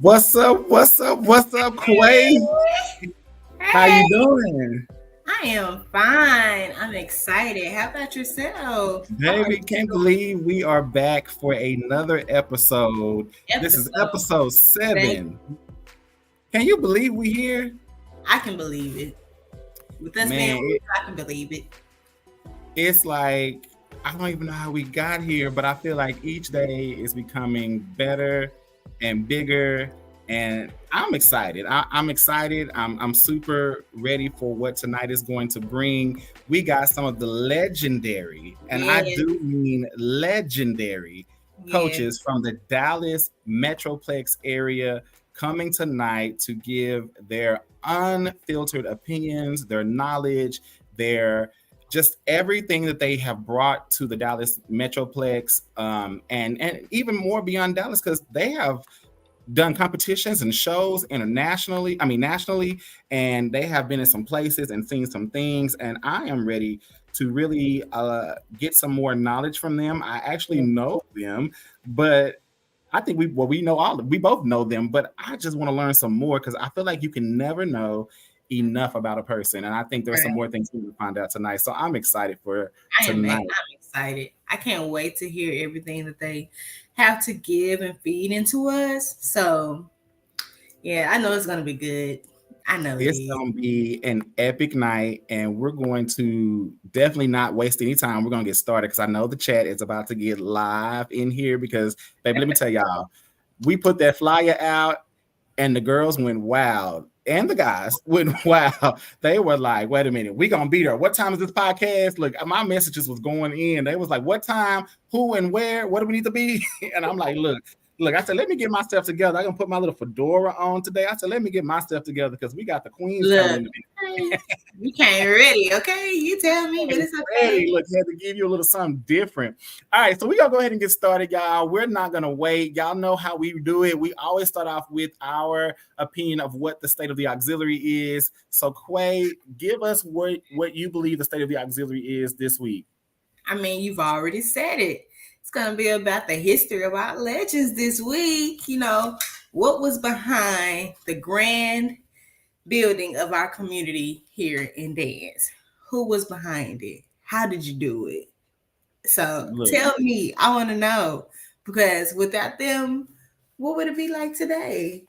What's up? What's up? What's up, Quay? How Hey, you doing? I am fine. I'm excited. How about yourself? How are Baby, you can't doing? believe we are back for another episode. This is Episode. episode Thank 7. Can you believe we here? I can believe it. With us being Man, real, I can believe it. it's like I don't even know how we got here, but I feel like each day is becoming better and bigger. And I'm excited. I'm excited. I'm super ready for what tonight is going to bring. We got some of the legendary, and I Yes, do mean legendary coaches yes. from the Dallas Metroplex area coming tonight to give their unfiltered opinions, their knowledge, their just everything that they have brought to the Dallas Metroplex, and even more beyond Dallas, because they have done competitions and shows internationally, I mean nationally, and they have been in some places and seen some things. And I am ready to really get some more knowledge from them. I actually know them, but I think we both know them, but I just want to learn some more because I feel like you can never know enough about a person. And I think there's some Right. more things we will find out tonight. So I'm excited for I'm tonight. excited. I can't wait to hear everything that they have to give and feed into us. So yeah, I know it's gonna be good. I know it It's is. gonna be an epic night, and we're going to definitely not waste any time. We're gonna get started because I know the chat is about to get live in here. Because, baby, let me tell y'all, we put that flyer out, and the girls went wild, and the guys went wild. They were like, "Wait a minute, we gonna be there? What time is this podcast?" Look, my messages was going in. They was like, "What time? Who and where? What do we need to be?" And I'm like, "Look." Look, I said, let me get my stuff together. I'm gonna put my little fedora on today. I said, let me get my stuff together because we got the queens coming Look, in the okay, you came ready, okay? You tell me, but it's okay. ready. Look, had to give you a little something different. All right, so we're gonna go ahead and get started, y'all. We're not gonna wait. Y'all know how we do it. We always start off with our opinion of what the state of the auxiliary is. So, Quay, give us what you believe the state of the auxiliary is this week. I mean, you've already said it. It's going to be about the history of our legends this week. What was behind the grand building of our community here in Dance? Who was behind it? How did you do it? So Look, tell me, I want to know because without them, what would it be like today?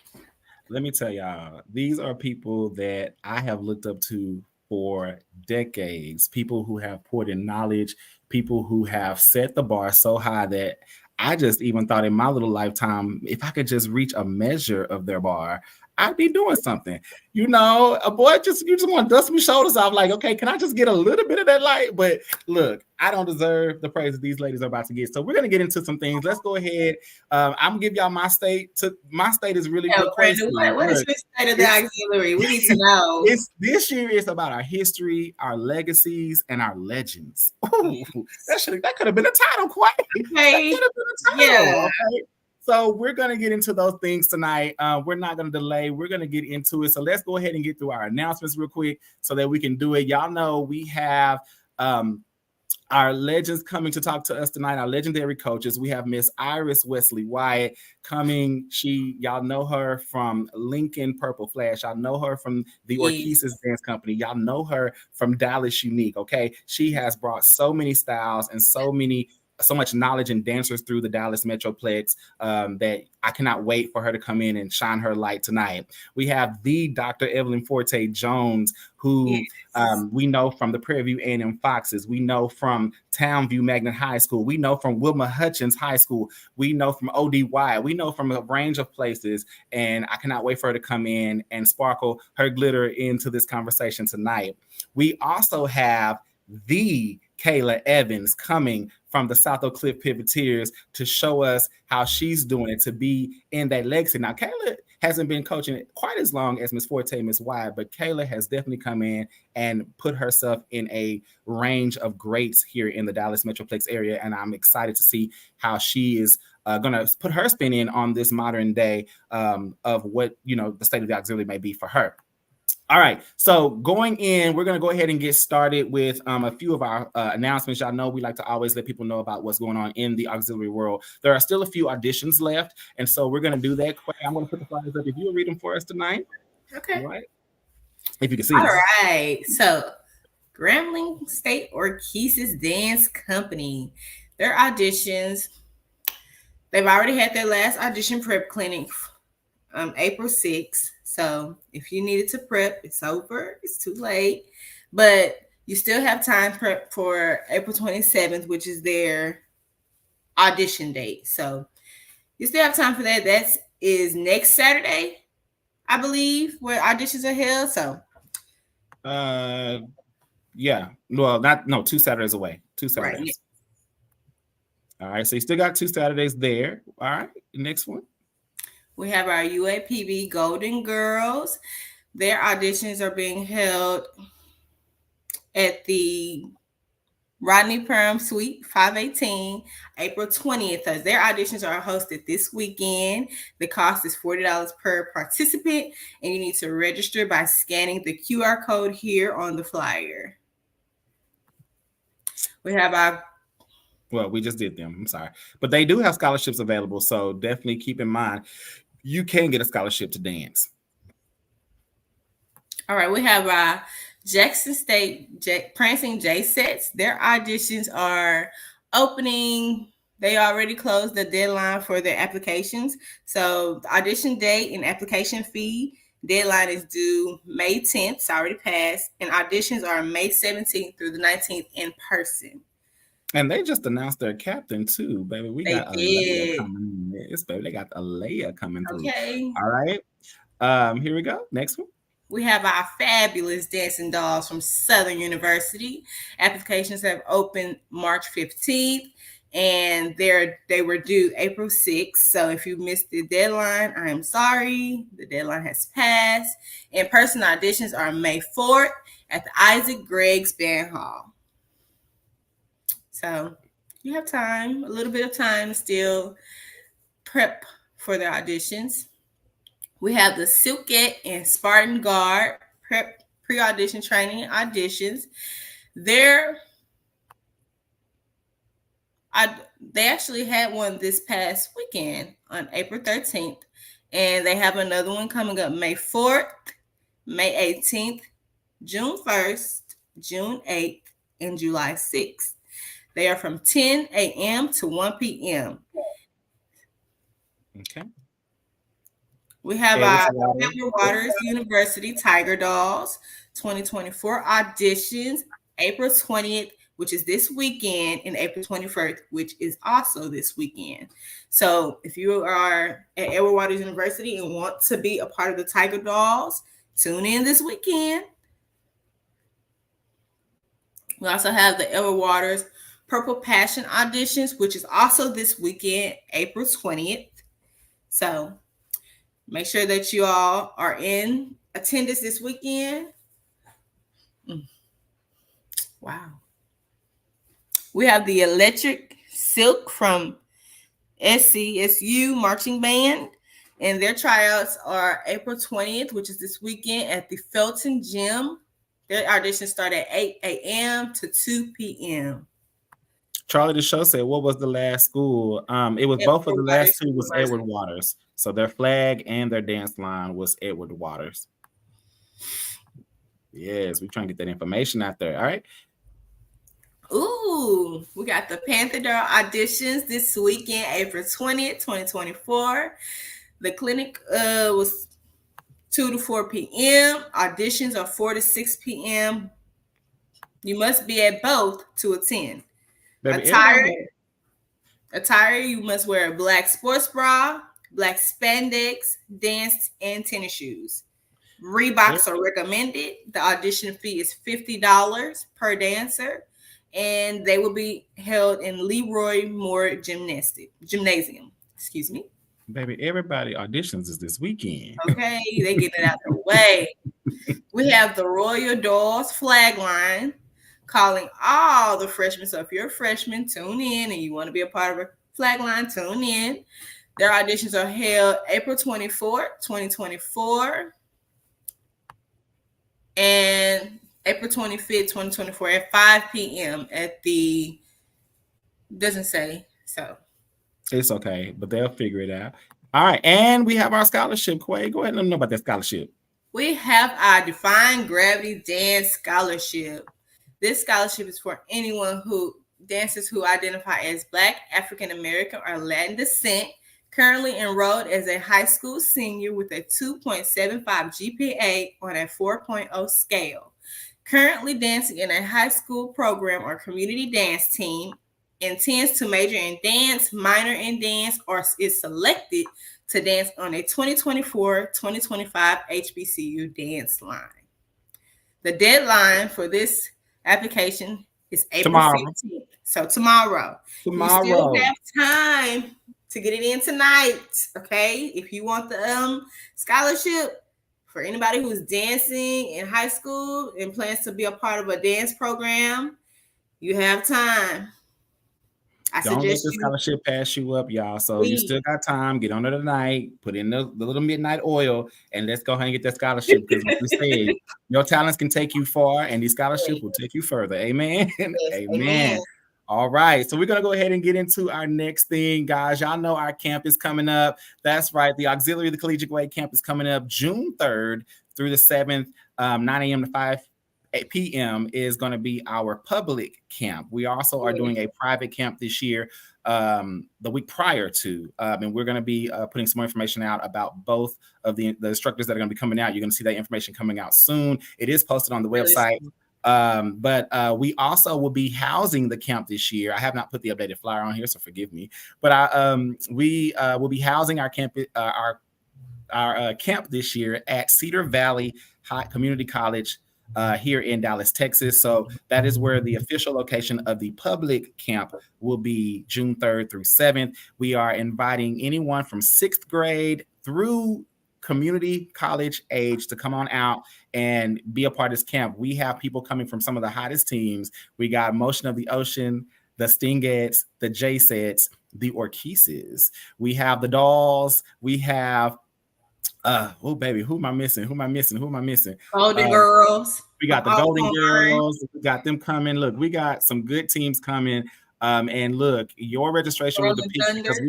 let me tell y'all, these are people that I have looked up to for decades. People who have poured in knowledge, people who have set the bar so high that I just even thought in my little lifetime, if I could just reach a measure of their bar, I'd be doing something. A boy just you just want to dust my shoulders off, like, okay, can I just get a little bit of that light? But look, I don't deserve the praise that these ladies are about to get. So we're gonna get into some things. Let's go ahead. I'm gonna give y'all my state. My state is really Yeah, good Brandon, question. what is Look, your state of the it's auxiliary? We need to know. it's this year is about our history, our legacies, and our legends. Ooh, that could have been a title, quite. That Okay. could have been a title. Yeah. Okay. So we're gonna get into those things tonight. We're not gonna delay. We're gonna get into it. So let's go ahead and get through our announcements real quick so that we can do it. Y'all know we have our legends coming to talk to us tonight, our legendary coaches. We have Miss Iris Wesley Wyatt coming. Y'all know her from Lincoln Purple Flash. Y'all know her from the Yes. Orchesis Dance Company. Y'all know her from Dallas Unique. Okay. She has brought so many styles and so much knowledge and dancers through the Dallas Metroplex that I cannot wait for her to come in and shine her light tonight. We have the Dr. Evelyn Forte Jones, who Yes. we know from the Prairie View A&M Foxes. We know from Townview Magnet High School. We know from Wilma Hutchins High School. We know from ODY. We know from a range of places. And I cannot wait for her to come in and sparkle her glitter into this conversation tonight. We also have the Kayla Evans coming from the South Oak Cliff Pivoteers to show us how she's doing it, to be in that legacy. Now, Kayla hasn't been coaching quite as long as Miss Forte and Miss Wyatt, but Kayla has definitely come in and put herself in a range of greats here in the Dallas Metroplex area. And I'm excited to see how she is going to put her spin in on this modern day of what, the state of the auxiliary may be for her. All right. So going in, we're going to go ahead and get started with a few of our announcements. Y'all know we like to always let people know about what's going on in the auxiliary world. There are still a few auditions left, and so we're going to do that. I'm going to put the flyers up. If you'll read them for us tonight. Okay. All right. If you can see them. All right. So Grambling State Orchesis Dance Company, their auditions, they've already had their last audition prep clinic April 6th. So if you needed to prep, it's over. It's too late. But you still have time prep for April 27th, which is their audition date. So you still have time for that. That is next Saturday, I believe, where auditions are held. So yeah. Well, 2 Saturdays away. 2 Saturdays. Right. All right. So you still got 2 Saturdays there. All right. Next one. We have our UAPB Golden Girls. Their auditions are being held at the Rodney Perham Suite 518, April 20th. Their auditions are hosted this weekend. The cost is $40 per participant, and you need to register by scanning the QR code here on the flyer. We have we just did them. I'm sorry. But they do have scholarships available, so definitely keep in mind you can get a scholarship to dance. All right, we have Jackson State Prancing J Sets. Their auditions are opening. They already closed the deadline for their applications. So the audition date and application fee deadline is due May 10th. It's already passed. And auditions are May 17th through the 19th in person. And they just announced their captain too, baby. We got Alea coming in this, baby. They got Alea coming through. Okay. All right. Here we go. Next one. We have our fabulous dancing dolls from Southern University. Applications have opened March 15th, and they were due April 6th. So if you missed the deadline, I am sorry. The deadline has passed. In-person auditions are May 4th at the Isaac Greggs Band Hall. So you have time, a little bit of time to still prep for the auditions. We have the Silkette and Spartan Guard prep pre-audition training auditions. They actually had one this past weekend on April 13th, and they have another one coming up May 4th, May 18th, June 1st, June 8th, and July 6th. They are from 10 a.m. to 1 p.m. Okay. We have our Edward Waters University Tiger Dolls 2024 auditions April 20th, which is this weekend, and April 21st, which is also this weekend. So if you are at Edward Waters University and want to be a part of the Tiger Dolls, tune in this weekend. We also have the Edward Waters Purple Passion auditions, which is also this weekend, April 20th. So make sure that you all are in attendance this weekend. Wow. We have the Electric Silk from SCSU Marching Band, and their tryouts are April 20th, which is this weekend at the Felton Gym. Their auditions start at 8 a.m. to 2 p.m. Charlie the Show said, what was the last school? It was both of the last two was Edward Waters. So their flag and their dance line was Edward Waters. Yes, we're trying to get that information out there. All right. Ooh, we got the Panther Doll auditions this weekend, April 20th, 2024. The clinic was 2 to 4 p.m. Auditions are 4 to 6 p.m. You must be at both to attend. Attire, you must wear a black sports bra, black spandex, dance, and tennis shoes. Reeboks are recommended. The audition fee is $50 per dancer, and they will be held in Leroy Moore Gymnasium. Excuse me. Baby, everybody auditions is this weekend. Okay, they get it out the way. We have the Royal Dolls flag line calling all the freshmen. So if you're a freshman, tune in, and you want to be a part of a flag line, tune in. Their auditions are held April 24th, 2024. and April 25th, 2024 at 5 p.m. at the, doesn't say, so. It's okay, but they'll figure it out. All right, and we have our scholarship. Quay, go ahead and let them know about that scholarship. We have our Defying Gravity Dance Scholarship. This scholarship is for anyone who dancers who identify as Black, African American, or Latin descent, currently enrolled as a high school senior with a 2.75 GPA on a 4.0 scale, currently dancing in a high school program or community dance team, intends to major in dance, minor in dance, or is selected to dance on a 2024-2025 HBCU dance line. The deadline for this application is April 15th. So tomorrow. You still have time to get it in tonight, okay? If you want the scholarship, for anybody who's dancing in high school and plans to be a part of a dance program, you have time. Don't let the scholarship pass you up, y'all. So you still got time. Get on it tonight. Put in the little midnight oil, and let's go ahead and get that scholarship. Because like we said, your talents can take you far, and these scholarships will take you further. Amen. Yes, amen. All right. So we're going to go ahead and get into our next thing, guys. Y'all know our camp is coming up. That's right. The Auxiliary of the Collegiate Way camp is coming up June 3rd through the 7th, 9 a.m. to 5 p.m. is going to be our public camp. We also are doing a private camp this year, the week prior to, and we're going to be putting some more information out about both of the instructors that are going to be coming out. You're going to see that information coming out soon. It is posted on the website. But we also will be housing the camp this year. I have not put the updated flyer on here, so forgive me. But we will be housing our camp, our camp this year at Cedar Valley Community College here in Dallas, Texas. So that is where the official location of the public camp will be, June 3rd through 7th. We are inviting anyone from 6th grade through community college age to come on out and be a part of this camp. We have people coming from some of the hottest teams. We got Motion of the Ocean, the Stingettes, the J-Sets, the Orcheses. We have the Dolls. We have oh baby, who am I missing? Golden Girls. We got the Golden Girls. We got them coming. Look, we got some good teams coming. And look, your registration will be because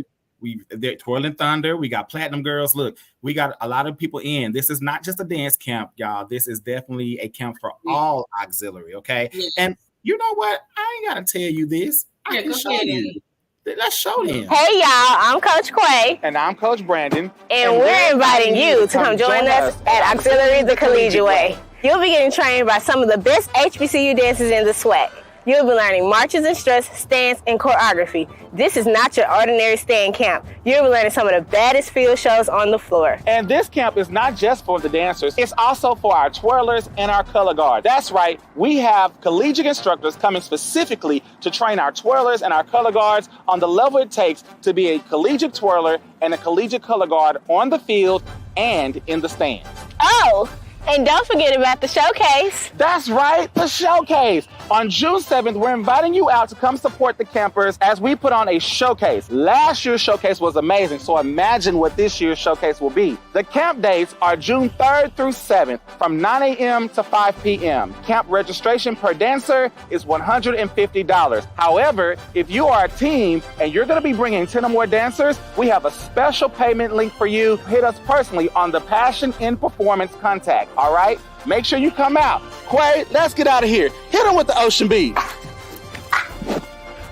they're Twirling Thunder. We got Platinum Girls. Look, we got a lot of people in. This is not just a dance camp, y'all. This is definitely a camp for all auxiliary. Okay, and you know what? I ain't gotta tell you this. I can show you. Let's show them. Hey y'all, I'm Coach Quay. And I'm Coach Brandon. And we're inviting you to come join us at Auxiliary the Collegiate Way. You'll be getting trained by some of the best HBCU dancers in the SWAC. You'll be learning marches and struts, stance, and choreography. This is not your ordinary stand camp. You'll be learning some of the baddest field shows on the floor. And this camp is not just for the dancers. It's also for our twirlers and our color guard. That's right. We have collegiate instructors coming specifically to train our twirlers and our color guards on the level it takes to be a collegiate twirler and a collegiate color guard on the field and in the stands. Oh, and don't forget about the showcase. That's right, the showcase. On June 7th, we're inviting you out to come support the campers as we put on a showcase. Last year's showcase was amazing, so imagine what this year's showcase will be. The camp dates are June 3rd through 7th from 9 a.m. to 5 p.m. Camp registration per dancer is $150. However, if you are a team and you're going to be bringing 10 or more dancers, we have a special payment link for you. Hit us personally on the Passion in Performance contact. All right? Make sure you come out. Quay, let's get out of here. Hit him with the ocean beat.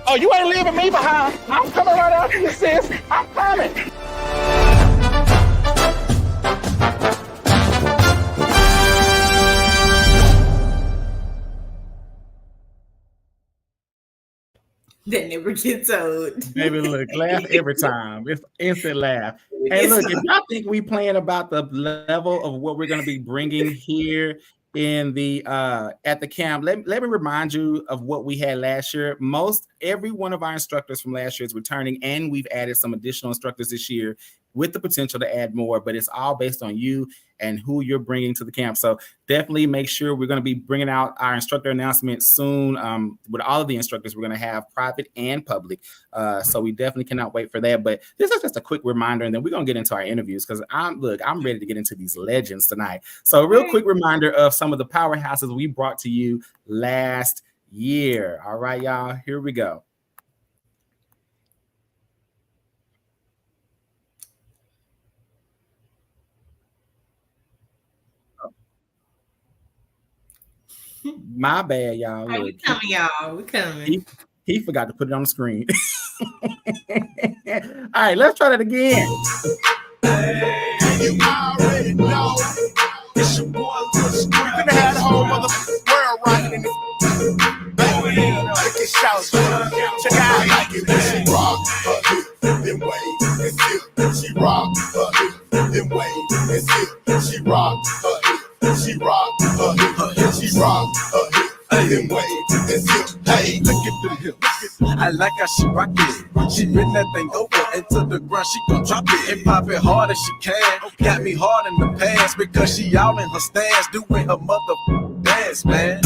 Oh, you ain't leaving me behind. I'm coming right after you, sis. I'm coming. That never gets old. Baby, look, laugh every time. It's instant laugh. And look, if y'all think we playing about the level of what we're going to be bringing here in the at the camp, let me remind you of what we had last year. Every one of our instructors from last year is returning, and we've added some additional instructors this year. with the potential to add more, but it's all based on you and who you're bringing to the camp. So definitely make sure we're going to be bringing out our instructor announcement soon. With all of the instructors, we're going to have private and public. So we definitely cannot wait for that. But this is just a quick reminder, and then we're going to get into our interviews because I'm ready to get into these legends tonight. So a real quick reminder of some of the powerhouses we brought to you last year. All right, y'all, here we go. My bad, y'all. Look, we coming, y'all. We coming. He forgot to put it on the screen. All right, let's try that again. Hey, you already know. It's your boy, Lil We're gonna have the whole world rocking in this. Make it shout. Check out. I like it when she rock her hip, then wave and skip. She rock her hip, then wave and skip. She rock her hip. She rock her hip, she rock her hip, then wave and skip. Hey, look at the hips. I like how she rock it. She bring that thing over into the ground. She gon' drop it and pop it hard as she can. Got me hard in the past because she all in her stance doing her mother dance, man.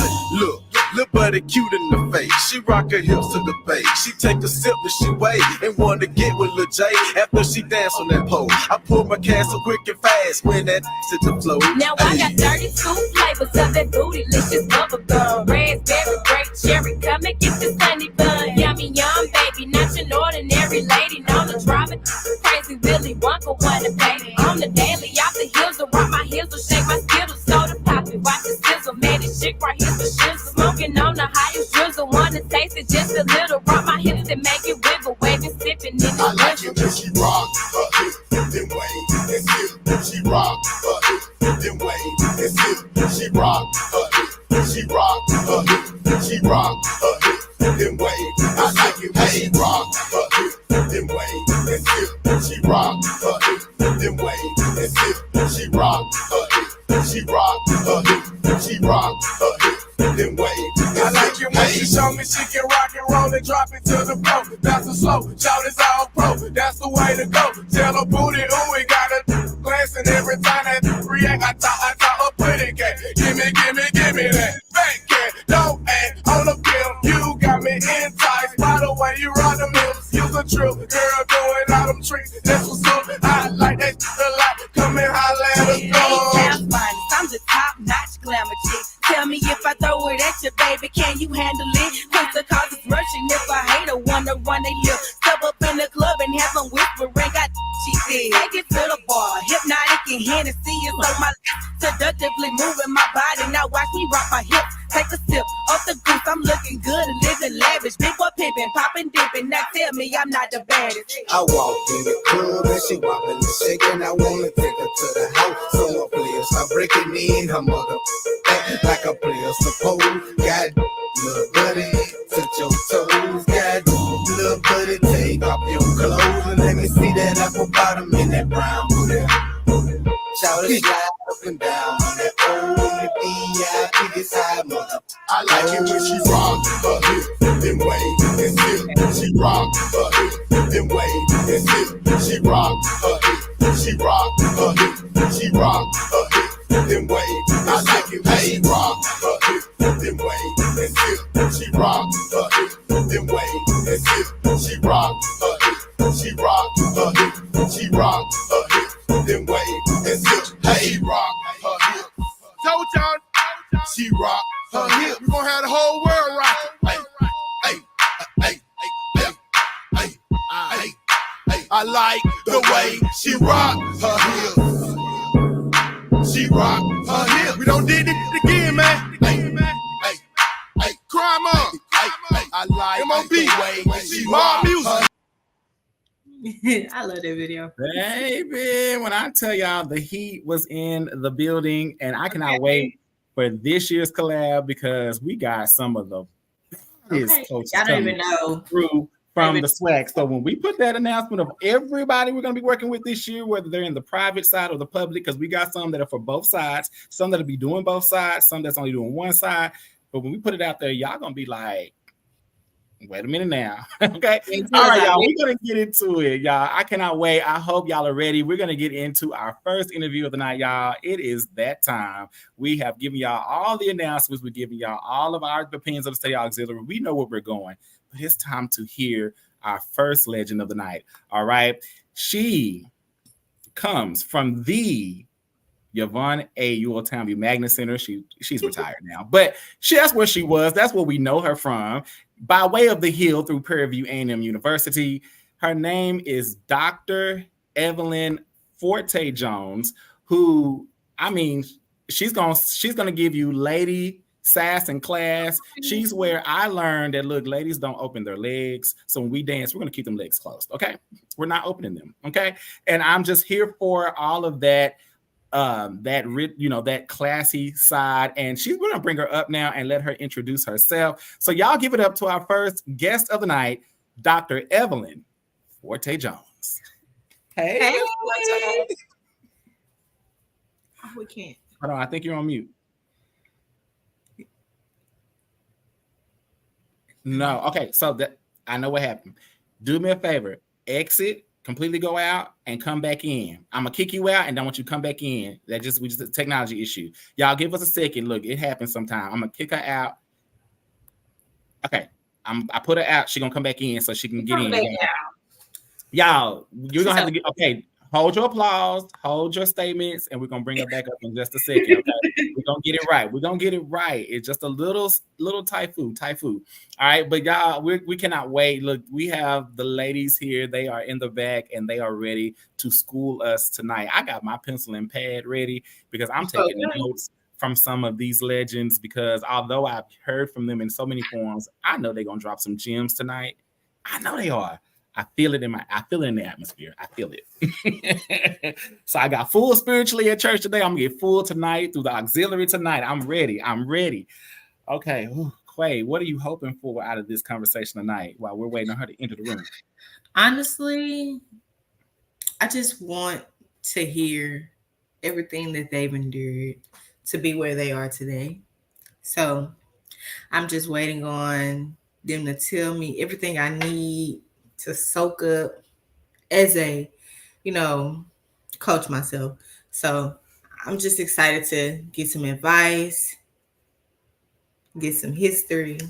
Look buddy cute in the face. She rock her hips to the face. She take a sip and she wait and wanna get with Lil J after she dance on that pole. I pull my can so quick and fast when that to the flow. Now I got 32 flavors of that bootylicious bubble gum. Raspberry, grape, cherry, come and get the sunny bun. Yummy, yum, baby, not your ordinary lady. Known to drive it crazy, Willy Wonka wanna baby. On the daily, off the hills, to rock my heels, to shake my skittles, soda pop it, watch the sizzle, man, this shit right here's the shizzle. Smoking on the highest drizzle, wanna taste it just a little. Rock my hips and make it wiggle, waving, sipping in the I like it when she rock her hip, then wave and skip. She rock her hip, then wave and skip. She rock her hip, she rock her hip, she rock her hip, then wave. I like it when she rock her hip, then wave and skip. She rock her hip, then wave and skip. She rock her hip, she rock her hip, she rock her hip, then wave. I like it when she show me she can rock and roll and drop it to the floor. That's a slow, shout it's all pro. That's the way to go. Tell her booty, ooh, we got a glancing every time that react. I thought her pretty cat. Give me that fat cat. No, and on the bill, you got me enticed. By the way, you run them hips, use a trip. Girl doing all them tricks. That's what's up. I like that a lot. Come and holla at us. I'm the top-notch glamour chick. Tell me if I throw it at you, baby, can you handle it? Cause the cause is rushing. If I hate her, wanna run they lip. Step up in the club and have them whispering. Got she said, take it to the bar. Hypnotic and Hennessy is on my lips. Seductively moving my body. Now watch me rock my hips. Take a sip off the goose. I'm looking good and living lavish. Big boy pimping, popping, dipping. Now tell me I'm not the baddest. I walk in the club and she whopping and shaking. I wanna take her to the house. So my players start breaking in her mother. Act like a player supposed. Got little buddy, touch your toes. Got little buddy, take off your clothes and let me see that apple bottom in that brown booty. Shout it slide up and down on that old VIP this high mother. I like it when she rock her hip, then wave and skip. She rock her hip, then wave and skip. She rock her hip, she rock her hip, she rock her hip, then wave. I like it when she rock her hip, then wave and skip. She rock her hip, then wave and skip. She rock her hip, she rock her hip, she rock her hip, then wave and skip. Hey, rock her hip. Told y'all, she rock her hip. We gon' have the whole world rockin'. I like the way she rock her hip. She rock her hip. We don't did it again, man. Crime on. I like the way she rock music. I love that video. Baby, when I tell y'all the heat was in the building, and I cannot wait for this year's collab because we got some of the biggest coaches I don't even know through from the swag. So when we put that announcement of everybody we're going to be working with this year, whether they're in the private side or the public, because we got some that are for both sides, some that'll be doing both sides, some that's only doing one side. But when we put it out there, y'all going to be like, Wait a minute now. Okay. All right, y'all. We're going to get into it, y'all. I cannot wait. I hope y'all are ready. We're going to get into our first interview of the night, y'all. It is that time. We have given y'all all the announcements. We're giving y'all all of our opinions of the State Auxiliary. We know where we're going, but it's time to hear our first legend of the night. All right. She comes from the Yvonne A. Ewell Townview Magnet Center. She's retired now, but that's where she was. That's where we know her from, by way of the Hill through Prairie View A&M University. Her name is Dr. Evelyn Forte Jones, who, I mean, she's gonna give you lady sass in class. She's where I learned that, look, ladies don't open their legs. So when we dance, we're gonna keep them legs closed. Okay, we're not opening them. Okay, and I'm just here for all of that. That classy side, and she's going to bring her up now and let her introduce herself. So y'all give it up to our first guest of the night, Dr. Evelyn Forte Jones. Hey. Oh, we can't. Hold on, I think you're on mute. No, okay. So that I know what happened. Do me a favor, exit. Completely go out and come back in. I'm gonna kick you out and don't want you to come back in. We just a technology issue. Y'all give us a second. Look, it happens sometimes. I'm gonna kick her out. Okay, I put her out. She's gonna come back in so she can get in. Y'all, you're gonna have to get okay. Hold your applause, hold your statements, and we're gonna bring her back up in just a second. Okay? We're gonna get it right. We're gonna get it right. It's just a little typhoon. All right, but y'all, we cannot wait. Look, we have the ladies here. They are in the back and they are ready to school us tonight. I got my pencil and pad ready because I'm taking notes from some of these legends, because although I've heard from them in so many forms, I know they're gonna drop some gems tonight. I know they are. I feel it in the atmosphere. I feel it. So I got full spiritually at church today. I'm gonna get full tonight through the auxiliary tonight. I'm ready. Okay. Ooh, Quay, what are you hoping for out of this conversation tonight while we're waiting on her to enter the room? Honestly, I just want to hear everything that they've endured to be where they are today. So I'm just waiting on them to tell me everything I need to soak up as a, coach myself. So I'm just excited to get some advice, get some history,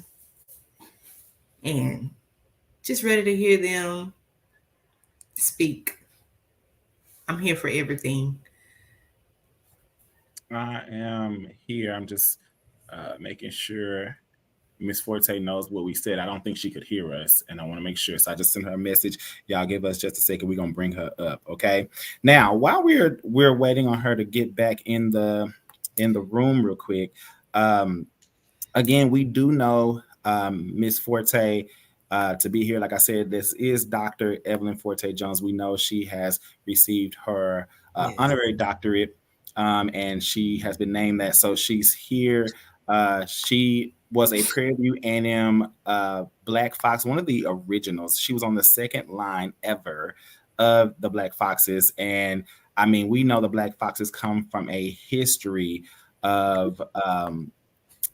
and just ready to hear them speak. I'm here for everything. I am here. I'm just making sure Miss Forte knows what we said. I don't think she could hear us, and I want to make sure. So I just sent her a message. Y'all give us just a second. We're gonna bring her up, okay? Now, while we're waiting on her to get back in the room real quick, again, we do know Miss Forte to be here. Like I said, this is Dr. Evelyn Forte Jones. We know she has received her honorary doctorate, and she has been named that. So she's here. She was a Prairie View A&M Black Fox, one of the originals. She was on the second line ever of the Black Foxes. And I mean, we know the Black Foxes come from a history of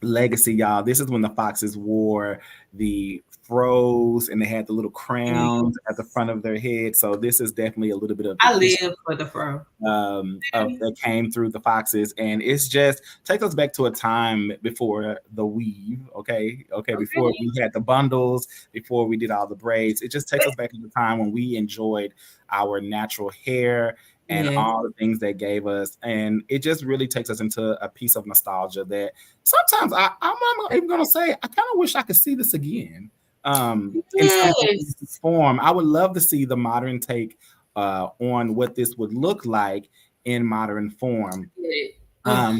legacy, y'all. This is when the Foxes wore the froze and they had the little crowns at the front of their head. So this is definitely a little bit of I live for the fro that came through the Foxes, and it's just takes us back to a time before the weave. Okay, before we had the bundles, before we did all the braids. It just takes us back to the time when we enjoyed our natural hair and all the things they gave us. And it just really takes us into a piece of nostalgia that sometimes I'm not even going to say, I kind of wish I could see this again in some form. I would love to see the modern take on what this would look like in modern form.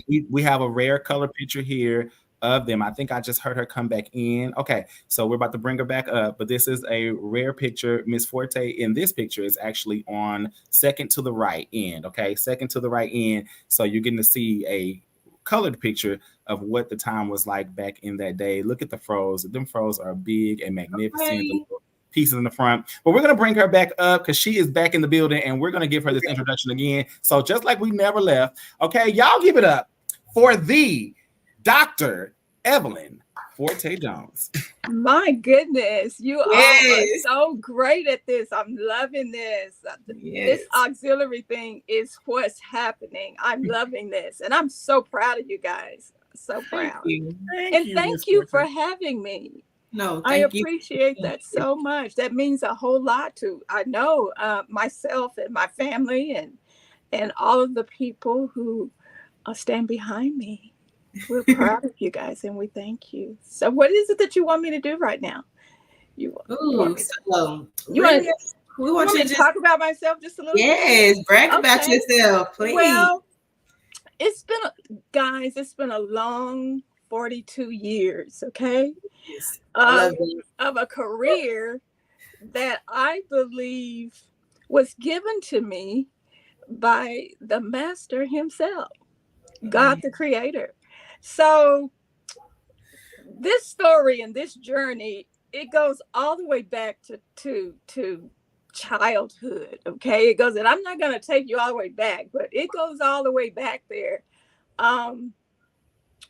We have a rare color picture here of them. I think I just heard her come back in. Okay, so we're about to bring her back up, but this is a rare picture. Miss Forte in this picture is actually on second to the right end. Okay, second to the right end. So you're getting to see a colored picture of what the time was like back in that day. Look at the froze. Them froze are big and magnificent. The pieces in the front. But we're going to bring her back up because she is back in the building, and we're going to give her this introduction again. So just like we never left. Okay, y'all give it up for the Dr. Evelyn Forte Jones. My goodness, you all are so great at this. I'm loving this. This auxiliary thing is what's happening. I'm loving this. And I'm so proud of you guys. So proud. Thank you for having me. No, I appreciate that so much. That means a whole lot to, I know, myself and my family and all of the people who stand behind me. We're proud of you guys and we thank you. So what is it that you want me to do right now? We want me to talk about myself just a little bit? Yes, brag about yourself, please. Well, it's been a long 42 years, okay? Yes. Of a career that I believe was given to me by the master himself, God the Creator. So this story and this journey, it goes all the way back to childhood, okay? It goes, and I'm not going to take you all the way back, but it goes all the way back there,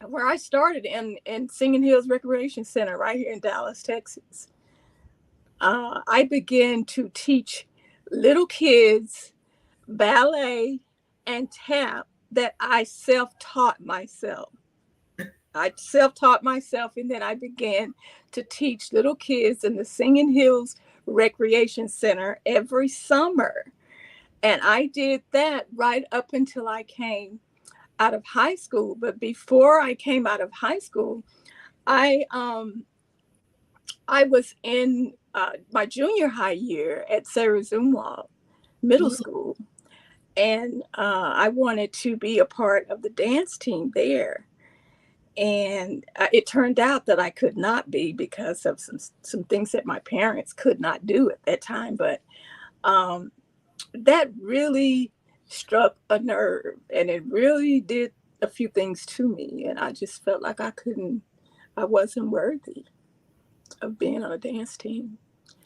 where I started in Singing Hills Recreation Center right here in Dallas, Texas. I began to teach little kids ballet and tap that I self-taught myself. And then I began to teach little kids in the Singing Hills Recreation Center every summer. And I did that right up until I came out of high school. But before I came out of high school, I was in my junior high year at Sarah Zumwalt Middle School. And I wanted to be a part of the dance team there. And it turned out that I could not be because of some things that my parents could not do at that time. But that really struck a nerve, and it really did a few things to me. And I just felt like I wasn't worthy of being on a dance team.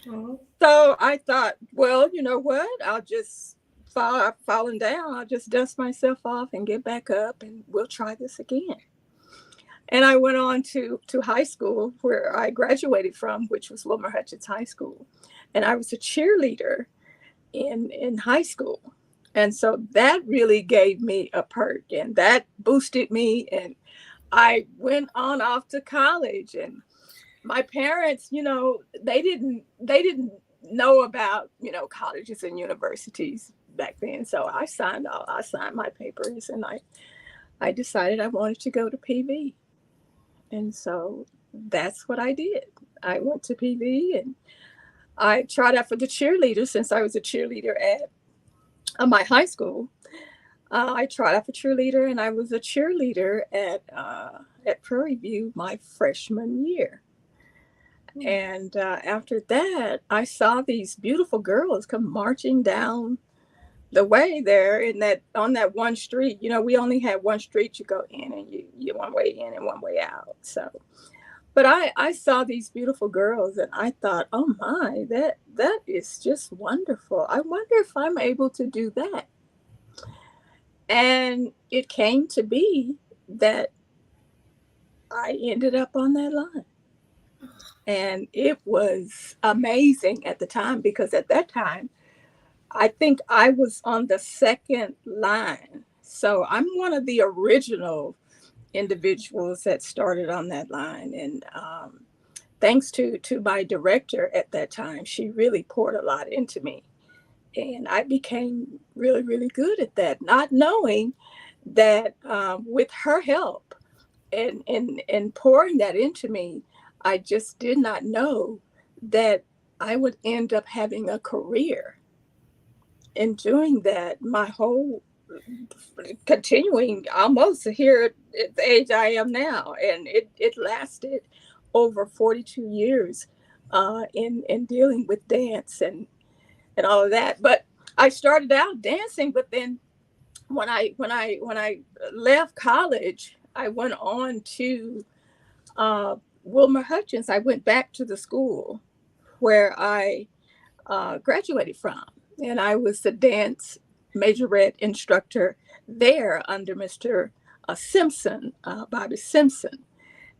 Mm-hmm. So I thought, well, you know what? I'll just falling down. I'll just dust myself off and get back up, and we'll try this again. And I went on to high school, where I graduated from, which was Wilmer Hutchins High School. And I was a cheerleader in high school. And so that really gave me a perk, and that boosted me. And I went on off to college, and my parents, they didn't know about, colleges and universities back then. So I signed my papers, and I decided I wanted to go to PV. And so that's what I did. I went to PV, and I tried out for the cheerleader since I was a cheerleader at my high school. I tried out for cheerleader, and I was a cheerleader at Prairie View my freshman year. And after that, I saw these beautiful girls come marching down the way there on that one street. We only had one street you go in, and you one way in and one way out. So, but I saw these beautiful girls, and I thought, oh my, that is just wonderful. I wonder if I'm able to do that. And it came to be that I ended up on that line. And it was amazing at the time, because at that time, I think I was on the second line. So I'm one of the original individuals that started on that line. And thanks to my director at that time, she really poured a lot into me. And I became really, really good at that, not knowing that with her help and pouring that into me, I just did not know that I would end up having a career in doing that my whole, continuing almost here at the age I am now. And it lasted over 42 years in dealing with dance and all of that. But I started out dancing, but then when I left college, I went on to Wilmer Hutchins. I went back to the school where I graduated from, and I was the dance majorette instructor there under Mr. Simpson, Bobby Simpson.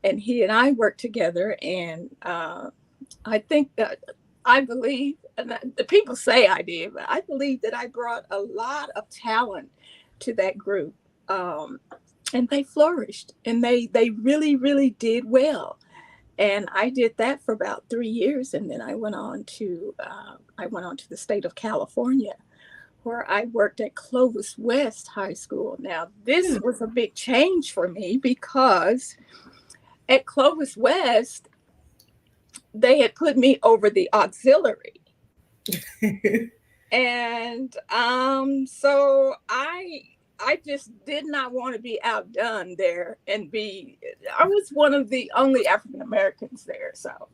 and he and I worked together. And I think that I believe, and the people say I did, but I believe that I brought a lot of talent to that group. And they flourished, and they really, really did well. And I did that for about 3 years, and then I went on to the state of California, where I worked at Clovis West High School. Now, this was a big change for me because at Clovis West, they had put me over the auxiliary. And so I just did not want to be outdone there and I was one of the only African Americans there. So,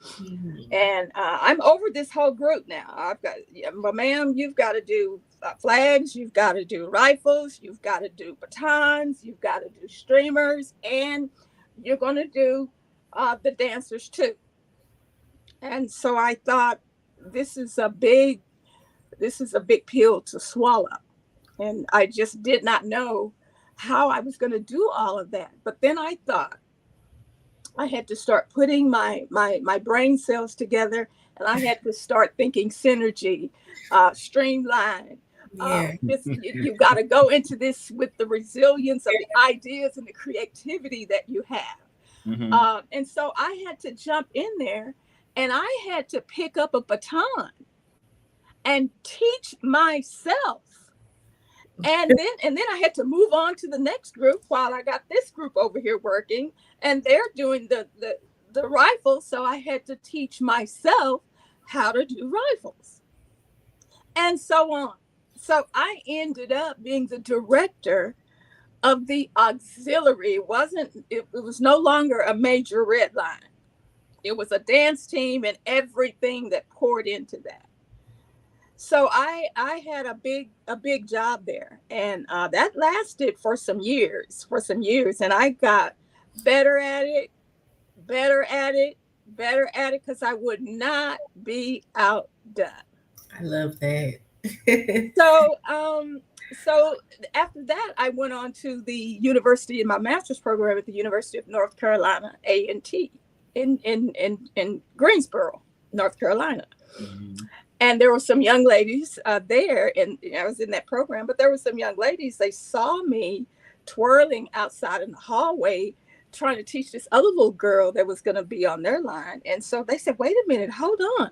and I'm over this whole group now. I've got, but ma'am, you've got to do flags, you've got to do rifles, you've got to do batons, you've got to do streamers, and you're going to do the dancers too. And so I thought, this is a big pill to swallow. And I just did not know how I was going to do all of that. But then I thought I had to start putting my brain cells together, and I had to start thinking synergy, streamline. You got to go into this with the resilience of the ideas and the creativity that you have. And so I had to jump in there, and I had to pick up a baton and teach myself. And then I had to move on to the next group while I got this group over here working, and they're doing the rifles. So I had to teach myself how to do rifles, and so on. So I ended up being the director of the auxiliary. It was no longer a major red line. It was a dance team and everything that poured into that. So I had a big job there, and that lasted for some years, and I got better at it, because I would not be outdone. I love that. So after that, I went on to the university in my master's program at the University of North Carolina, A&T, in Greensboro, North Carolina. And there were some young ladies there, and I was in that program, but there were some young ladies, they saw me twirling outside in the hallway, trying to teach this other little girl that was going to be on their line. And so they said, wait a minute, hold on.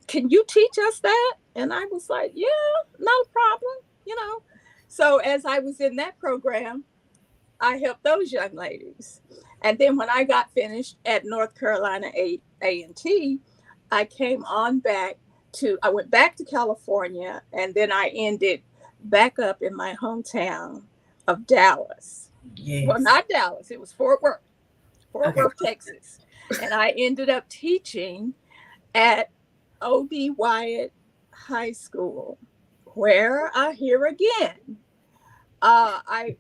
Can you teach us that? And I was like, yeah, no problem, So as I was in that program, I helped those young ladies. And then when I got finished at North Carolina A&T, I came on back I went back to California, and then I ended back up in my hometown of Dallas. Yes. Well, not Dallas, it was Fort Worth, Texas. And I ended up teaching at O.B. Wyatt High School, where here again, I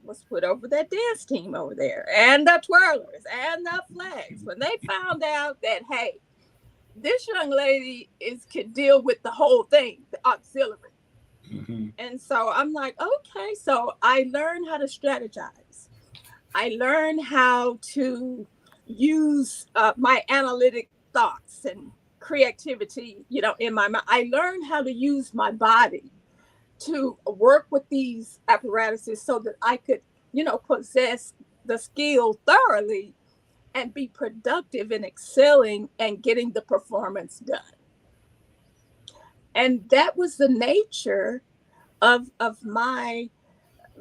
was put over that dance team over there, and the twirlers and the flags. When they found out that, hey, this young lady could deal with the whole thing, the auxiliary. And so I'm like, okay. So I learned how to strategize. I learned how to use my analytic thoughts and creativity, in my mind. I learned how to use my body to work with these apparatuses so that I could, possess the skill thoroughly and be productive in excelling and getting the performance done. And that was the nature of my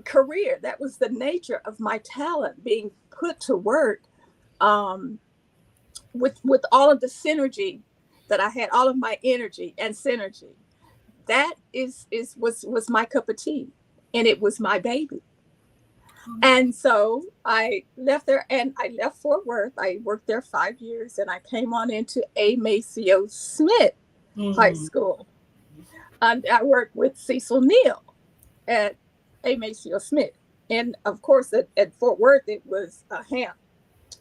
career. That was the nature of my talent being put to work with all of the synergy that I had, all of my energy and synergy. That was my cup of tea, and it was my baby. And so I left there, and I left Fort Worth. I worked there 5 years, and I came on into A. Maceo Smith High School. I worked with Cecil Neal at A. Maceo Smith. And of course, at Fort Worth, it was Ham.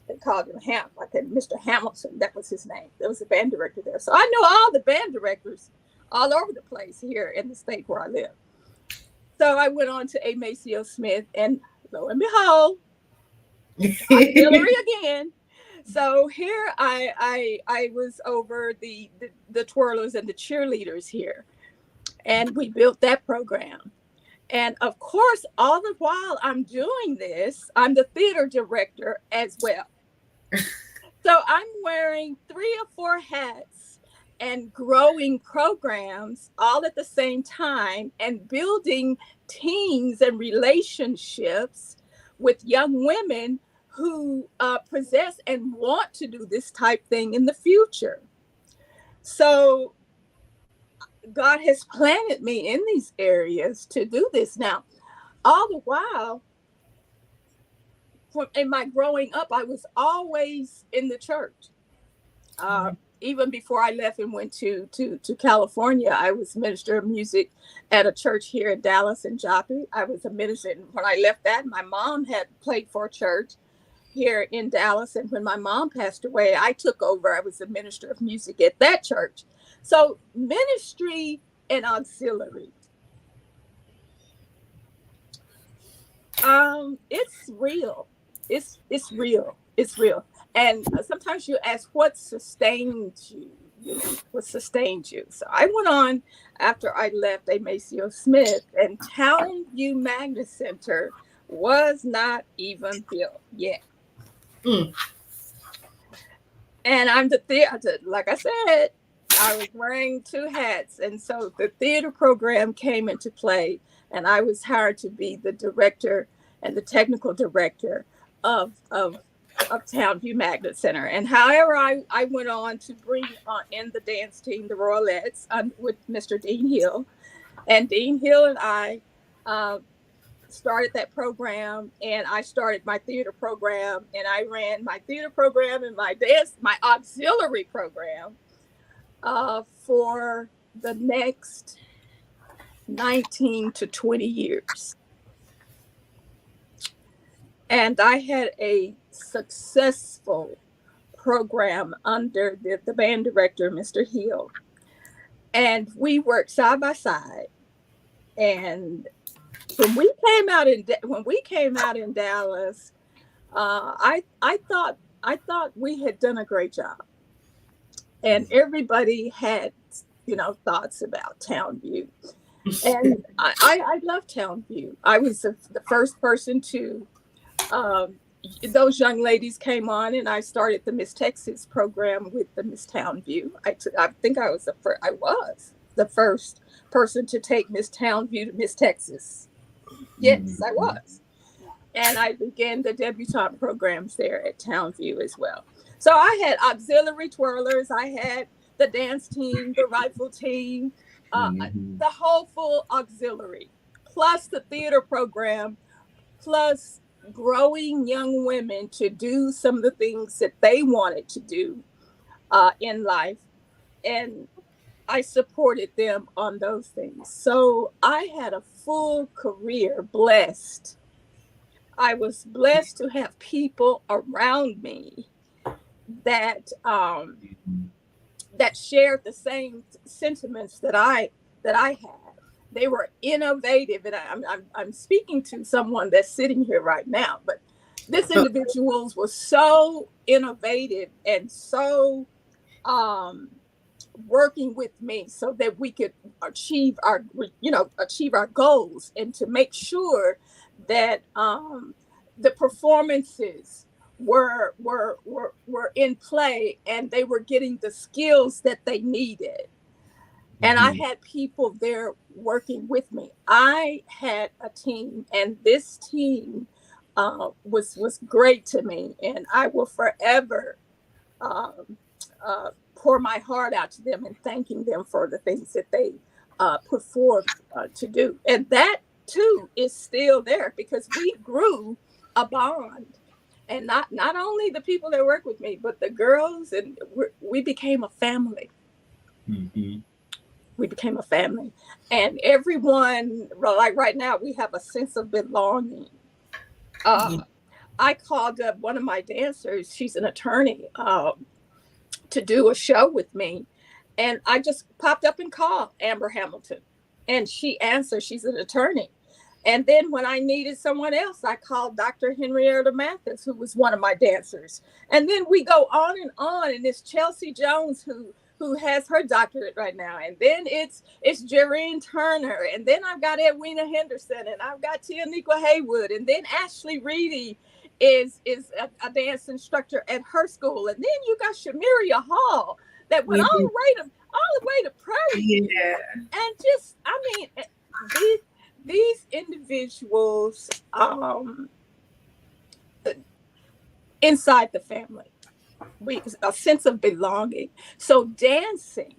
They called him Ham, like Mr. Hamilton. That was his name. There was a band director there. So I know all the band directors all over the place here in the state where I live. So I went on to A. Maceo Smith, and lo and behold, auxiliary again. So here I was over the twirlers and the cheerleaders here, and we built that program. And of course, all the while I'm doing this, I'm the theater director as well. So I'm wearing 3 or 4 hats and growing programs all at the same time and building teams and relationships with young women who possess and want to do this type thing in the future. So God has planted me in these areas to do this. Now, all the while, in my growing up, I was always in the church. Even before I left and went to California, I was minister of music at a church here in Dallas and Jacque. I was a minister. And when I left that, my mom had played for a church here in Dallas. And when my mom passed away, I took over. I was a minister of music at that church. So ministry and auxiliary. It's real. It's real. It's real. And sometimes you ask, what sustained you? What sustained you? So I went on after I left A. Maceo Smith, and Townview Magnet Center was not even built yet. And I'm the theater, like I said, I was wearing 2 hats. And so the theater program came into play, and I was hired to be the director and the technical director of Townview Magnet Center. And however, I went on to bring in the dance team, the Royalettes, with Mr. Dean Hill. And Dean Hill and I started that program, and I started my theater program, and I ran my theater program and my auxiliary program for the next 19 to 20 years. And I had a successful program under the band director, Mr. Hill. And we worked side by side. And when we came out in Dallas, I thought we had done a great job. And everybody had, thoughts about Townview. And I love Townview. I was the first person to, those young ladies came on, and I started the Miss Texas program with the Miss Townview. I think I was the first person to take Miss Townview to Miss Texas. Yes, I was. And I began the debutante programs there at Townview as well. So I had auxiliary twirlers, I had the dance team, the rifle team, the whole full auxiliary, plus the theater program, plus growing young women to do some of the things that they wanted to do in life. And I supported them on those things. So I had a full career, blessed. I was blessed to have people around me that shared the same sentiments that I had. They were innovative, and I'm speaking to someone that's sitting here right now. But this individuals were so innovative and so working with me so that we could achieve our goals, and to make sure that the performances were in play, and they were getting the skills that they needed. And I had people there working with me. I had a team, and this team was great to me, and I will forever pour my heart out to them and thanking them for the things that they put forth to do. And that too is still there, because we grew a bond. And not only the people that work with me, but the girls, and we became a family. Mm-hmm. We became a family. And everyone, like right now, we have a sense of belonging. I called up one of my dancers, she's an attorney, to do a show with me. And I just popped up and called Amber Hamilton. And she answered, she's an attorney. And then when I needed someone else, I called Dr. Henrietta Mathis, who was one of my dancers. And then we go on, and it's Chelsea Jones who has her doctorate right now. And then it's Jareen Turner. And then I've got Edwina Henderson, and I've got Tianiqua Haywood. And then Ashley Reedy is a dance instructor at her school. And then you got Shamiria Hall that went all the way to Prairie. Yeah. And just, I mean, these individuals inside the family, a sense of belonging. So dancing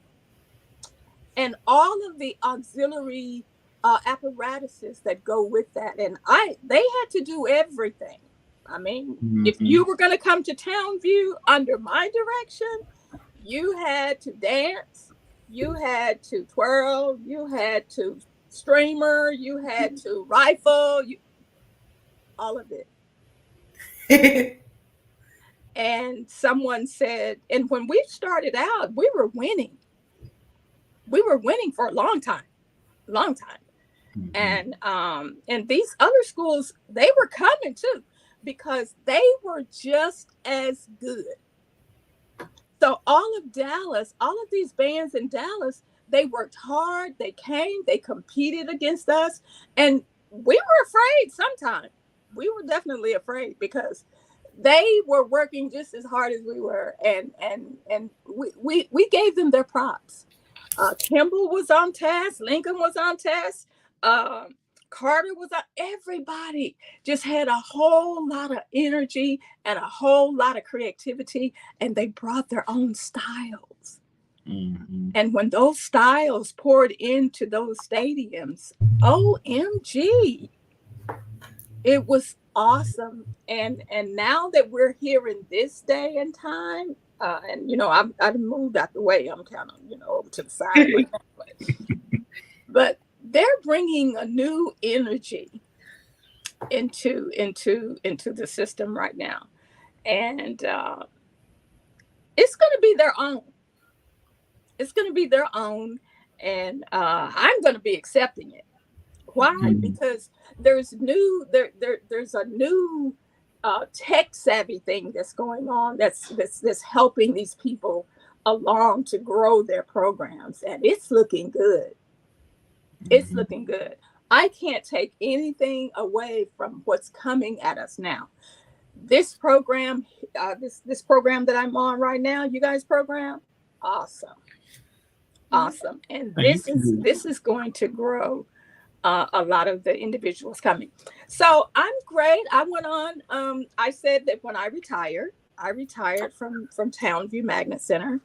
and all of the auxiliary apparatuses that go with that. And they had to do everything. I mean, if you were going to come to Townview under my direction, you had to dance, you had to twirl, you had to streamer, you had to rifle, all of it. And someone said, and when we started out, we were winning. We were winning for a long time. And these other schools, they were coming too, because they were just as good. So all of Dallas, all of these bands in Dallas, they worked hard, they came, they competed against us, and we were afraid sometimes. We were definitely afraid because they were working just as hard as we were, and we gave them their props. Kimball was on task, Lincoln was on task, Carter was on. Everybody just had a whole lot of energy and a whole lot of creativity, and they brought their own styles. And when those styles poured into those stadiums, OMG, it was awesome. And now that we're here in this day and time, and I've moved out the way. I'm kind of over to the side, but they're bringing a new energy into the system right now, and it's going to be their own. It's going to be their own, and I'm going to be accepting it. Why? Because there's a new tech savvy thing that's going on that's helping these people along to grow their programs, and it's looking good. It's looking good. I can't take anything away from what's coming at us now. This program, this program that I'm on right now, you guys program, awesome. And this is going to grow a lot of the individuals coming. So I'm great. I went on. I said that when I retired from Townview Magnet Center,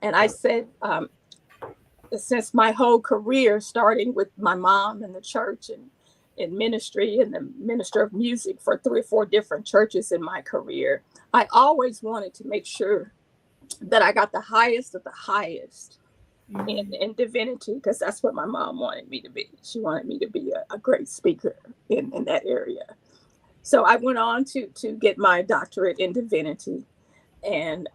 and I said, since my whole career, starting with my mom in the church and in ministry and the minister of music for 3 or 4 different churches in my career, I always wanted to make sure that I got the highest of the highest in divinity, because that's what my mom wanted me to be. She wanted me to be a great speaker in that area. So I went on to get my doctorate in divinity. And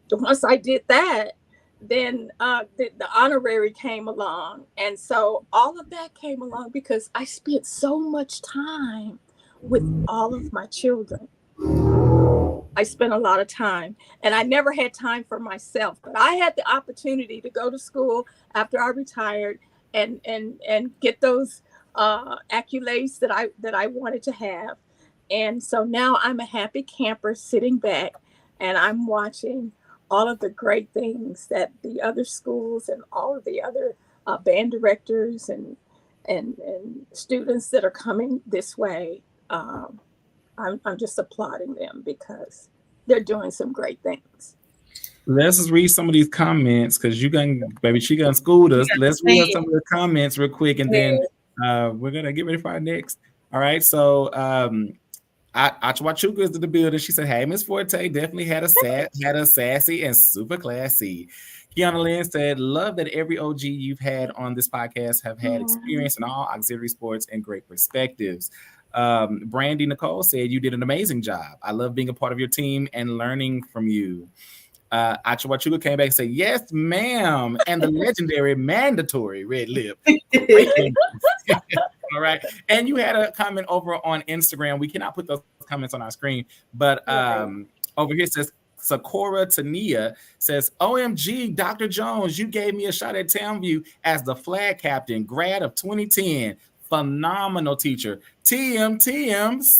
once I did that, then the honorary came along. And so all of that came along because I spent so much time with all of my children. I spent a lot of time, and I never had time for myself, but I had the opportunity to go to school after I retired and get those accolades that I wanted to have. And so now I'm a happy camper sitting back, and I'm watching all of the great things that the other schools and all of the other band directors and students that are coming this way. I'm just applauding them because they're doing some great things. Let's just read some of these comments because she gonna school us. Let's read some of the comments real quick, and then we're gonna get ready for our next. All right, so Achwachuka is in the building. She said, "Hey, Miss Forte, definitely had a sassy and super classy." Kiana Lynn said, "Love that every OG you've had on this podcast have had experience in all auxiliary sports and great perspectives." Brandy Nicole said, "You did an amazing job. I love being a part of your team and learning from you." Achwachuka came back and said, "Yes, ma'am," and the legendary mandatory red lip. All All right. And you had a comment over on Instagram. We cannot put those comments on our screen, but over here says Sakura Tania says, OMG, Dr. Jones, you gave me a shot at Townview as the flag captain, grad of 2010. Phenomenal teacher. TMCC.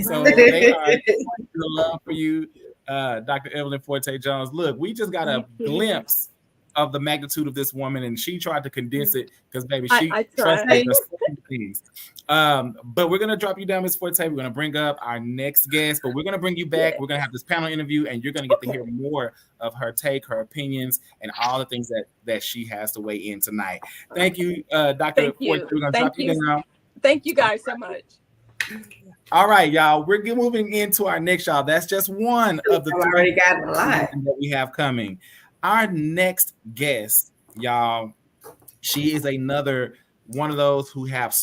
So they are the love for you, Dr. Evelyn Forte Jones. Look, we just got a glimpse of the magnitude of this woman, and she tried to condense it because, baby, she trusts me. There's so many things. But we're gonna drop you down, Ms. Forte. We're gonna bring up our next guest, but we're gonna bring you back. We're gonna have this panel interview, and you're gonna get to hear more of her take, her opinions, and all the things that she has to weigh in tonight. Thank you, Dr. Forte. We're gonna drop you down. Thank you guys so much. All right, y'all. We're moving into our next, y'all. That's just one of the already got a lot that we have coming. Our next guest, y'all, she is another one of those who have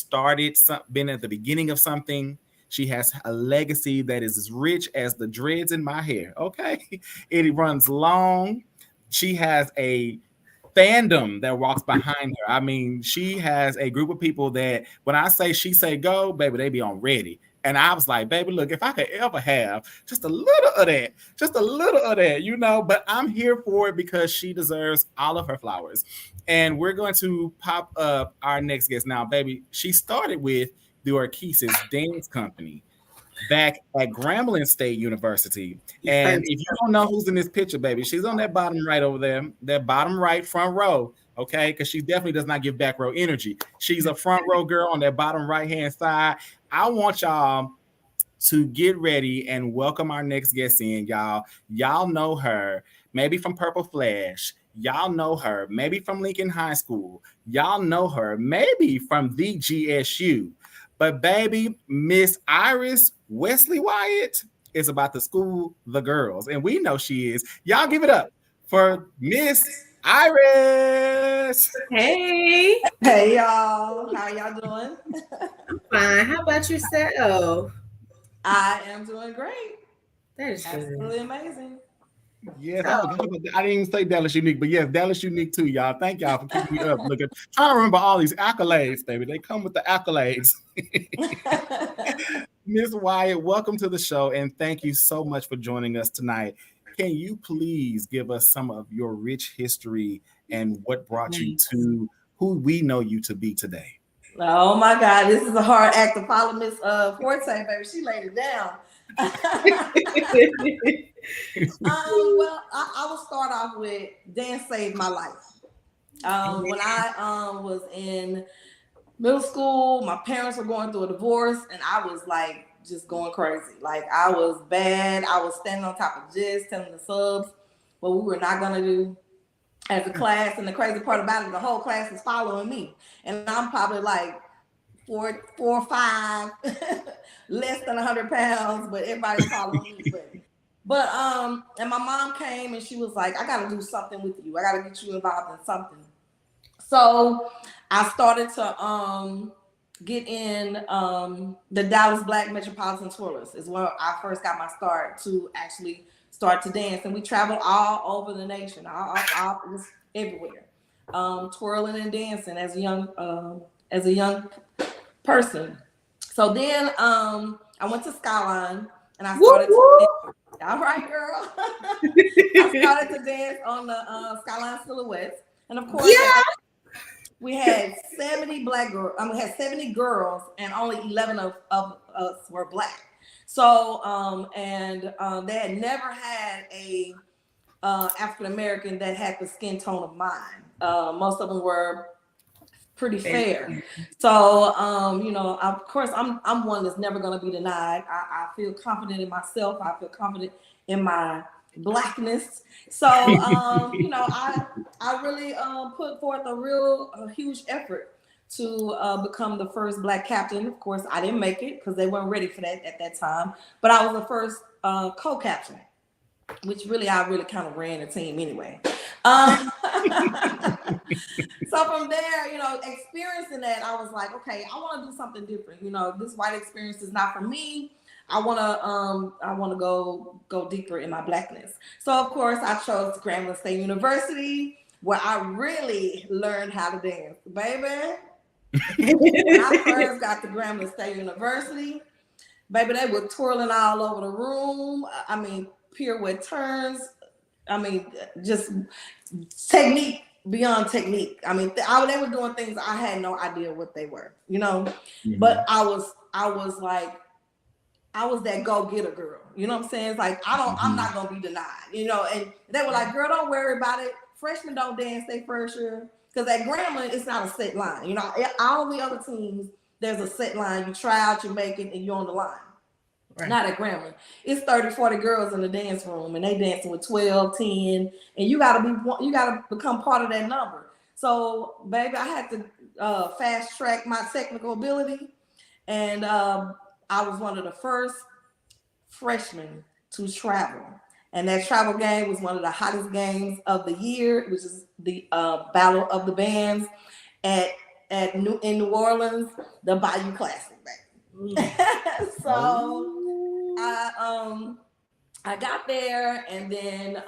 been at the beginning of something. She has a legacy that is as rich as the dreads in my hair. Okay. It runs long. She has a fandom that walks behind her. I mean, she has a group of people that when I say she say go, baby, they be on ready. And I was like, baby, look, if I could ever have just a little of that, but I'm here for it because she deserves all of her flowers. And we're going to pop up our next guest now, baby. She started with the Orchesis Dance Company back at Grambling State University. And if you don't know who's in this picture, baby, she's on that bottom right over there, that bottom right front row. Okay, because she definitely does not give back row energy. She's a front row girl on that bottom right-hand side. I want y'all to get ready and welcome our next guest in, y'all. Y'all know her, maybe from Purple Flash. Y'all know her, maybe from Lincoln High School. Y'all know her, maybe from the GSU. But baby, Miss Iris Wesley Wyatt is about to school the girls. And we know she is. Y'all give it up for Miss Iris. Hey y'all. How y'all doing? Fine. How about yourself? I am doing great. That is absolutely amazing. Yes, I didn't even say Dallas Unique, but yes, Dallas Unique too, y'all. Thank y'all for keeping me up. Look, trying to remember all these accolades, baby. They come with the accolades. Miss Wyatt, welcome to the show, and thank you so much for joining us tonight. Can you please give us some of your rich history and what brought you to who we know you to be today? Oh my God, this is a hard act to follow Miss Forte, baby. She laid it down. Well, I will start off with dance saved my life. When I was in middle school, my parents were going through a divorce, and I was like just going crazy. Like I was bad. I was standing on top of just telling the subs what we were not gonna do as a class. And the crazy part about it, the whole class is following me, and I'm probably like 4 or 5, less than 100 pounds, but everybody's following me. But and my mom came and she was like, I gotta do something with you. I gotta get you involved in something. So I started to get in the Dallas Black Metropolitan Twirlers is where I first got my start to actually start to dance. And we traveled all over the nation, all it was everywhere, twirling and dancing as a young person. So then I went to Skyline and I started to dance. All right, girl. I started to dance on the Skyline Silhouettes. And of course, we had 70 black girls. We had 70 girls, and only 11 of us were black. So, they had never had a African American that had the skin tone of mine. Most of them were pretty fair. So, of course, I'm one that's never going to be denied. I feel confident in myself. I feel confident in my Blackness. So, I really put forth a huge effort to become the first Black captain. Of course, I didn't make it because they weren't ready for that at that time. But I was the first co-captain, which I really kind of ran the team anyway. So from there, experiencing that, I was like, okay, I want to do something different. This white experience is not for me. I want to go deeper in my Blackness. So of course I chose Grambling State University, where I really learned how to dance, baby. When I first got to Grambling State University, baby, they were twirling all over the room. I mean, pirouette turns. I mean, just technique beyond technique. I mean, they were doing things I had no idea what they were, you know. Mm-hmm. But I was that go-getter girl. You know what I'm saying? It's like I'm not gonna be denied, you know. And they were like, girl, don't worry about it. Freshmen don't dance their first year. Because at Grambling, it's not a set line. You know, all the other teams, there's a set line. You try out, you make it, and you're on the line. Right. Not at Grambling. It's 30, 40 girls in the dance room, and they dancing with 12, 10, and you gotta become part of that number. So, baby, I had to fast track my technical ability, and I was one of the first freshmen to travel. And that travel game was one of the hottest games of the year, which is the Battle of the Bands in New Orleans, the Bayou Classic, baby. So I got there, and then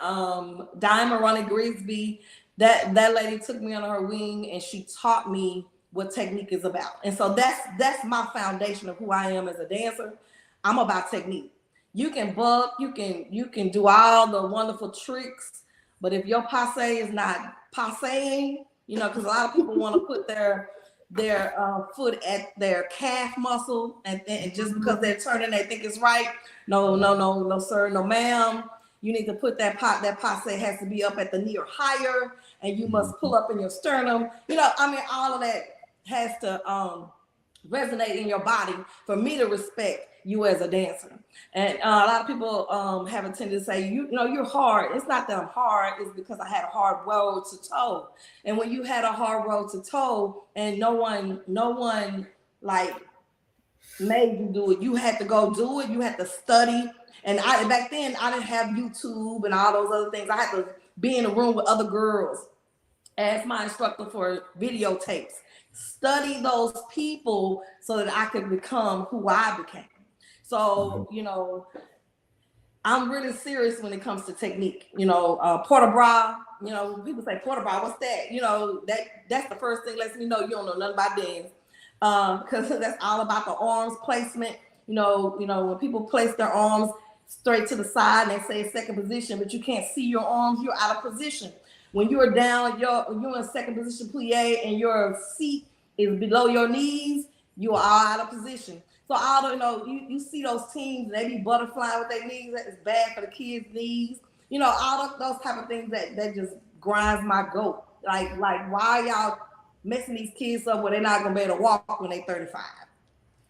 Diamond Ronnie Grigsby, that lady took me under her wing, and she taught me what technique is about. And so that's my foundation of who I am as a dancer. I'm about technique. You can buck, you can do all the wonderful tricks, but if your passe is not passeing, you know, because a lot of people want to put their foot at their calf muscle, and just because they're turning, they think it's right. No, sir, no, ma'am. You need to put that passe has to be up at the knee or higher, and you must pull up in your sternum. You know, I mean, all of that has to resonate in your body for me to respect you as a dancer. And a lot of people have a tendency to say, you know, you're hard. It's not that I'm hard, it's because I had a hard road to toe. And when you had a hard road to toe and no one like made you do it, you had to go do it, you had to study. And back then I didn't have YouTube and all those other things. I had to be in a room with other girls, ask my instructor for videotapes, study those people so that I could become who I became. So, you know, I'm really serious when it comes to technique. You know, port de bras, you know, people say port de bras, what's that? You know, that's the first thing lets me know you don't know nothing about dance. Because that's all about the arms placement. You know, when people place their arms straight to the side and they say second position, but you can't see your arms, you're out of position. When you're down, you're in second position plie and your seat is below your knees, you are all out of position. So although, you know, you see those teams, they be butterflying with their knees, that is bad for the kids' knees. You know, all of those type of things that just grinds my goat. Like why y'all messing these kids up where they're not gonna be able to walk when they're 35?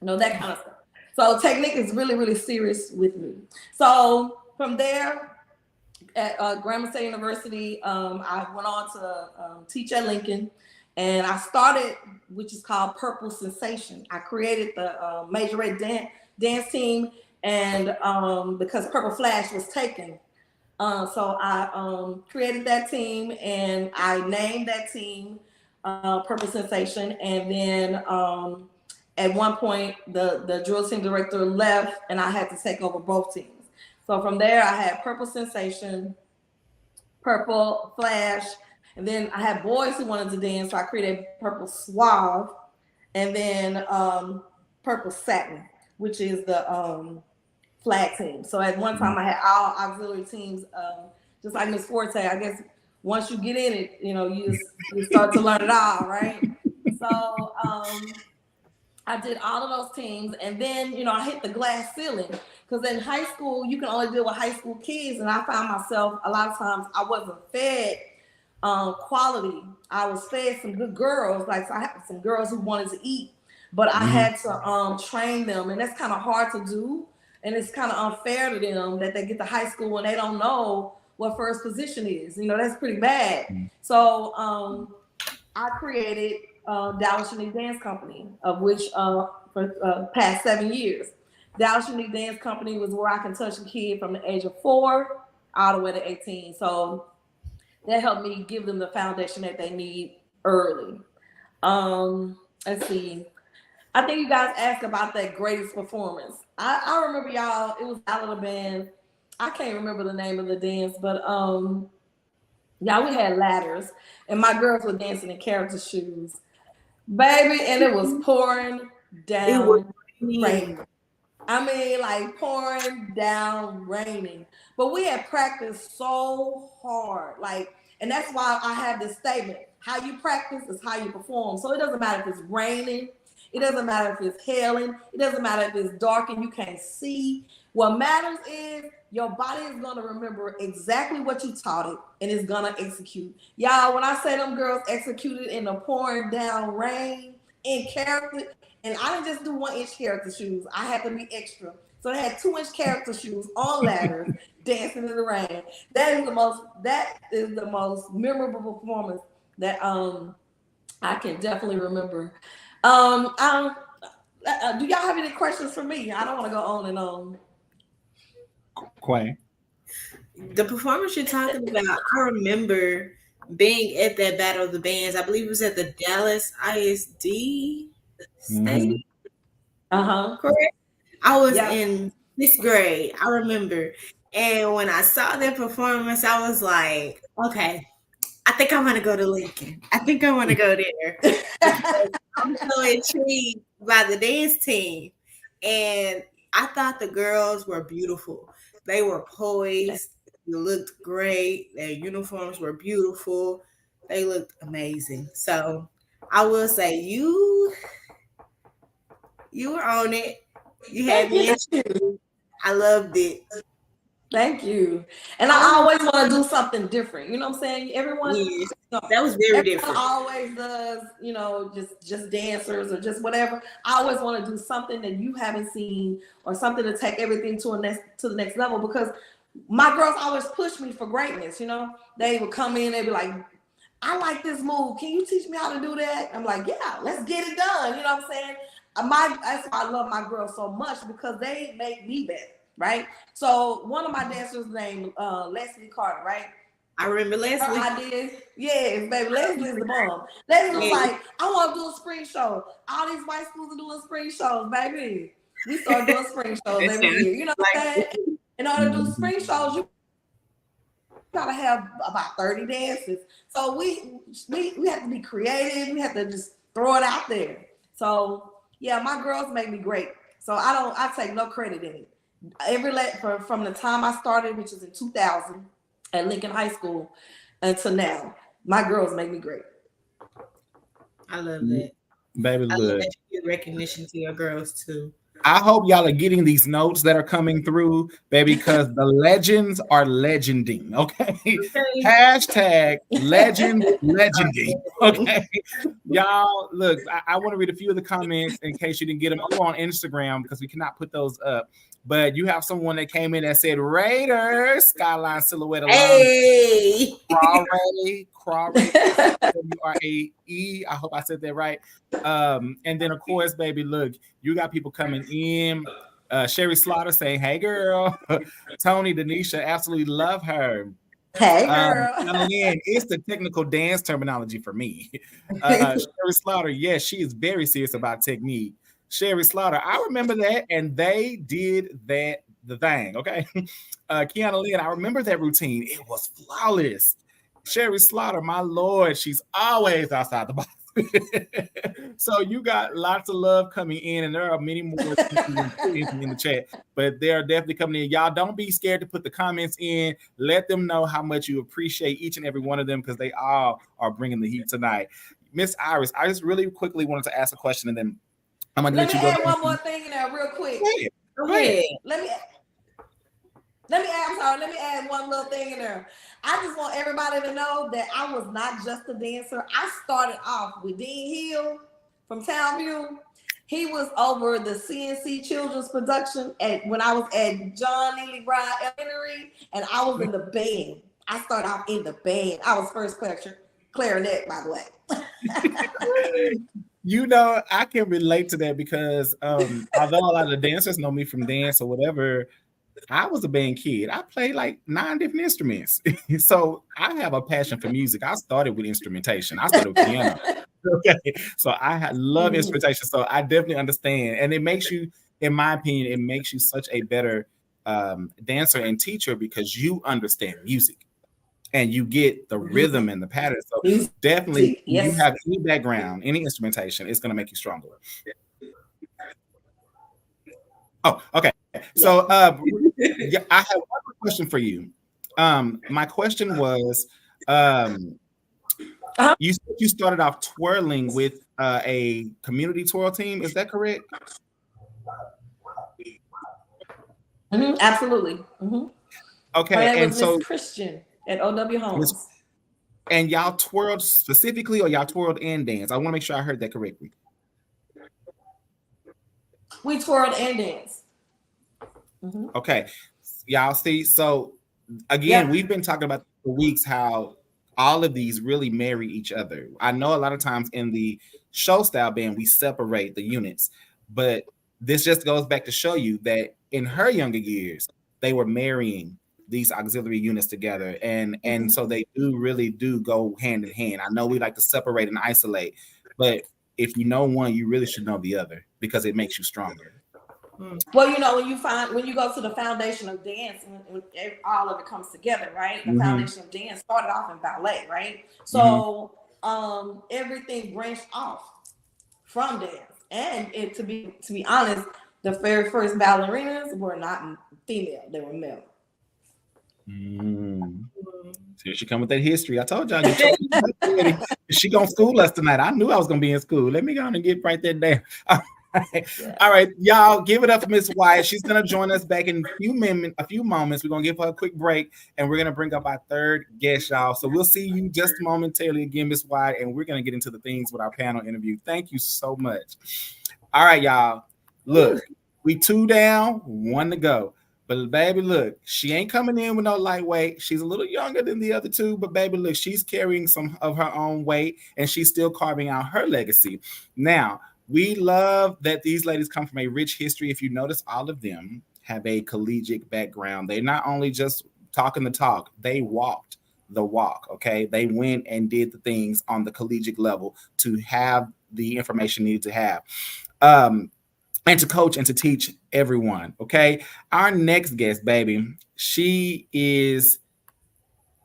You know, that kind of stuff. So technique is really, really serious with me. So from there, at Grambling State University, I went on to teach at Lincoln. And I started, which is called Purple Sensation. I created the majorette dance team, and because Purple Flash was taken. So I created that team, and I named that team Purple Sensation. And then at one point, the drill team director left, and I had to take over both teams. So from there, I had Purple Sensation, Purple Flash, and then I had boys who wanted to dance, so I created Purple Suave, and then Purple Satin, which is the flag team. So at one time I had all auxiliary teams, just like Miss Forte. I guess once you get in it, you know, you start to learn it all, right? So I did all of those teams, and then, you know, I hit the glass ceiling, because in high school you can only deal with high school kids, and I found myself a lot of times I wasn't fed quality. I was fed some good girls, like so I had some girls who wanted to eat, but I had to train them, and that's kind of hard to do, and it's kind of unfair to them that they get to high school and they don't know what first position is. You know, that's pretty bad. So I created Dallas Unique Dance Company, of which for past 7 years. Dallas Unique Dance Company was where I can touch a kid from the age of 4 all the way to 18. So that helped me give them the foundation that they need early. Let's see. I think you guys asked about that greatest performance. I remember, y'all, it was out of the band. I can't remember the name of the dance, but y'all, we had ladders, and my girls were dancing in character shoes. baby, and it was pouring down. It was raining. I mean, like pouring down raining. But we had practiced so hard. Like, and that's why I have this statement. How you practice is how you perform. So it doesn't matter if it's raining. It doesn't matter if it's hailing. It doesn't matter if it's dark and you can't see. What matters is your body is going to remember exactly what you taught it and it's going to execute. Y'all, when I say them girls executed in the pouring down rain in character, and I didn't just do 1-inch character shoes. I had to be extra. So they had 2-inch character shoes on ladders dancing in the rain. That is the most memorable performance that I can definitely remember. Do y'all have any questions for me? I don't want to go on and on. Quay. The performance you're talking about, I remember being at that Battle of the Bands. I believe it was at the Dallas ISD Stadium. Correct? I was in 6th grade, I remember. And when I saw their performance, I was like, okay, I think I want to go to Lincoln. I think I want to go there. I'm so intrigued by the dance team. And I thought the girls were beautiful. They were poised. They looked great. Their uniforms were beautiful. They looked amazing. So I will say you were on it. You had me in. I loved it. Thank you. And I always want to do something different. You know what I'm saying? Everyone, that was very different. Always does, just dancers or just whatever. I always want to do something that you haven't seen or something to take everything to the next level, because my girls always push me for greatness. They would come in, they'd be like, I like this move. Can you teach me how to do that? I'm like, yeah, let's get it done. You know what I'm saying? That's why I love my girls so much, because they make me better. Right. So one of my dancers named Leslie Carter, right? I remember Leslie. I did. Yes, baby. Leslie's the bomb. Leslie was like, I want to do a spring show. All these white schools are doing spring shows, baby. We started doing spring shows every year. You know what I'm saying? In order to do spring shows, you gotta have about 30 dances. So we have to be creative. We have to just throw it out there. So yeah, my girls make me great. So I take no credit in it. From the time I started, which is in 2000 at Lincoln High School, until now, my girls make me great. I love that. Baby, I love that you give recognition to your girls too. I hope y'all are getting these notes that are coming through, baby, because the legends are legending. Okay. Hashtag legending. Okay. Y'all, look, I want to read a few of the comments in case you didn't get them over on Instagram, because we cannot put those up. But you have someone that came in that said Raiders, Skyline Silhouette alum. Hey. Crawley, W-R-A-E. I hope I said that right. And then, of course, baby, look, you got people coming in. Sherry Slaughter saying, hey, girl. Tony, Denisha, absolutely love her. Hey, girl. Again, it's the technical dance terminology for me. Sherry Slaughter, yes, she is very serious about technique. Sherry Slaughter, I remember that, and they did the thing, okay? Kiana Lynn, I remember that routine. It was flawless. Sherry Slaughter, my Lord, she's always outside the box. So you got lots of love coming in, and there are many more in the chat, but they are definitely coming in. Y'all don't be scared to put the comments in. Let them know how much you appreciate each and every one of them, because they all are bringing the heat tonight. Miss Iris, I just really quickly wanted to ask a question, and then I'm gonna let you go. Let me add one more thing in there real quick. Go ahead. Let me add one little thing in there. I just want everybody to know that I was not just a dancer. I started off with Dean Hill from Townview. He was over the CNC Children's production when I was at John Neely Brown Elementary, and I was in the band. I started off in the band. I was first clarinet, by the way. I can relate to that, because although a lot of the dancers know me from dance or whatever, I was a band kid. I played like 9 different instruments. So I have a passion for music. I started with instrumentation. I started with piano. Okay. So I love instrumentation. So I definitely understand. And it makes you, in my opinion, it makes you such a better dancer and teacher, because you understand music. and you get the rhythm and the pattern. So definitely, Yes. you have any background, any instrumentation, it's going to make you stronger. Oh, okay. So yeah, I have one question for you. My question was, you said you started off twirling with a community twirl team. Is that correct? Absolutely. Okay, and so Miss Christian at OW Homes. And y'all twirled specifically, or y'all twirled and danced? I want to make sure I heard that correctly. We twirled and danced. Okay, y'all see. So again, we've been talking about for weeks how all of these really marry each other. I know a lot of times in the show style band we separate the units, but this just goes back to show you that in her younger years they were marrying these auxiliary units together, and so they really do go hand in hand. I know we like to separate and isolate, but if you know one, you really should know the other because it makes you stronger. Well, you know, when you go to the foundation of dance, when all of it comes together, right? The foundation of dance started off in ballet, right? So everything branched off from dance. And to be honest, the very first ballerinas were not female; they were male. Here she come with that history. I told y'all. She gonna school us tonight. I knew I was gonna be in school. Let me go and get right there down. All right, y'all, give it up for Miss Wyatt. She's gonna join us back in a few moments. We're gonna give her a quick break, and we're gonna bring up our third guest, y'all. So we'll see you just momentarily again, Miss Wyatt, and we're gonna get into the things with our panel interview. Thank you so much. All right, y'all. Look, we 2 down, 1 to go. But baby, look, she ain't coming in with no lightweight. She's a little younger than the other two, but baby, look, she's carrying some of her own weight, and she's still carving out her legacy. Now, we love that these ladies come from a rich history. If you notice, all of them have a collegiate background. They're not only just talking the talk, they walked the walk, okay? They went and did the things on the collegiate level to have the information needed to have. And to coach and to teach everyone, okay? Our next guest, baby, she is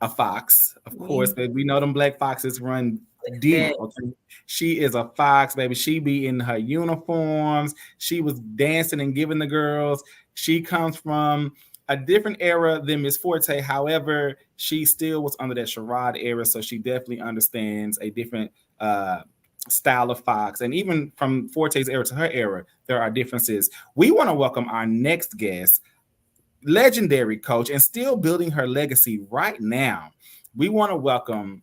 a fox. Of course, baby, we know them black foxes run deep, okay? She is a fox, baby. She be in her uniforms. She was dancing and giving the girls. She comes from a different era than Miss Forte. However, she still was under that charade era, so she definitely understands a different style of fox. And even from Forte's era to her era, there are differences. We want to welcome our next guest, legendary coach, and still building her legacy right now. We want to welcome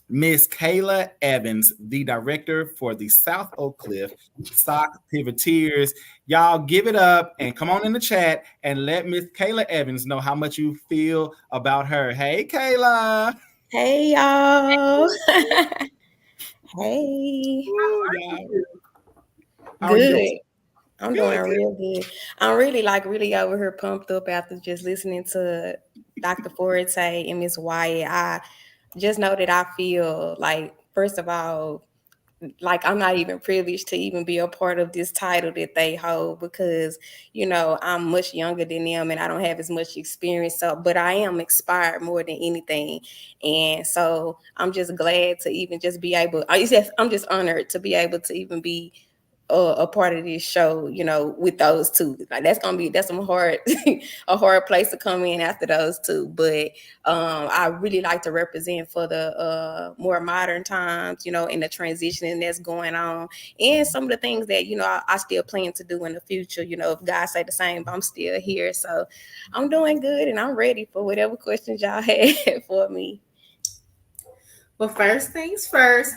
Miss Kayla Evans, the director for the South Oak Cliff Sock Pivoteers. Y'all give it up and come on in the chat and let Miss Kayla Evans know how much you feel about her. Hey, Kayla. Hey, y'all. Hey. Good. I'm doing real good. I'm really over here pumped up after just listening to Dr. Forte and Miss Wyatt. I just know that I feel like, first of all, like I'm not even privileged to even be a part of this title that they hold because, you know, I'm much younger than them and I don't have as much experience. So, but I am inspired more than anything. And so I'm just glad to even just be able, I'm just honored to be able to even be a part of this show, you know, with those two. Like that's some hard a hard place to come in after those two. But I really like to represent for the more modern times, you know, and the transitioning that's going on and some of the things that, you know, I still plan to do in the future. You know, if God say the same, I'm still here. So I'm doing good and I'm ready for whatever questions y'all have for me. Well, first things first,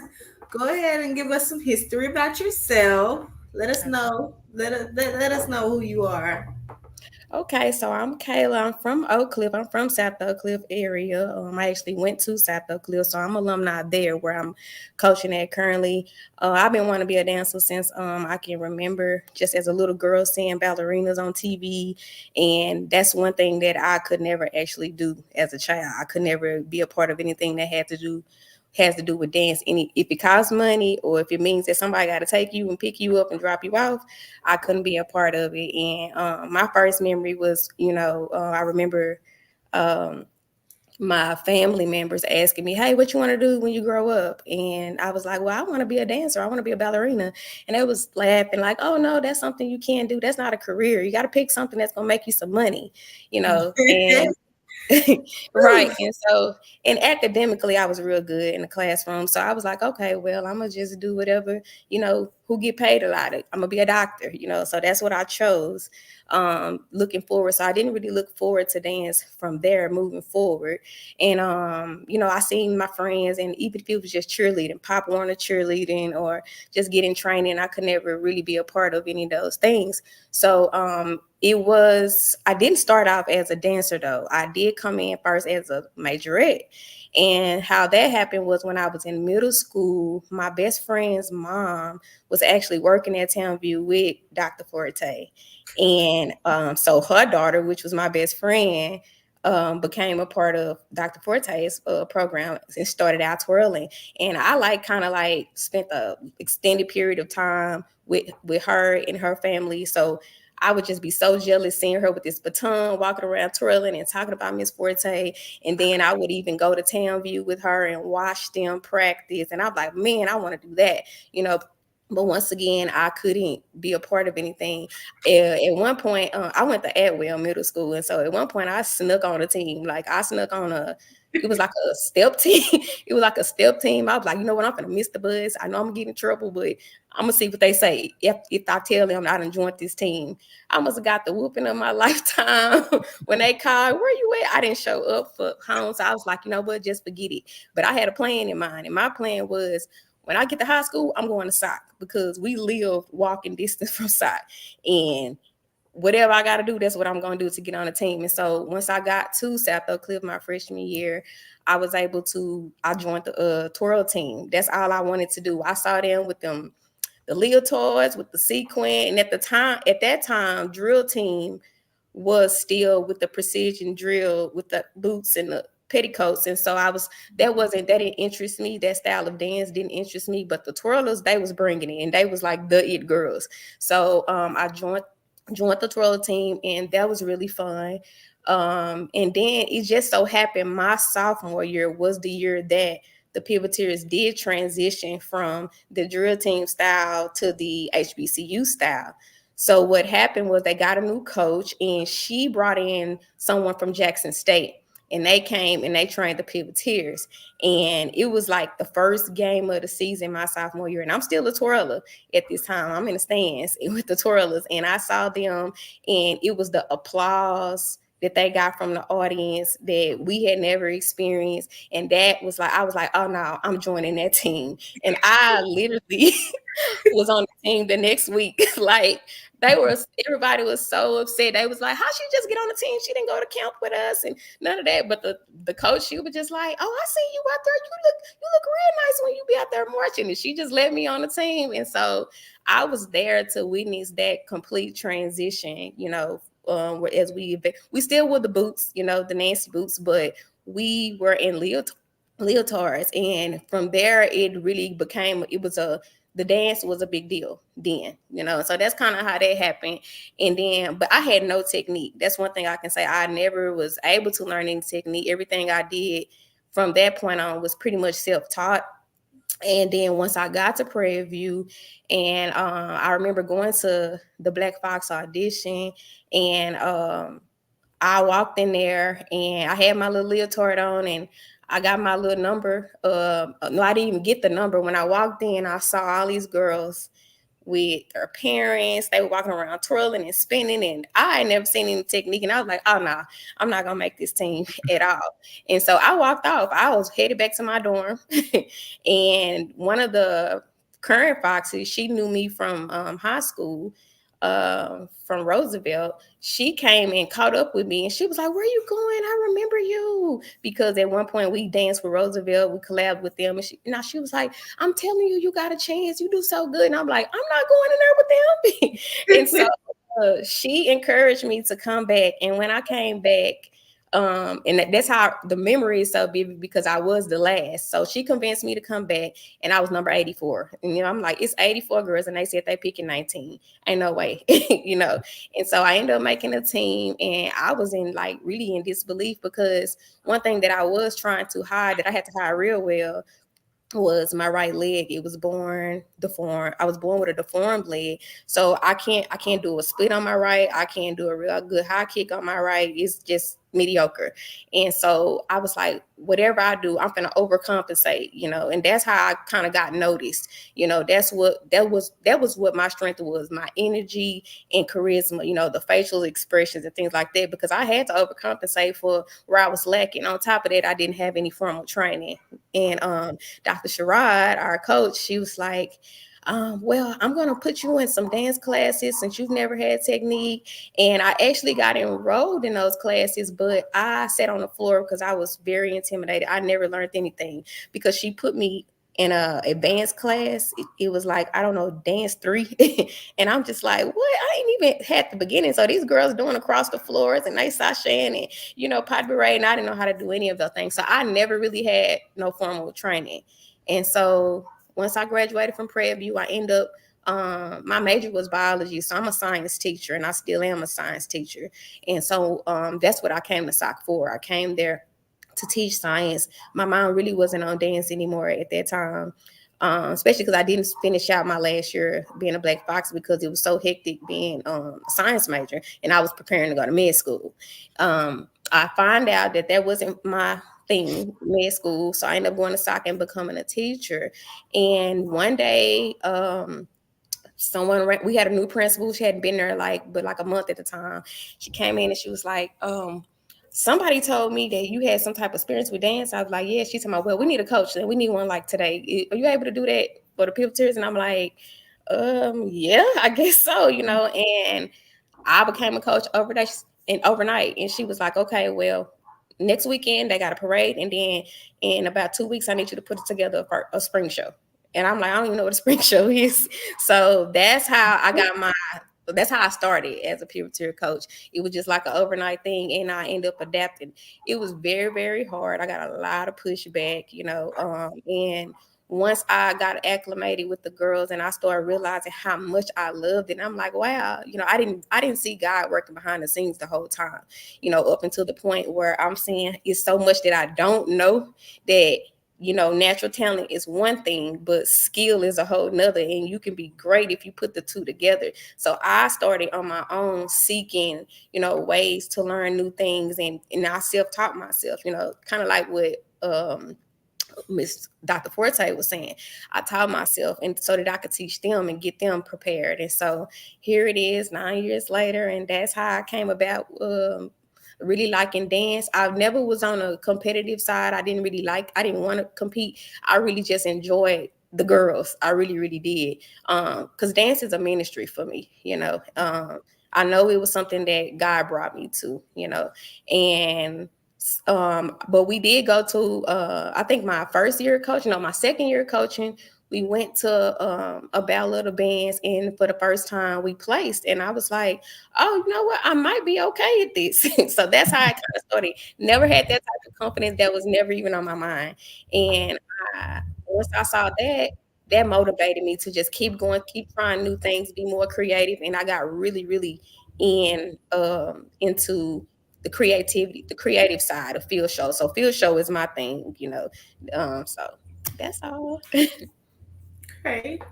go ahead and give us some history about yourself. Let us know. Let us know who you are. Okay, so I'm Kayla. I'm from Oak Cliff. I'm from South Oak Cliff area. I actually went to South Oak Cliff, so I'm alumni there where I'm coaching at currently. I've been wanting to be a dancer since I can remember, just as a little girl seeing ballerinas on TV, and that's one thing that I could never actually do as a child. I could never be a part of anything that has to do with dance. If it costs money or if it means that somebody got to take you and pick you up and drop you off, I couldn't be a part of it. And my first memory was, you know, I remember my family members asking me, hey, what you want to do when you grow up? And I was like, well, I want to be a dancer. I want to be a ballerina. And they was laughing like, oh, no, that's something you can't do. That's not a career. You got to pick something that's going to make you some money, and right. And academically, I was real good in the classroom. So I was like, okay, well, I'm going to just do whatever, who get paid a lot. I'm going to be a doctor, so that's what I chose. Looking forward. So I didn't really look forward to dance from there moving forward. And, I seen my friends, and even if it was just cheerleading, Pop Warner cheerleading or just getting training, I could never really be a part of any of those things. So, I didn't start off as a dancer though. I did come in first as a majorette. And how that happened was when I was in middle school, my best friend's mom was actually working at Townview with Dr. Forte. And so her daughter, which was my best friend, became a part of Dr. Forte's program and started out twirling. And I kind of spent a extended period of time with her and her family. So I would just be so jealous seeing her with this baton walking around twirling and talking about Miss Forte. And then I would even go to Townview with her and watch them practice. And I'm like, man, I want to do that, But once again, I couldn't be a part of anything. At one point, I went to Atwell Middle School. And so at one point I snuck on a team. Like I snuck on it was like a step team. It was like a step team. I was like, you know what? I'm going to miss the bus. I know I'm going to get in trouble, but I'm going to see what they say. If I tell them I done joined this team, I must have got the whooping of my lifetime. When they called, where you at? I didn't show up for home. So I was like, you know what? Just forget it. But I had a plan in mind. And my plan was, when I get to high school, I'm going to SOC because we live walking distance from SOC. And whatever I got to do, that's what I'm going to do to get on the team. And so once I got to South Oak Cliff my freshman year, I joined the twirl team. That's all I wanted to do. I saw them with the leotards, with the sequin. And at that time, drill team was still with the precision drill with the boots and the petticoats. And so that didn't interest me. That style of dance didn't interest me, but the twirlers, they was bringing it, and they was like the it girls. So I joined the twirl team, and that was really fun. And then it just so happened my sophomore year was the year that the Pivoters did transition from the drill team style to the HBCU style. So what happened was they got a new coach, and she brought in someone from Jackson State. And they came and they trained the Pivoters. And it was like the first game of the season my sophomore year. And I'm still a twirler at this time. I'm in the stands with the twirlers. And I saw them, and it was the applause that they got from the audience that we had never experienced. And that was like, I was like, oh no, I'm joining that team. And I literally was on the team the next week. Like, everybody was so upset. They was like, how she just get on the team? She didn't go to camp with us and none of that. But the coach, she was just like, oh, I see you out there. You look real nice when you be out there marching. And she just let me on the team. And so I was there to witness that complete transition, as we still wore the boots, the Nancy boots, but we were in leotards. And from there, it really became, the dance was a big deal then, so that's kind of how that happened. And then, but I had no technique. That's one thing I can say. I never was able to learn any technique. Everything I did from that point on was pretty much self-taught. And then once I got to Prairie View, and I remember going to the Black Fox audition, and I walked in there and I had my little leotard on, and I got my little number. No, I didn't even get the number. When I walked in, I saw all these girls with their parents. They were walking around twirling and spinning, and I had never seen any technique. And I was like, oh no, I'm not gonna make this team at all. And so I walked off. I was headed back to my dorm. And one of the current Foxes, she knew me from high school, from Roosevelt. She came and caught up with me, and she was like, where are you going? I remember you. Because at one point we danced with Roosevelt, we collabed with them, and she was like, I'm telling you, you got a chance, you do so good. And I'm like, I'm not going in there with them. And so she encouraged me to come back. And when I came back, And that's how the memory is so vivid, because I was the last. So she convinced me to come back, and I was number 84. And I'm like, it's 84 girls, and they said they picking 19. Ain't no way, And so I ended up making a team, and I was in like really in disbelief, because one thing that I was trying to hide, that I had to hide real well, was my right leg. It was born deformed. I was born with a deformed leg. So I can't do a split on my right. I can't do a real good high kick on my right. It's just mediocre. And so I was like, whatever I do, I'm gonna overcompensate, and that's how I kind of got noticed. That was what my strength was, my energy and charisma, the facial expressions and things like that, because I had to overcompensate for where I was lacking. On top of that, I didn't have any formal training. And Dr. Sherrod, our coach, she was like, well, I'm going to put you in some dance classes since you've never had technique. And I actually got enrolled in those classes, but I sat on the floor because I was very intimidated. I never learned anything, because she put me in a advanced class. It was like, I don't know, dance 3. And I'm just like, what? I ain't even had the beginning. So these girls doing across the floors, and they sashaying and, pot beret, and I didn't know how to do any of those things. So I never really had no formal training. And so once I graduated from Prairie View, I ended up, my major was biology. So I'm a science teacher, and I still am a science teacher. And so that's what I came to SOC for. I came there to teach science. My mind really wasn't on dance anymore at that time. Especially because I didn't finish out my last year being a Black Fox, because it was so hectic being a science major, and I was preparing to go to med school. I found out that wasn't my thing, med school. So I ended up going to SOC and becoming a teacher. And one day, we had a new principal. She hadn't been there but a month at the time. She came in and she was like, somebody told me that you had some type of experience with dance. I was like, yeah. She's talking about, well, we need a coach, and we need one like today. Are you able to do that for the Pivoters? And I'm like, yeah, I guess so, and I became a coach overnight. And she was like, okay, well, next weekend they got a parade, and then in about 2 weeks, I need you to put together a spring show. And I'm like, I don't even know what a spring show is. So that's how I started as a Pivotary coach. It was just like an overnight thing, and I ended up adapting. It was very, very hard. I got a lot of pushback, and once I got acclimated with the girls and I started realizing how much I loved it, I'm like, wow, I didn't see God working behind the scenes the whole time, up until the point where I'm seeing it's so much that I don't know, that natural talent is one thing, but skill is a whole nother. And you can be great if you put the two together. So I started on my own seeking, ways to learn new things. And I self-taught myself, kind of like what Miss Dr. Forte was saying. I taught myself, and so that I could teach them and get them prepared. And so here it is 9 years later, and that's how I came about really liking dance. I never was on a competitive side. I didn't want to compete. I really just enjoyed the girls. I really, really did. Because dance is a ministry for me, I know it was something that God brought me to, and but we did go to I think my first year of coaching, my second year of coaching, we went to a battle of the bands, and for the first time we placed. And I was like, oh, you know what? I might be okay at this. So that's how I kind of started. Never had that type of confidence. That was never even on my mind. And once I saw that motivated me to just keep going, keep trying new things, be more creative. And I got really, really into the creative side of field show. So field show is my thing, so that's all. Great.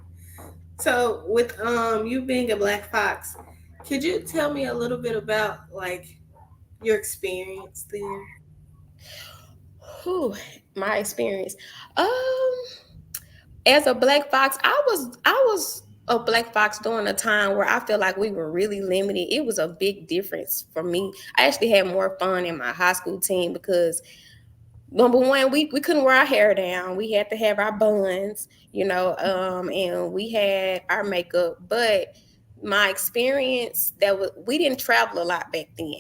So with you being a Black Fox, could you tell me a little bit about your experience there? My experience. As a Black Fox, I was a Black Fox during a time where I feel like we were really limited. It was a big difference for me. I actually had more fun in my high school team because, number one, we couldn't wear our hair down. We had to have our buns, and we had our makeup. But my experience we didn't travel a lot back then.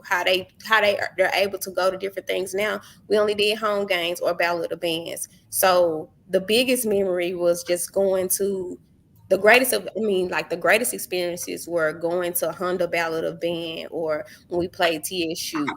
How they're able to go to different things now. We only did home games or battle of the bands. So the biggest memory was just going to the greatest experiences were going to Honda Ballad of Band, or when we played TSU.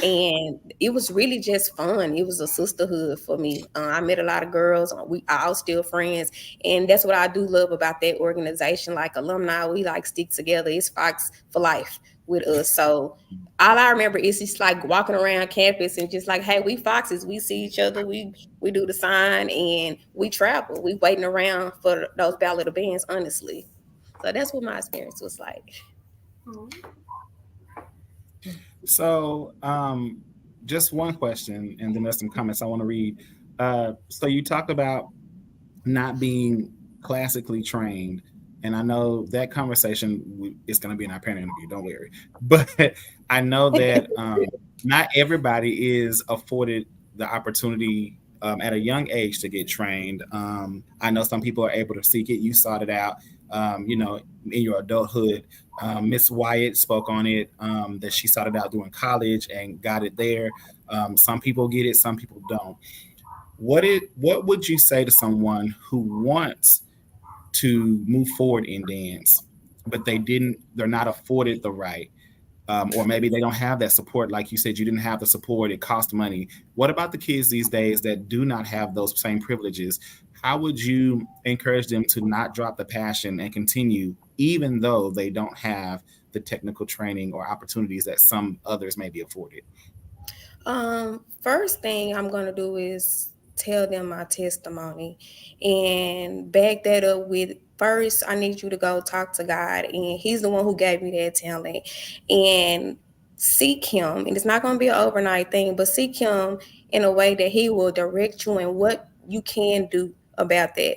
And it was really just fun. It was a sisterhood for me. I met a lot of girls. We all still friends, and that's what I do love about that organization. Like alumni, we like stick together. It's Fox for life with us. So all I remember is just like walking around campus and just like, hey, we Foxes. We see each other. We do the sign and we travel. We waiting around for those Battle of the Bands. Honestly, so that's what my experience was like. So, just one question, and then there's some comments I want to read. So you talked about not being classically trained, and I know that conversation is going to be in our parent interview. Don't worry, but I know that not everybody is afforded the opportunity at a young age to get trained. I know some people are able to seek it. You sought it out, in your adulthood. Miss Wyatt spoke on it, that she sought it out during college and got it there. Some people get it, some people don't. What would you say to someone who wants to move forward in dance, but they're not afforded the right, or maybe they don't have that support? Like you said, you didn't have the support, it cost money. What about the kids these days that do not have those same privileges? How would you encourage them to not drop the passion and continue, even though they don't have the technical training or opportunities that some others may be afforded? First thing I'm gonna do is tell them my testimony and back that up with, first I need you to go talk to God, and He's the one who gave me that talent, and seek Him. And it's not gonna be an overnight thing, but seek Him in a way that He will direct you and what you can do about that,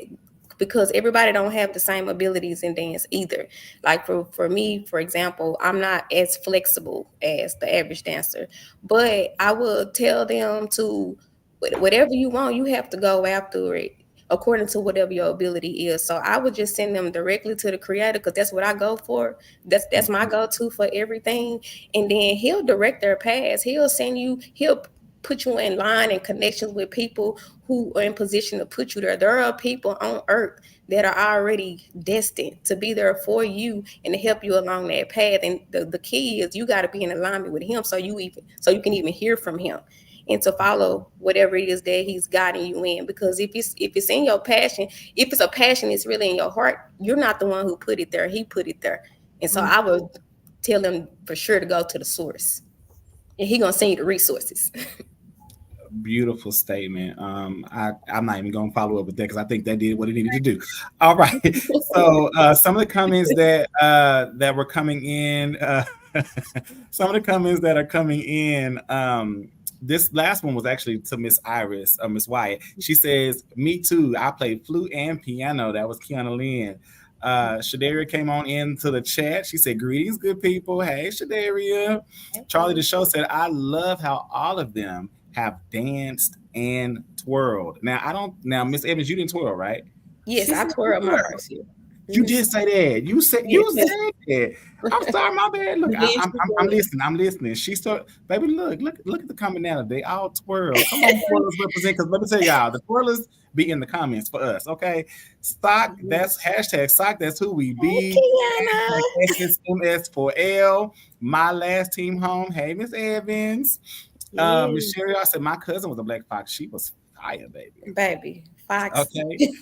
because everybody don't have the same abilities in dance either. Like for me, for example, I'm not as flexible as the average dancer, but I will tell them to, whatever you want, you have to go after it according to whatever your ability is. So I would just send them directly to the creator, because that's what I go for. That's my go-to for everything. And then He'll direct their paths. He'll put you in line and connections with people who are in position to put you there. There are people on earth that are already destined to be there for you and to help you along that path. And the key is you got to be in alignment with Him, so you can even hear from Him and to follow whatever it is that He's guiding you in. Because if it's in your passion, if it's a passion, it's really in your heart, you're not the one who put it there. He put it there. And so I would tell them for sure to go to the source, and He's gonna send you the resources. Beautiful statement. I'm not even going to follow up with that because I think that did what it needed to do. All right. So some of the comments that were coming in, some of the comments that are coming in. This last one was actually to Miss Iris, Miss Wyatt. She says, "Me too. I played flute and piano." That was Kiana Lynn. Shadaria came on into the chat. She said, "Greetings, good people." Hey, Shadaria. Charlie the Show said, "I love how all of them have danced and twirled." Now, Miss Evans, you didn't twirl, right? Yes, I twirled my heart. You did say that. You said that. I'm sorry, my bad. Look, I'm listening. I'm listening. She started, baby. Look at the commonality. They all twirl. Come on, twirlers represent. Because let me tell y'all, the twirlers be in the comments for us. Okay, Stock. That's hashtag Stock. That's who we be. SS4L. My last team home. Hey, Miss Evans. Miss Sherry, I said my cousin was a Black Fox. She was fire, baby Fox. Okay,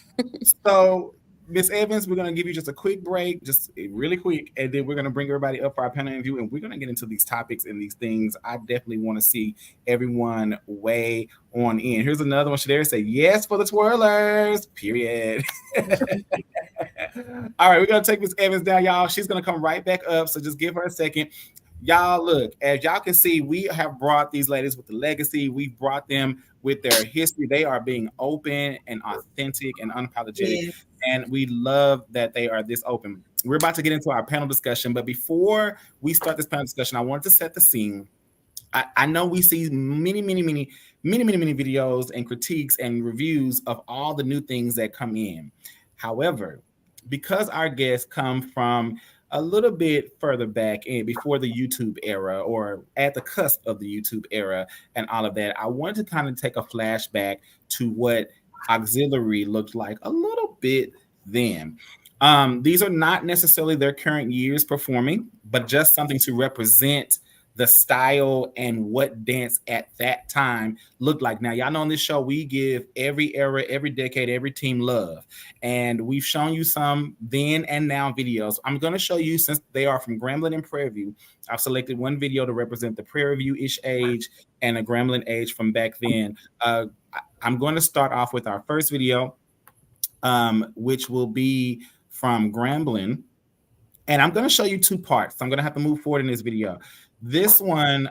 so Miss Evans, we're gonna give you just a quick break, just really quick, and then we're gonna bring everybody up for our panel interview, and we're gonna get into these topics and these things. I definitely want to see everyone weigh on in. Here's another one. Shadera say yes for the twirlers. Period. All right, we're gonna take Miss Evans down, y'all. She's gonna come right back up, so just give her a second. Y'all, look, as y'all can see, we have brought these ladies with the legacy. We've brought them with their history. They are being open and authentic and unapologetic. Yeah. And we love that they are this open. We're about to get into our panel discussion. But before we start this panel discussion, I wanted to set the scene. I know we see many videos and critiques and reviews of all the new things that come in. However, because our guests come from a little bit further back in before the YouTube era or at the cusp of the YouTube era and all of that, I wanted to kind of take a flashback to what auxiliary looked like a little bit then. These are not necessarily their current years performing, but just something to represent the style and what dance at that time looked like. Now, y'all know on this show, we give every era, every decade, every team love. And we've shown you some then and now videos. I'm going to show you, since they are from Grambling and Prairie View, I've selected one video to represent the Prairie View-ish age and a Grambling age from back then. I'm going to start off with our first video, which will be from Grambling. And I'm going to show you two parts. So I'm going to have to move forward in this video. This one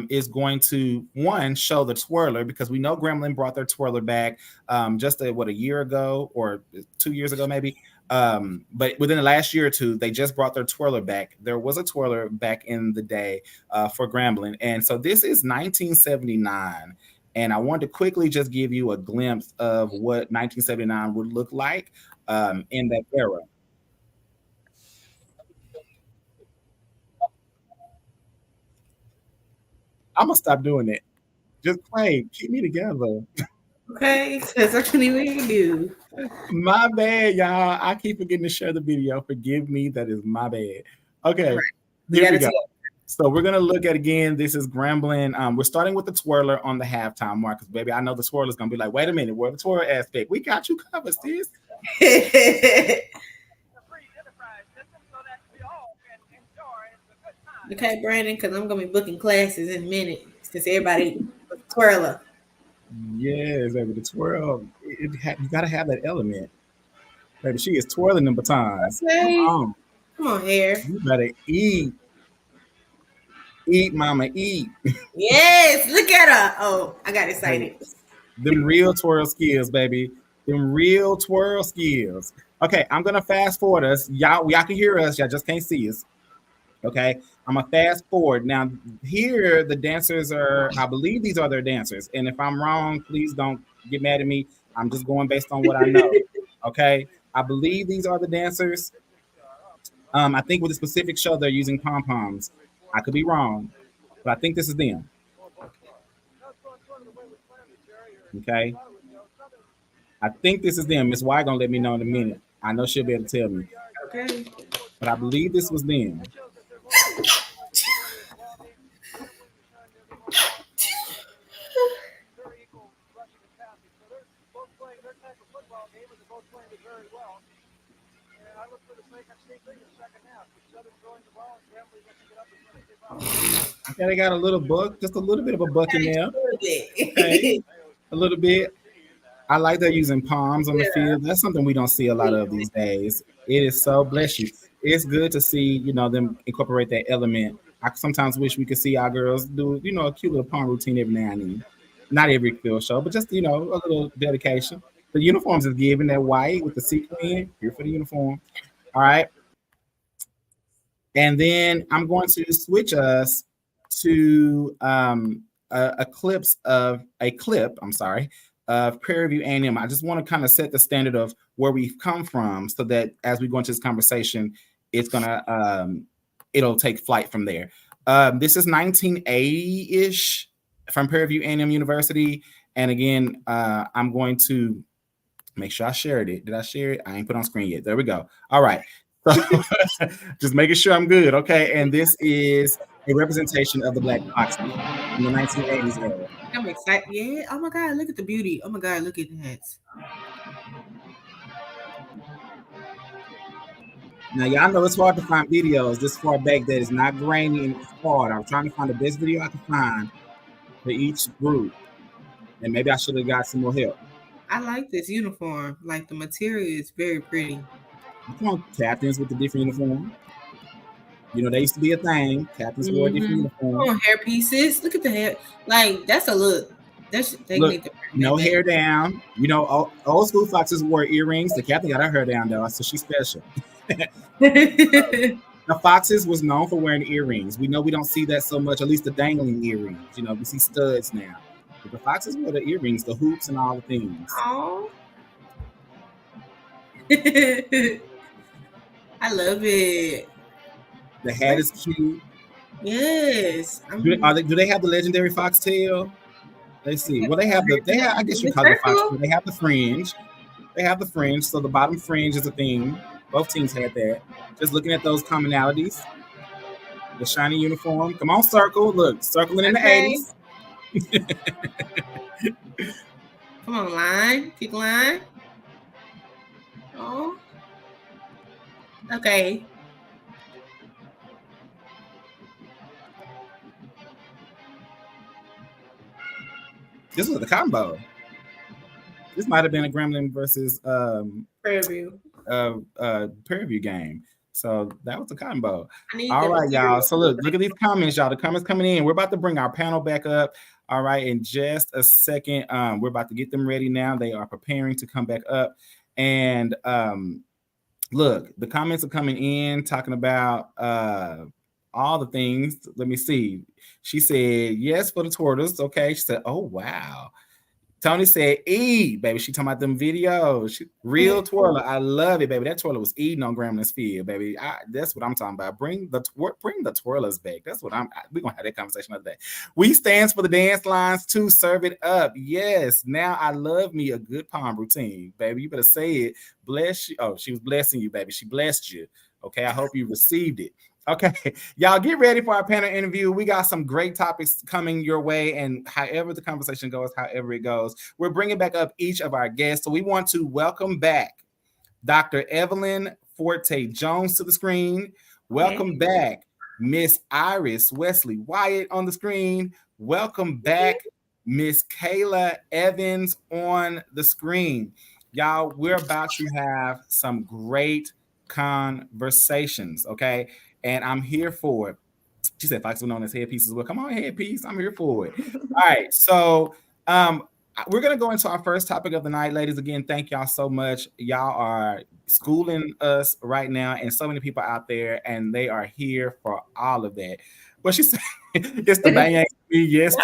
is going to, one, show the twirler, because we know Grambling brought their twirler back just a year ago or 2 years ago maybe. But within the last year or two, they just brought their twirler back. There was a twirler back in the day for Grambling. And so this is 1979. And I wanted to quickly just give you a glimpse of what 1979 would look like in that era. I'm gonna stop doing it. Just play. Keep me together. Okay, because I couldn't even do. My bad, y'all. I keep forgetting to share the video. Forgive me. That is my bad. Okay, right. Here we go. So we're gonna look at again. This is Grambling. We're starting with the twirler on the halftime mark, because baby, I know the twirler's gonna be like, wait a minute, where the twirler aspect? We got you covered, sis. Okay, Brandon, because I'm gonna be booking classes in a minute since everybody twirler. Yes, baby, the twirl. You gotta have that element. Baby, she is twirling them batons. Okay. Come on, hair. You better eat. Eat, mama, eat. Yes, look at her. Oh, I got excited. Them real twirl skills, baby. Them real twirl skills. Okay, I'm gonna fast forward us. Y'all can hear us. Y'all just can't see us. Okay, I'm gonna fast forward. Now, here the dancers are, I believe these are their dancers. And if I'm wrong, please don't get mad at me. I'm just going based on what I know. Okay, I believe these are the dancers. I think with a specific show, they're using pom-poms. I could be wrong, but I think this is them. Okay, I think this is them. Miss Y gonna let me know in a minute. I know she'll be able to tell me. Okay, but I believe this was them. Okay, they got a little buck, just a little bit of a buck in there. Okay, a little bit. I like they're using palms on the field. That's something we don't see a lot of these days. It is so, bless you. It's good to see, them incorporate that element. I sometimes wish we could see our girls do, a cute little palm routine every now and then. Not every field show, but just, a little dedication. The uniforms is given, that white with the sequin. Here for the uniform. All right. And then I'm going to switch us to a clip of Prairie View A&M. I just want to kind of set the standard of where we've come from, so that as we go into this conversation, it'll take flight from there. This is 1980-ish from Prairie View A&M University. And again, I'm going to make sure I shared it. Did I share it? I ain't put on screen yet. There we go. All right. So just making sure I'm good. Okay. And this is a representation of the Black Fox in the 1980s era. I'm excited. Yeah. Oh my God, look at the beauty. Oh my God, look at that. Now, y'all know it's hard to find videos this far back that is not grainy and hard. I'm trying to find the best video I can find for each group. And maybe I should have got some more help. I like this uniform. Like, the material is very pretty. Come on, captains with the different uniform. They used to be a thing. Captains wore a different uniform. Come on, hair pieces. Look at the hair. Like, that's a look. Need to no hair down. Old school foxes wore earrings. The captain got her hair down, though, so she's special. The foxes was known for wearing earrings. We know we don't see that so much, at least the dangling earrings. We see studs now. But the foxes wore the earrings, the hoops, and all the things. Oh. I love it. The hat is cute. Yes. Do they have the legendary foxtail? Let's see. Well, I guess you call it foxtail. They have the fringe. So the bottom fringe is a thing. Both teams had that. Just looking at those commonalities. The shiny uniform. Come on, circle. Look, circling in the Okay. 80s. Come on, line. Keep line. Oh. Okay. This was the combo. This might have been a Gremlin versus Prairie View. Prairie View game. So that was the combo. I need All the right, y'all. material. So look at these comments, y'all. The comments coming in. We're about to bring our panel back up. All right, in just a second. We're about to get them ready now. They are preparing to come back up. And look, the comments are coming in talking about all the things. Let me see. She said yes for the turtles. Okay. She said, oh wow. Tony said, eat, baby. She talking about them videos. Real twirler. I love it, baby. That twirler was eating on Gremlin's Field, baby. That's what I'm talking about. Bring the twirlers back. That's what we're going to have that conversation another day. We stands for the dance lines to serve it up. Yes. Now I love me a good palm routine, baby. You better say it. Bless you. Oh, she was blessing you, baby. She blessed you. Okay. I hope you received it. Okay, y'all get ready for our panel interview. We got some great topics coming your way, and however the conversation goes, however it goes, we're bringing back up each of our guests. So we want to welcome back Dr. Evelyn Forte Jones to the screen. Welcome back Miss Iris Wesley Wyatt on the screen. Welcome back Miss Kayla Evans on the screen. Y'all, we're about to have some great conversations, okay? And I'm here for it. She said Fox was known as headpiece as well. Come on, headpiece. I'm here for it. All right. So we're going to go into our first topic of the night. Ladies, again, thank y'all so much. Y'all are schooling us right now, and so many people out there, and they are here for all of that. What she said, it's the bang. Yes.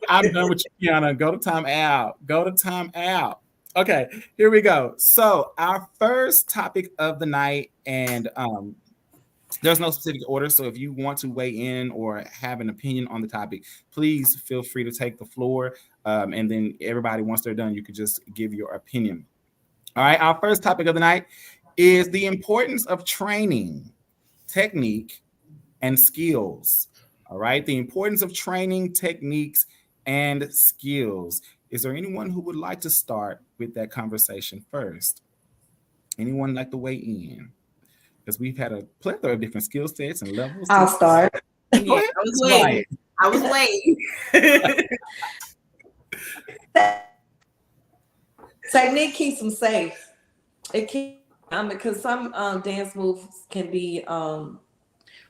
I'm done with you, Kiana. Go to time out. Go to time out. Okay, here we go. So our first topic of the night, and there's no specific order. So if you want to weigh in or have an opinion on the topic, please feel free to take the floor. And then everybody, once they're done, you could just give your opinion. All right, our first topic of the night is the importance of training, technique, and skills. All right, the importance of training, techniques, and skills. Is there anyone who would like to start with that conversation first? Anyone like to weigh in? Because we've had a plethora of different skill sets and levels. I'll start. Yeah, I was waiting. Technique keeps them safe. It keeps because some dance moves can be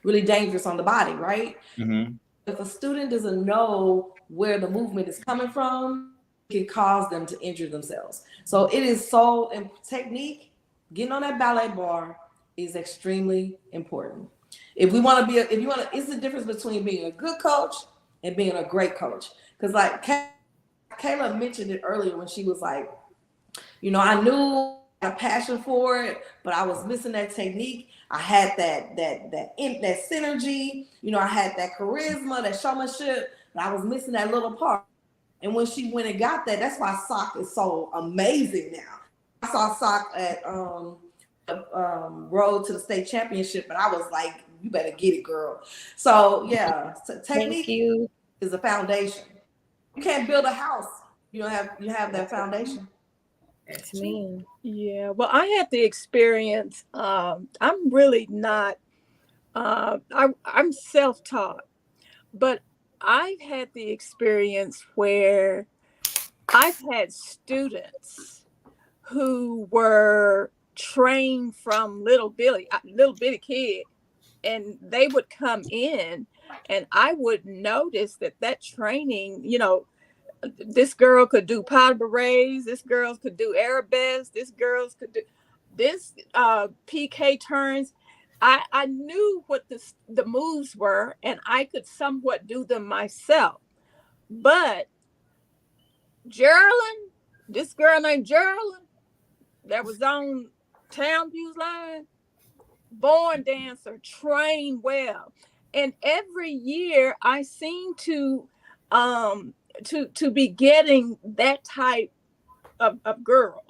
really dangerous on the body, right? Mm-hmm. If a student doesn't know where the movement is coming from, it can cause them to injure themselves. So it is so technique, getting on that ballet bar is extremely important. If we want to be, it's the difference between being a good coach and being a great coach. Because like Kayla mentioned it earlier when she was like, I knew I had a passion for it, but I was missing that technique. I had that synergy, I had that charisma, that showmanship, but I was missing that little part. And when she went and got that, that's why sock is so amazing now. I saw sock at road to the state championship, and I was like, you better get it, girl. So yeah, technique is a foundation. You can't build a house. You have that foundation. That's me. Yeah, well, I had the experience. I'm really not. I'm self-taught, but I've had the experience where I've had students who were trained from little bitty kid, and they would come in, and I would notice that training, this girl could do pas de bourrées, this girl could do arabesque, this girl could do this PK turns. I knew what the moves were, and I could somewhat do them myself. But Geraldine, this girl named Geraldine, that was on Townview's line, born dancer, trained well. And every year I seem to be getting that type of girl.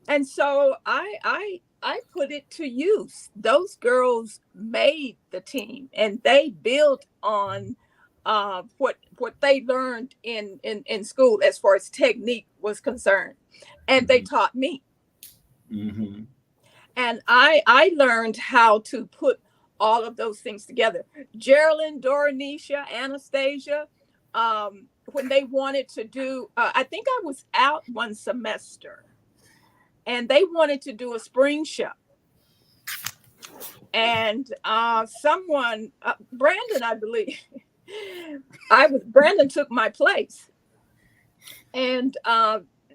And so I I put it to use. Those girls made the team, and they built on what they learned in school as far as technique was concerned, and they taught me. Mm-hmm. And I learned how to put all of those things together. Geraldine, Doronisha, Anastasia, when they wanted to do, I think I was out one semester, and they wanted to do a spring show. And someone, Brandon, I believe, Brandon took my place, and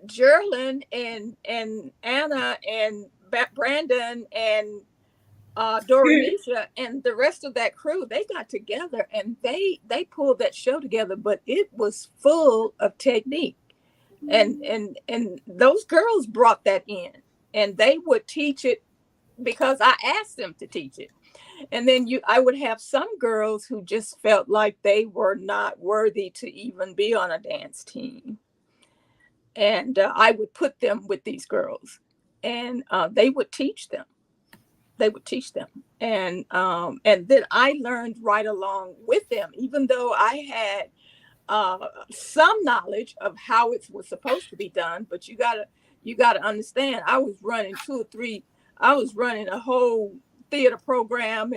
Geraldine and Anna and Brandon and Doronisha and the rest of that crew, they got together and they pulled that show together, but it was full of technique. And those girls brought that in, and they would teach it because I asked them to teach it. And then I would have some girls who just felt like they were not worthy to even be on a dance team. And I would put them with these girls, and they would teach them. And then I learned right along with them, even though I had some knowledge of how it was supposed to be done. But you gotta understand, I was running a whole theater program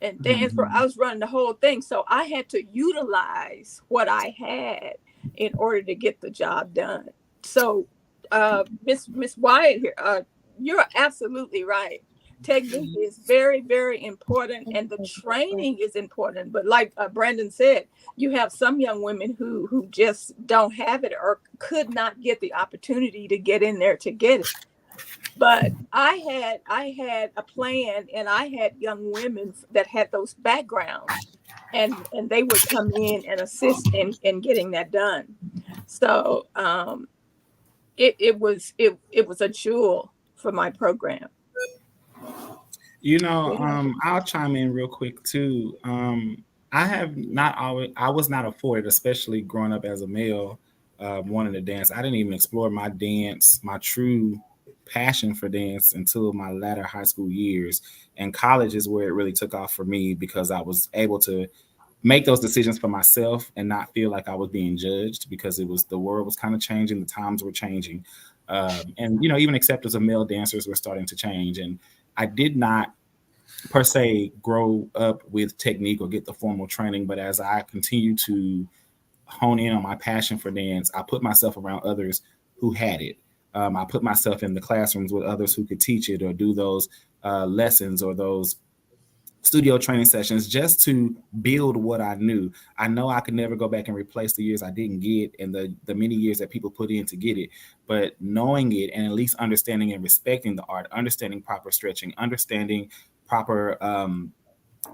and dance for, I was running the whole thing. So I had to utilize what I had in order to get the job done. So Miss Wyatt here, you're absolutely right. Technique is very, very important, and the training is important. But like Brandon said, you have some young women who just don't have it or could not get the opportunity to get in there to get it. But I had a plan, and I had young women that had those backgrounds, and they would come in and assist in getting that done. So it was a jewel for my program. I'll chime in real quick too. I was not afforded, especially growing up as a male, wanting to dance. I didn't even explore my true passion for dance until my latter high school years. And college is where it really took off for me, because I was able to make those decisions for myself and not feel like I was being judged, because the world was kind of changing, the times were changing. And even acceptance of male dancers were starting to change. And I did not per se grow up with technique or get the formal training, but as I continue to hone in on my passion for dance, I put myself around others who had it. I put myself in the classrooms with others who could teach it or do those lessons or those studio training sessions, just to build what I knew. I know I could never go back and replace the years I didn't get and the many years that people put in to get it, but knowing it and at least understanding and respecting the art, understanding proper stretching, understanding proper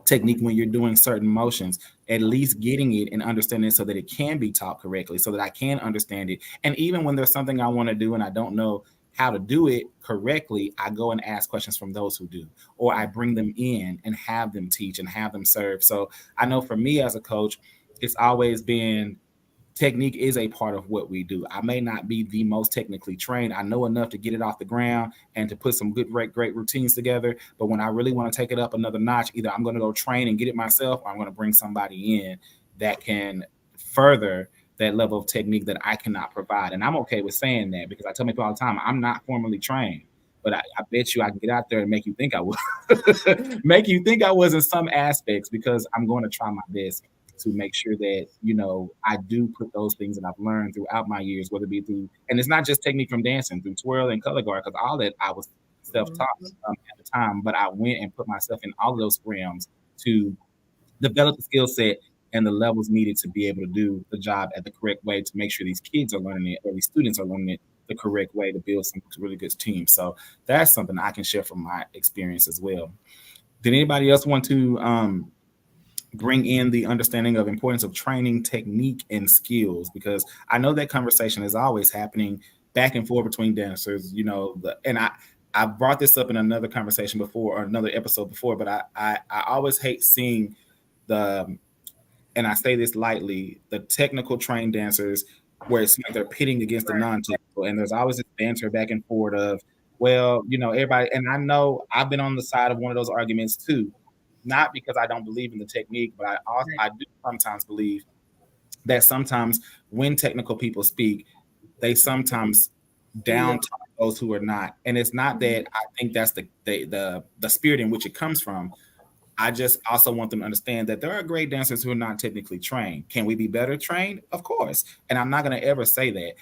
technique when you're doing certain motions, at least getting it and understanding it so that it can be taught correctly, so that I can understand it. And even when there's something I want to do and I don't know how to do it correctly, I go and ask questions from those who do, or I bring them in and have them teach and have them serve. So I know for me as a coach, it's always been technique is a part of what we do. I may not be the most technically trained. I know enough to get it off the ground and to put some good, great routines together. But when I really want to take it up another notch, either I'm going to go train and get it myself, or I'm going to bring somebody in that can further that level of technique that I cannot provide. And I'm okay with saying that, because I tell people all the time, I'm not formally trained, but I bet you I can get out there and make you think I was, make you think I was in some aspects, because I'm going to try my best to make sure that, I do put those things that I've learned throughout my years, whether it be through, and it's not just technique from dancing, through twirl and color guard, because all that I was self-taught at the time, but I went and put myself in all of those realms to develop the skill set and the levels needed to be able to do the job at the correct way, to make sure these kids are learning it, or these students are learning it the correct way, to build some really good teams. So that's something I can share from my experience as well. Did anybody else want to bring in the understanding of importance of training, technique, and skills? Because I know that conversation is always happening back and forth between dancers, and I brought this up in another conversation before, or another episode before, but I always hate seeing and I say this lightly, the technical trained dancers, where it's like they're pitting against the non-technical, and there's always this banter back and forth of, Well, everybody, and I know I've been on the side of one of those arguments too, not because I don't believe in the technique, but I do sometimes believe that sometimes when technical people speak, they sometimes down talk those who are not. And it's not that I think that's the spirit in which it comes from. I just also want them to understand that there are great dancers who are not technically trained. Can we be better trained? Of course. And I'm not going to ever say that.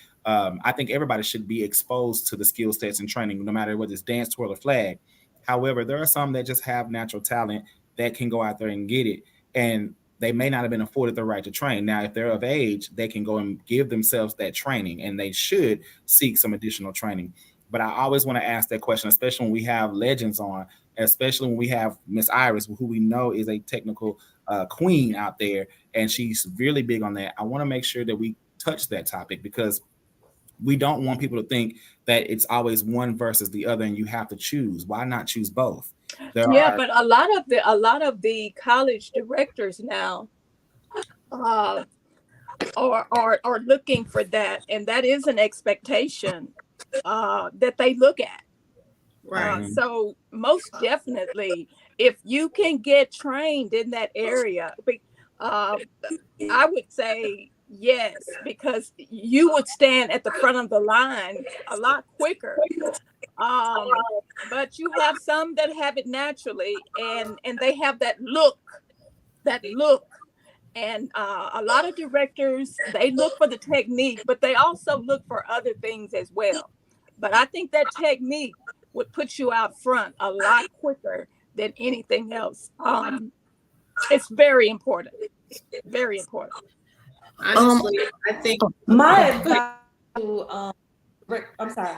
I think everybody should be exposed to the skill sets and training, no matter whether it's dance, twirl, or flag. However, there are some that just have natural talent that can go out there and get it. And they may not have been afforded the right to train. Now, if they're of age, they can go and give themselves that training, and they should seek some additional training. But I always want to ask that question, especially when we have legends on, especially when we have Miss Iris, who we know is a technical queen out there, and she's really big on that. I want to make sure that we touch that topic, because we don't want people to think that it's always one versus the other and you have to choose. Why not choose both? But a lot of the college directors now are looking for that, and that is an expectation that they look at. Right. So most definitely, if you can get trained in that area, I would say yes, because you would stand at the front of the line a lot quicker. But you have some that have it naturally, and they have that look. And a lot of directors, they look for the technique, but they also look for other things as well. But I think that technique would put you out front a lot quicker than anything else. It's very important. Very important. Honestly, I think my advice to I'm sorry.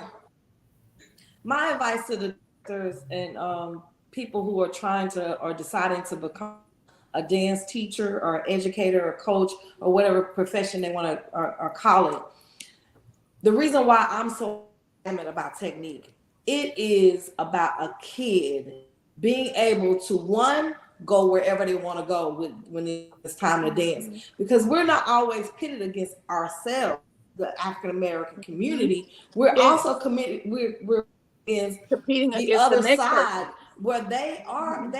My advice to the doctors and people who are trying to or deciding to become a dance teacher or educator or coach or whatever profession they want to or call it. The reason why I'm so adamant about technique, it is about a kid being able to, one, go wherever they want to go when it's time to dance, because we're not always pitted against ourselves, the African American community. We're also committed. We're in competing the against other the side where they are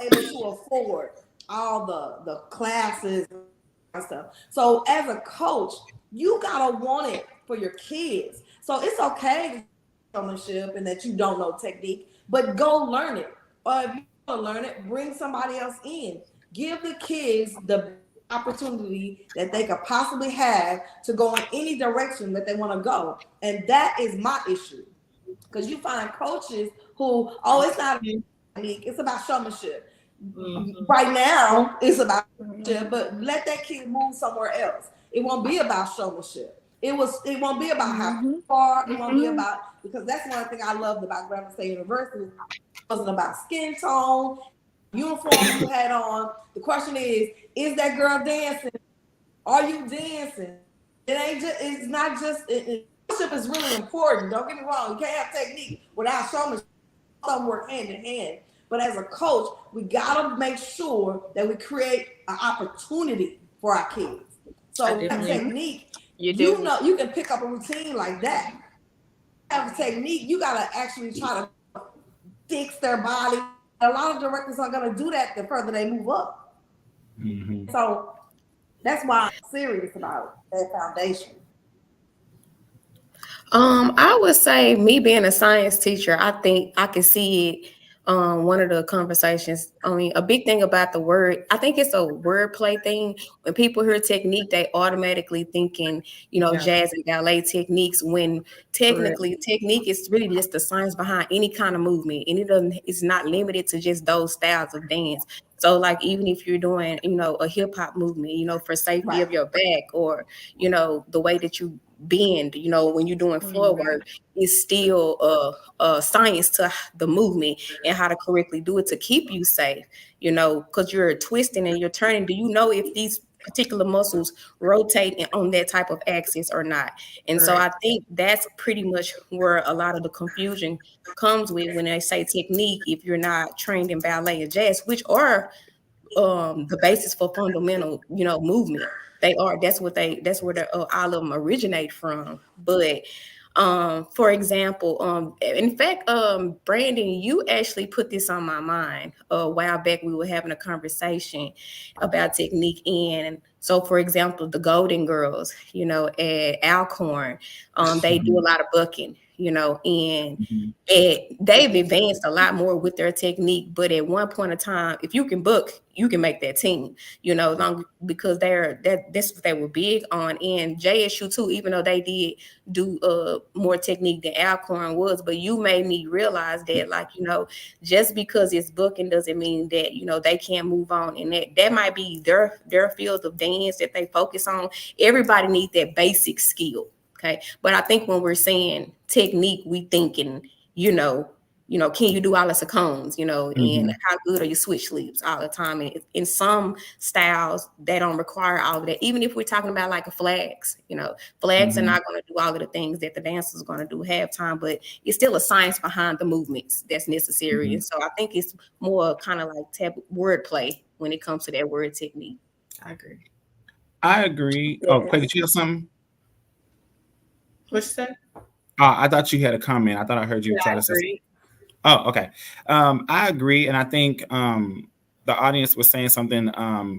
able to afford all the classes and stuff. So as a coach, you gotta want it for your kids. So it's okay to ownership and that you don't know technique, but go learn it. Or if you want to learn it, bring somebody else in. Give the kids the opportunity that they could possibly have to go in any direction that they want to go. And that is my issue. Because you find coaches who, it's not technique, it's about showmanship. Mm-hmm. Right now, it's about showmanship, but let that kid move somewhere else. It won't be about showmanship. It won't be about how far. It won't be about, because that's one thing I loved about Grambling State University. It wasn't about skin tone, uniform you had on. The question is that girl dancing? Are you dancing? It's not just, showmanship is really important. Don't get me wrong. You can't have technique without showmanship. Some work hand in hand. But as a coach, we gotta make sure that we create an opportunity for our kids. So that technique, you know, you can pick up a routine like that. Have a technique, you gotta actually try to fix their body. A lot of directors are gonna do that the further they move up. Mm-hmm. So that's why I'm serious about that foundation. I would say, me being a science teacher, I think I can see it. One of the conversations, a big thing about the word, I think it's a wordplay thing. When people hear technique, they automatically thinking, jazz and ballet techniques, when technically technique is really just the science behind any kind of movement. And it's not limited to just those styles of dance. So like, even if you're doing, a hip hop movement, for safety of your back, or, the way that you bend, when you're doing floor work, is still a science to the movement and how to correctly do it to keep you safe, because you're twisting and you're turning. Do you know if these particular muscles rotate on that type of axis or not? And so I think that's pretty much where a lot of the confusion comes with when they say technique, if you're not trained in ballet and jazz, which are the basis for fundamental, movement. They are. That's where all of them originate from. But For example, in fact, Brandon, you actually put this on my mind a while back. We were having a conversation about technique. And so, for example, the Golden Girls, at Alcorn, they do a lot of bucking, and they've advanced a lot more with their technique. But at one point in time, if you can book, you can make that team, because that's what they were big on. And JSU too, even though they did do more technique than Alcorn was, but you made me realize that, just because it's booking doesn't mean that, they can't move on. And that might be their field of dance that they focus on. Everybody needs that basic skill. Okay. But I think when we're saying technique, we thinking, can you do all the seconds, and how good are your switch leaps all the time? And in some styles, they don't require all of that. Even if we're talking about like a flags, flags are not going to do all of the things that the dancers are going to do halftime, but it's still a science behind the movements that's necessary. And so I think it's more kind of like wordplay when it comes to that word technique. I agree. Yeah. Oh, Clay, did you have something? What'd you say? I thought you had a comment. I thought I heard you try to say something. Oh, okay. I agree. And I think the audience was saying something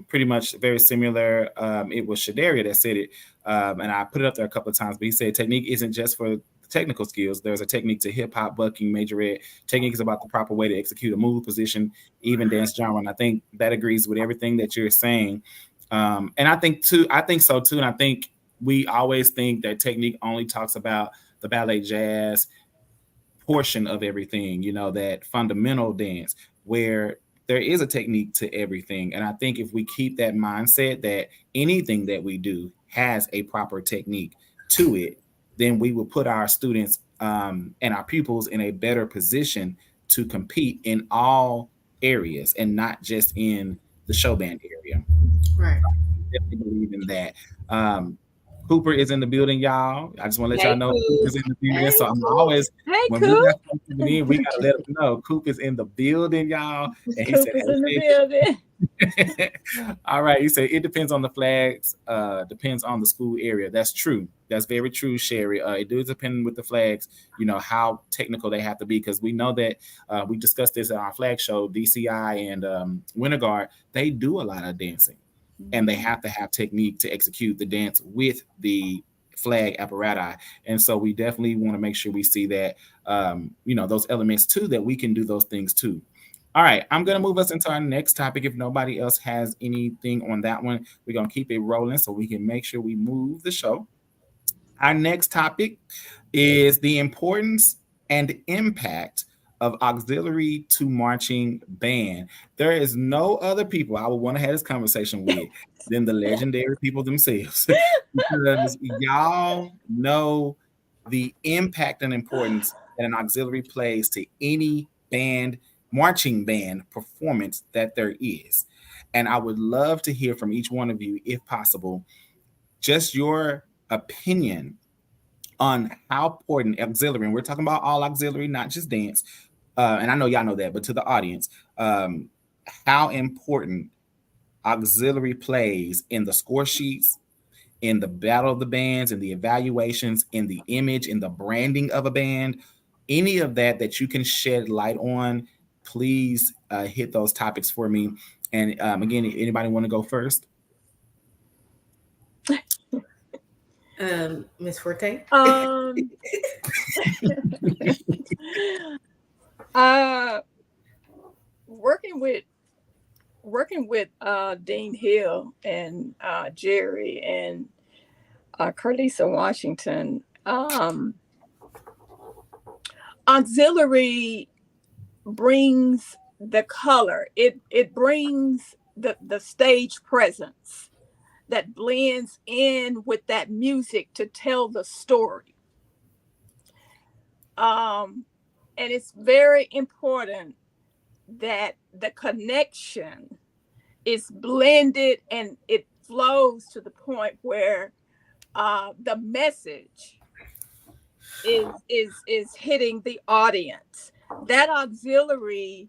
pretty much very similar. It was Shadaria that said it. And I put it up there a couple of times, but he said technique isn't just for technical skills. There's a technique to hip hop, bucking, majorette. Technique is about the proper way to execute a move, position, even dance genre. And I think that agrees with everything that you're saying. And I think so too. And I think we always think that technique only talks about the ballet jazz portion of everything, that fundamental dance where there is a technique to everything. And I think if we keep that mindset that anything that we do has a proper technique to it, then we will put our students and our pupils in a better position to compete in all areas and not just in the show band area. Right. I definitely believe in that. Cooper is in the building, y'all. I just want to let y'all know Coop is in the building. So I'm always, when we got something in, we got to let them know Coop is in the building, y'all. And he said, is in the building. All right. He said, it depends on the flags, depends on the school area. That's true. That's very true, Sherry. It does depend with the flags, how technical they have to be. Because we know that we discussed this at our flag show, DCI and Winter Guard, they do a lot of dancing. And they have to have technique to execute the dance with the flag apparatus. And so we definitely want to make sure we see that, those elements too, that we can do those things too. All right, I'm going to move us into our next topic. If nobody else has anything on that one, we're going to keep it rolling so we can make sure we move the show. Our next topic is the importance and impact of auxiliary to marching band. There is no other people I would want to have this conversation with than the legendary people themselves. Because y'all know the impact and importance that an auxiliary plays to any band, marching band performance that there is. And I would love to hear from each one of you, if possible, just your opinion on how important auxiliary, and we're talking about all auxiliary, not just dance, and I know y'all know that, but to the audience, how important auxiliary plays in the score sheets, in the battle of the bands, in the evaluations, in the image, in the branding of a band, any of that you can shed light on, please hit those topics for me. And again, anybody want to go first? Miss Forte. Working with Dean Hill and Jerry and Carlisa Washington, auxiliary brings the color. It brings the stage presence that blends in with that music to tell the story. And it's very important that the connection is blended and it flows to the point where the message is hitting the audience. That auxiliary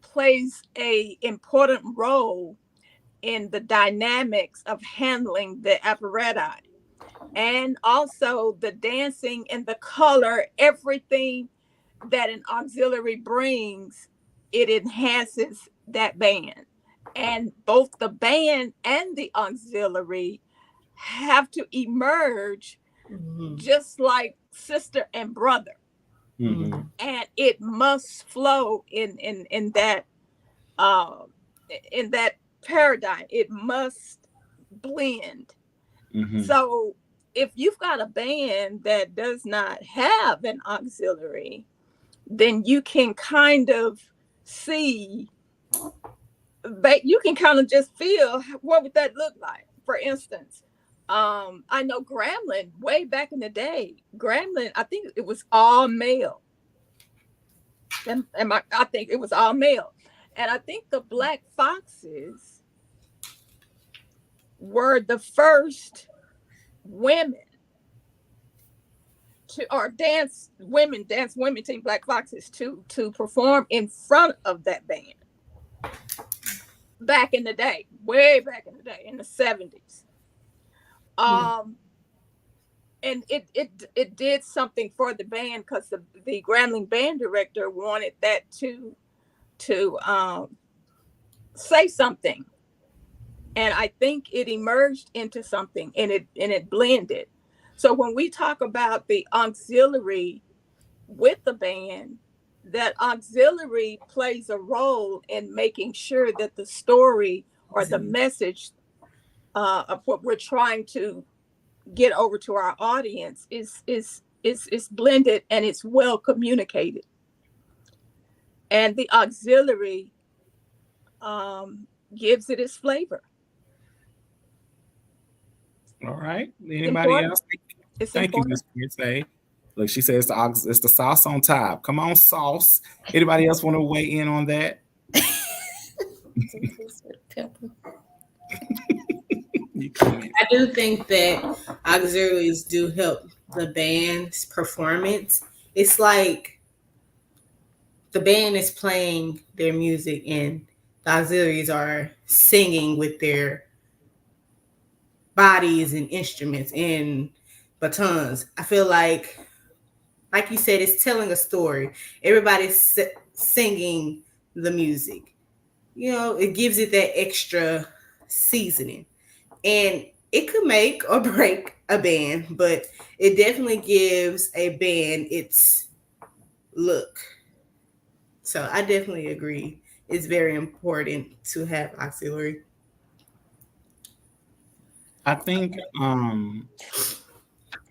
plays a important role in the dynamics of handling the apparatus. and also the dancing and the color, everything that an auxiliary brings, it enhances that band. And both the band and the auxiliary have to emerge just like sister and brother. Mm-hmm. And it must flow in that paradigm. It must blend. Mm-hmm. So if you've got a band that does not have an auxiliary, then you can kind of see, but you can kind of just feel what would that look like. For instance, I know Gremlin way back in the day. Gremlin, I think it was all male. I think it was all male, and I think the Black Foxes were the first women to, or dance women team Black Foxes to perform in front of that band back in the day, way back in the day, in the 70s. And it did something for the band, because the Grambling band director wanted that to say something, and I think it emerged into something, and it blended. So when we talk about the auxiliary with the band, that auxiliary plays a role in making sure that the story or the message of what we're trying to get over to our audience is blended and it's well communicated. And the auxiliary gives it its flavor. All right. Anybody else? Thank you, Ms. Say. Look, she says it's the sauce on top. Come on, sauce. Anybody else want to weigh in on that? I do think that auxiliaries do help the band's performance. It's like the band is playing their music and the auxiliaries are singing with their bodies and instruments and batons. I feel like you said, it's telling a story. Everybody's singing the music. You know, it gives it that extra seasoning. And it could make or break a band, but it definitely gives a band its look. So I definitely agree. It's very important to have auxiliary. I think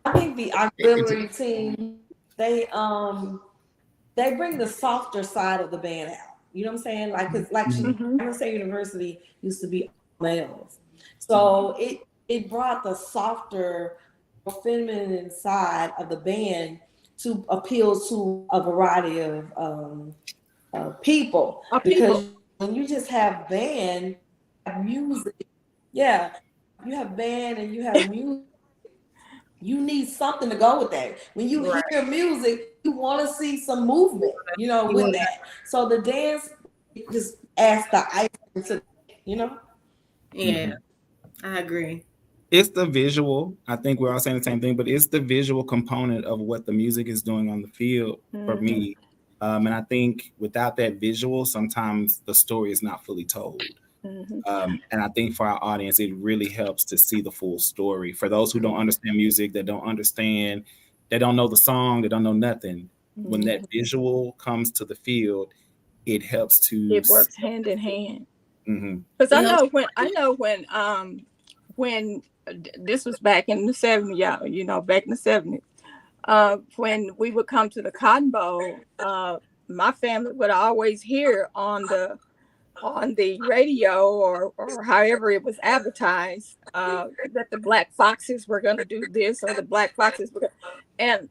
the auxiliary team, they bring the softer side of the band out. You know what I'm saying? Like, cause like Michigan State University used to be males, so it brought the softer, feminine side of the band to appeal to a variety of people. Because when you just have band music, yeah, you have band and you have music. You need something to go with that. When you hear music, you want to see some movement, you know, with that. So the dance just adds the icing to, you know? Yeah, I agree. It's the visual. I think we're all saying the same thing, but it's the visual component of what the music is doing on the field for me. And I think without that visual, sometimes the story is not fully told. And I think for our audience, it really helps to see the full story. For those who don't understand music, that don't understand, they don't know the song, they don't know nothing. When that visual comes to the field, it helps to. It works hand in hand. Because I know when this was back in the 70s, you know, back in the 70s, when we would come to the Cotton Bowl, my family would always hear on the radio or however it was advertised that the Black Foxes were going to do this, or the Black Foxes were and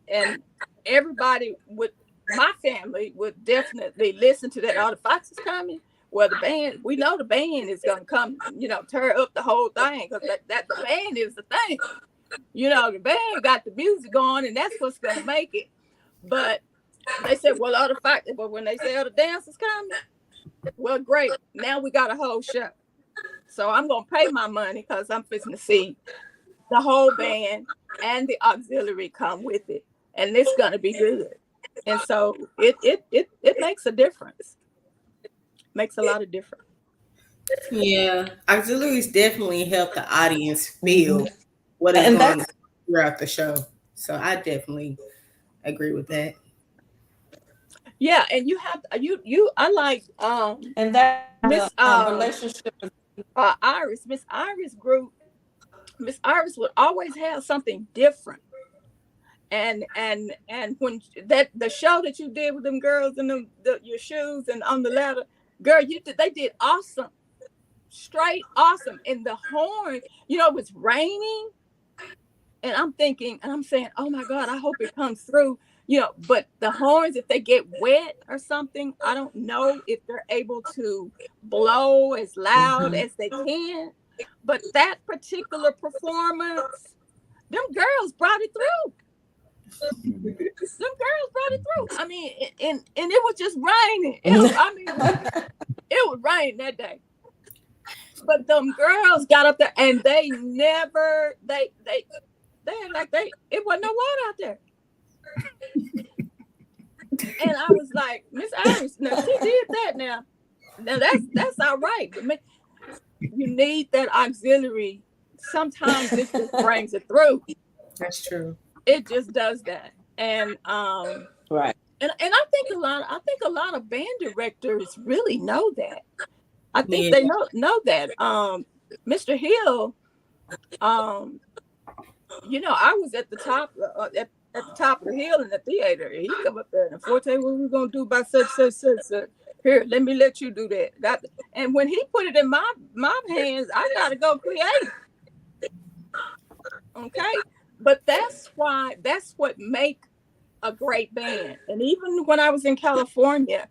everybody would, my family would definitely listen to that. All the Foxes coming. Well, the band, we know the band is going to come, you know, tear up the whole thing, because that the band is the thing. You know, the band got the music going, and that's what's going to make it. But they said, well, all the Foxes, but when they say all the dancers coming, well, great. Now we got a whole show. So I'm going to pay my money because I'm fixing to see the whole band and the auxiliary come with it, and it's going to be good. And so it makes a difference. Makes a lot of difference. Yeah, auxiliaries definitely help the audience feel what is going on throughout the show. So I definitely agree with that. Yeah, and you have you I like and that Miss relationship Iris. Miss Iris group. Miss Iris would always have something different. And when that the show that you did with them girls and your shoes and on the ladder, girl, they did awesome. Straight awesome. And the horn, it was raining. And I'm thinking, and I'm saying, oh my God, I hope it comes through. But the horns, if they get wet or something, I don't know if they're able to blow as loud as they can. But that particular performance, them girls brought it through. I mean, and it was just raining. It was raining that day. But them girls got up there and they it wasn't no water out there. And I was like, Miss Iris, now she did that now. Now that's all right. But you need that auxiliary. Sometimes it just brings it through. That's true. It just does that. And right. And I think a lot of band directors really know that. I think they know that. Mr. Hill, I was at the top at the top of the hill in the theater. He come up there and Forte, what we gonna do about such. Here, let you do that. And when he put it in my hands, I gotta go create. Okay, but that's what make a great band. And even when I was in California,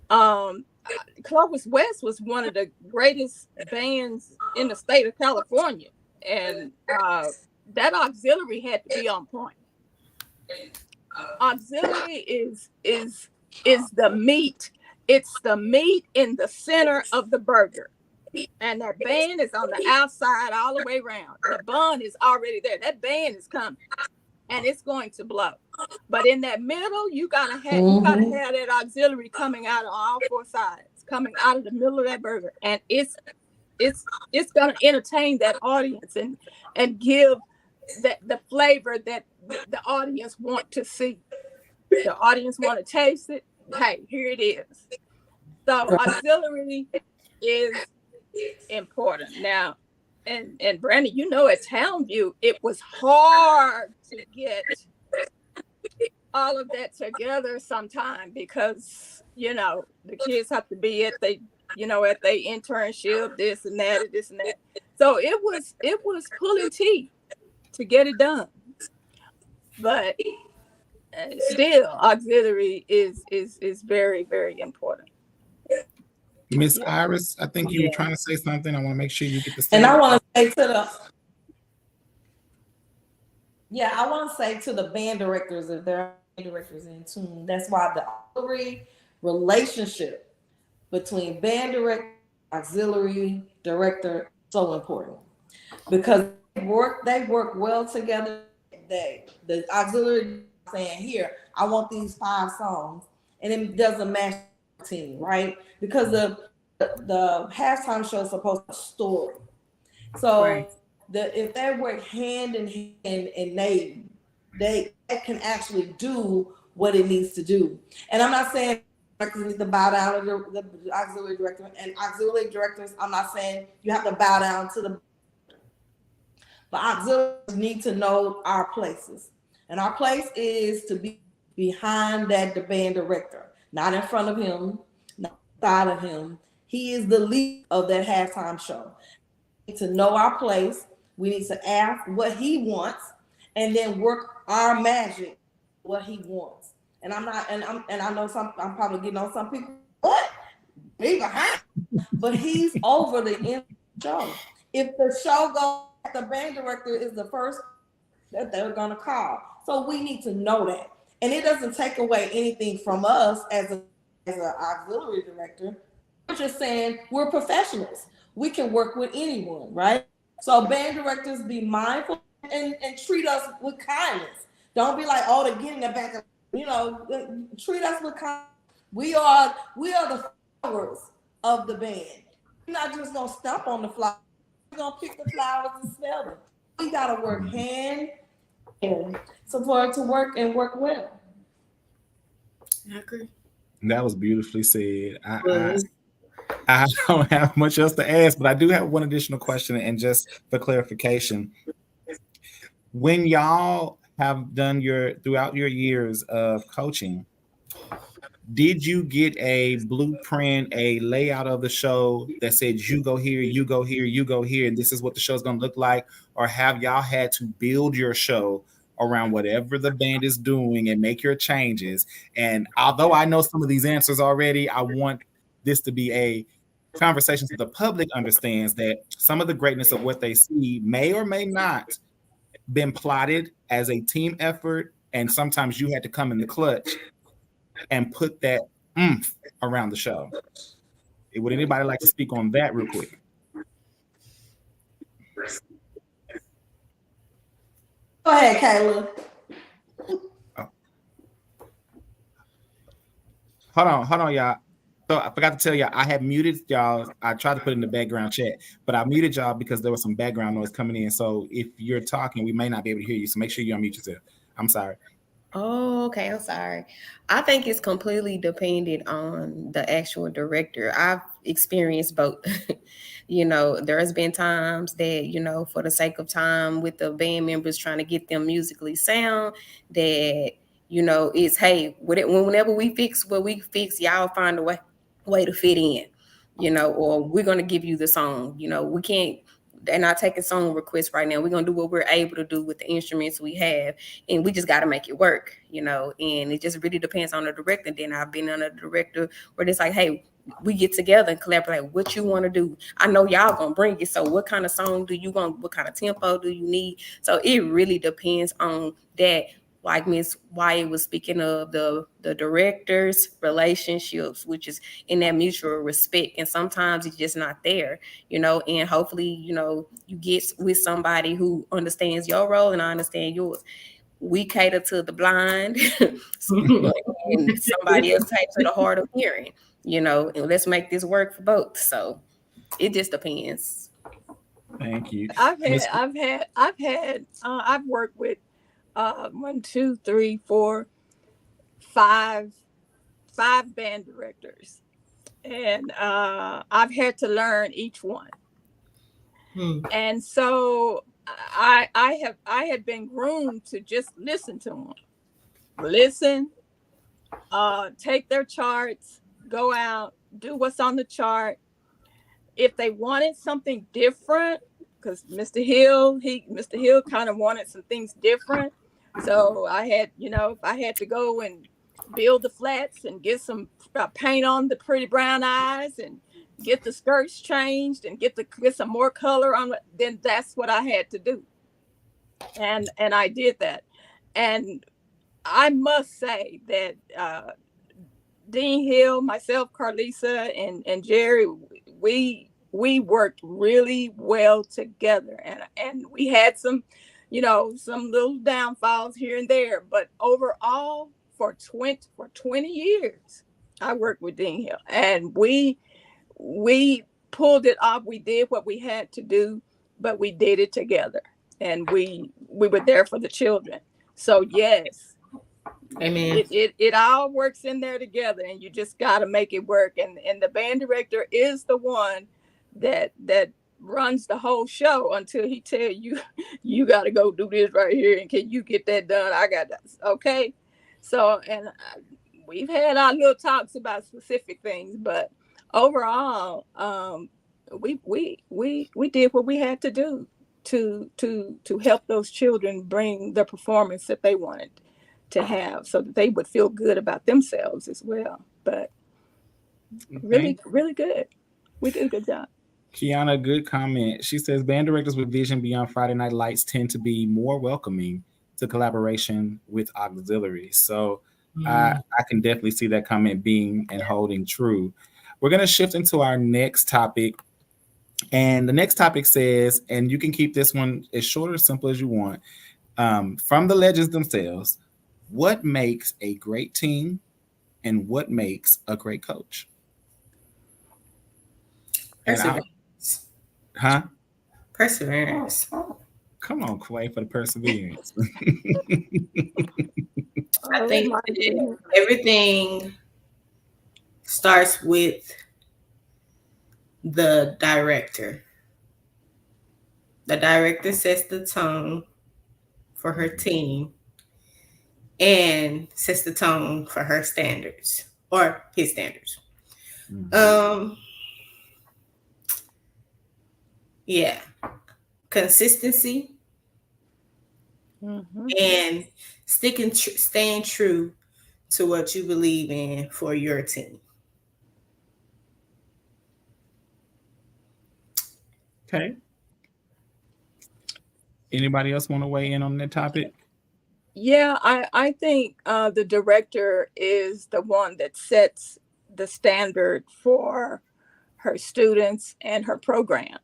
Clovis West was one of the greatest bands in the state of California, and that auxiliary had to be on point. Auxiliary is the meat. It's the meat in the center of the burger, and that band is on the outside all the way around. The bun is already there. That band is coming, and it's going to blow. But in that middle, you gotta have that auxiliary coming out on all four sides, coming out of the middle of that burger, and it's gonna entertain that audience and give the flavor that the audience want to see. The audience want to taste it. Hey, here it is. So auxiliary is important now. And Brandon, at Townview, it was hard to get all of that together sometime because the kids have to be at their internship, this and that. So it was pulling teeth to get it done. But still, auxiliary is very, very important. Miss Iris, I think you were trying to say something. I want to make sure you get the stage. And I want to say to the band directors, if there are band directors in tune, that's why the auxiliary relationship between band director, auxiliary director is so important because they work well together. The auxiliary saying, here, I want these 5 songs, and it doesn't match the team, right? Because the halftime show is supposed to story. So if they work hand in hand and they can actually do what it needs to do. And I'm not saying directors need to bow down to the auxiliary director, and auxiliary directors, I'm not saying you have to bow down to the, but auxiliaries need to know our places. And our place is to be behind the band director, not in front of him, not beside of him. He is the lead of that halftime show. We need to know our place. We need to ask what he wants, and then work our magic what he wants. And I'm probably getting on some people. What? Be behind, but he's over the end show. If the show goes, the band director is the first that they're gonna call. So we need to know that, and it doesn't take away anything from us as an auxiliary director. We're just saying we're professionals. We can work with anyone, right? So band directors, be mindful and treat us with kindness. Don't be like, oh, they're getting it back. You know, treat us with kindness. We are the flowers of the band. We're not just gonna stomp on the flowers. We're gonna pick the flowers and smell them. We gotta work hand in so for it to work and work well. I agree. That was beautifully said. I don't have much else to ask, but I do have one additional question, and just for clarification, when y'all have done throughout your years of coaching, did you get a blueprint, a layout of the show that said you go here, you go here, you go here, and this is what the show's going to look like? Or have y'all had to build your show around whatever the band is doing and make your changes? And although I know some of these answers already, I want this to be a conversation so the public understands that some of the greatness of what they see may or may not been plotted as a team effort, and sometimes you had to come in the clutch and put that oomph around the show. Would anybody like to speak on that real quick? Go ahead, Kayla. Oh. Hold on, y'all. So I forgot to tell y'all, I had muted y'all. I tried to put it in the background chat, but I muted y'all because there was some background noise coming in. So if you're talking, we may not be able to hear you. So make sure you unmute yourself. I'm sorry. Oh, okay. I'm sorry. I think it's completely dependent on the actual director. I've experienced both. You know, there's been times that, you know, for the sake of time with the band members trying to get them musically sound, that, you know, it's, hey, whenever we fix what we fix, y'all find a way to fit in, you know, or we're going to give you the song. You know, we can't. They're not taking song requests right now. We're going to do what we're able to do with the instruments we have, and we just got to make it work, you know, and it just really depends on the director. Then I've been on a director where it's like, hey, we get together and collaborate. What you want to do? I know y'all going to bring it. So what kind of song do you want? What kind of tempo do you need? So it really depends on that. Like Miss Wyatt was speaking of the directors' relationships, which is in that mutual respect. And sometimes it's just not there, you know, and hopefully, you know, you get with somebody who understands your role and I understand yours. We cater to the blind and somebody else takes to the hard of hearing, you know, and let's make this work for both. So it just depends. Thank you. I've worked with 1, 2, 3, 4, 5 band directors, and I've had to learn each one. And so I had been groomed to just listen to them, take their charts, go out, do what's on the chart. If they wanted something different, because Mr. Hill kind of wanted some things different. So I had, you know, if I had to go and build the flats and get some paint on the pretty brown eyes and get the skirts changed and get some more color on it, then that's what I had to do. And I did that. And I must say that Dean Hill, myself, Carlisa, and Jerry, we worked really well together, and we had some, you know, some little downfalls here and there, but overall for 20 years I worked with Dean Hill, and we pulled it off. We did what we had to do, but we did it together, and we were there for the children. So yes, amen. It all works in there together, and you just got to make it work. And the band director is the one that runs the whole show until he tell you, you got to go do this right here, and can you get that done? I got that. Okay. So, and we've had our little talks about specific things, but overall, we did what we had to do to help those children bring the performance that they wanted to have, so that they would feel good about themselves as well. But really, really good. We did a good job. Kiana, good comment. She says band directors with vision beyond Friday Night Lights tend to be more welcoming to collaboration with auxiliaries. So I can definitely see that comment being and holding true. We're going to shift into our next topic. And the next topic says, and you can keep this one as short or simple as you want, from the legends themselves, what makes a great team and what makes a great coach? Perseverance. Huh? Perseverance. Come on, Quay, for the perseverance. I Oh think my goodness. everything starts with the director. The director sets the tone for her team and sets the tone for her standards or his standards. Yeah, consistency and staying true to what you believe in for your team. Okay. Anybody else want to weigh in on that topic? Yeah, I think the director is the one that sets the standard for her students and her program.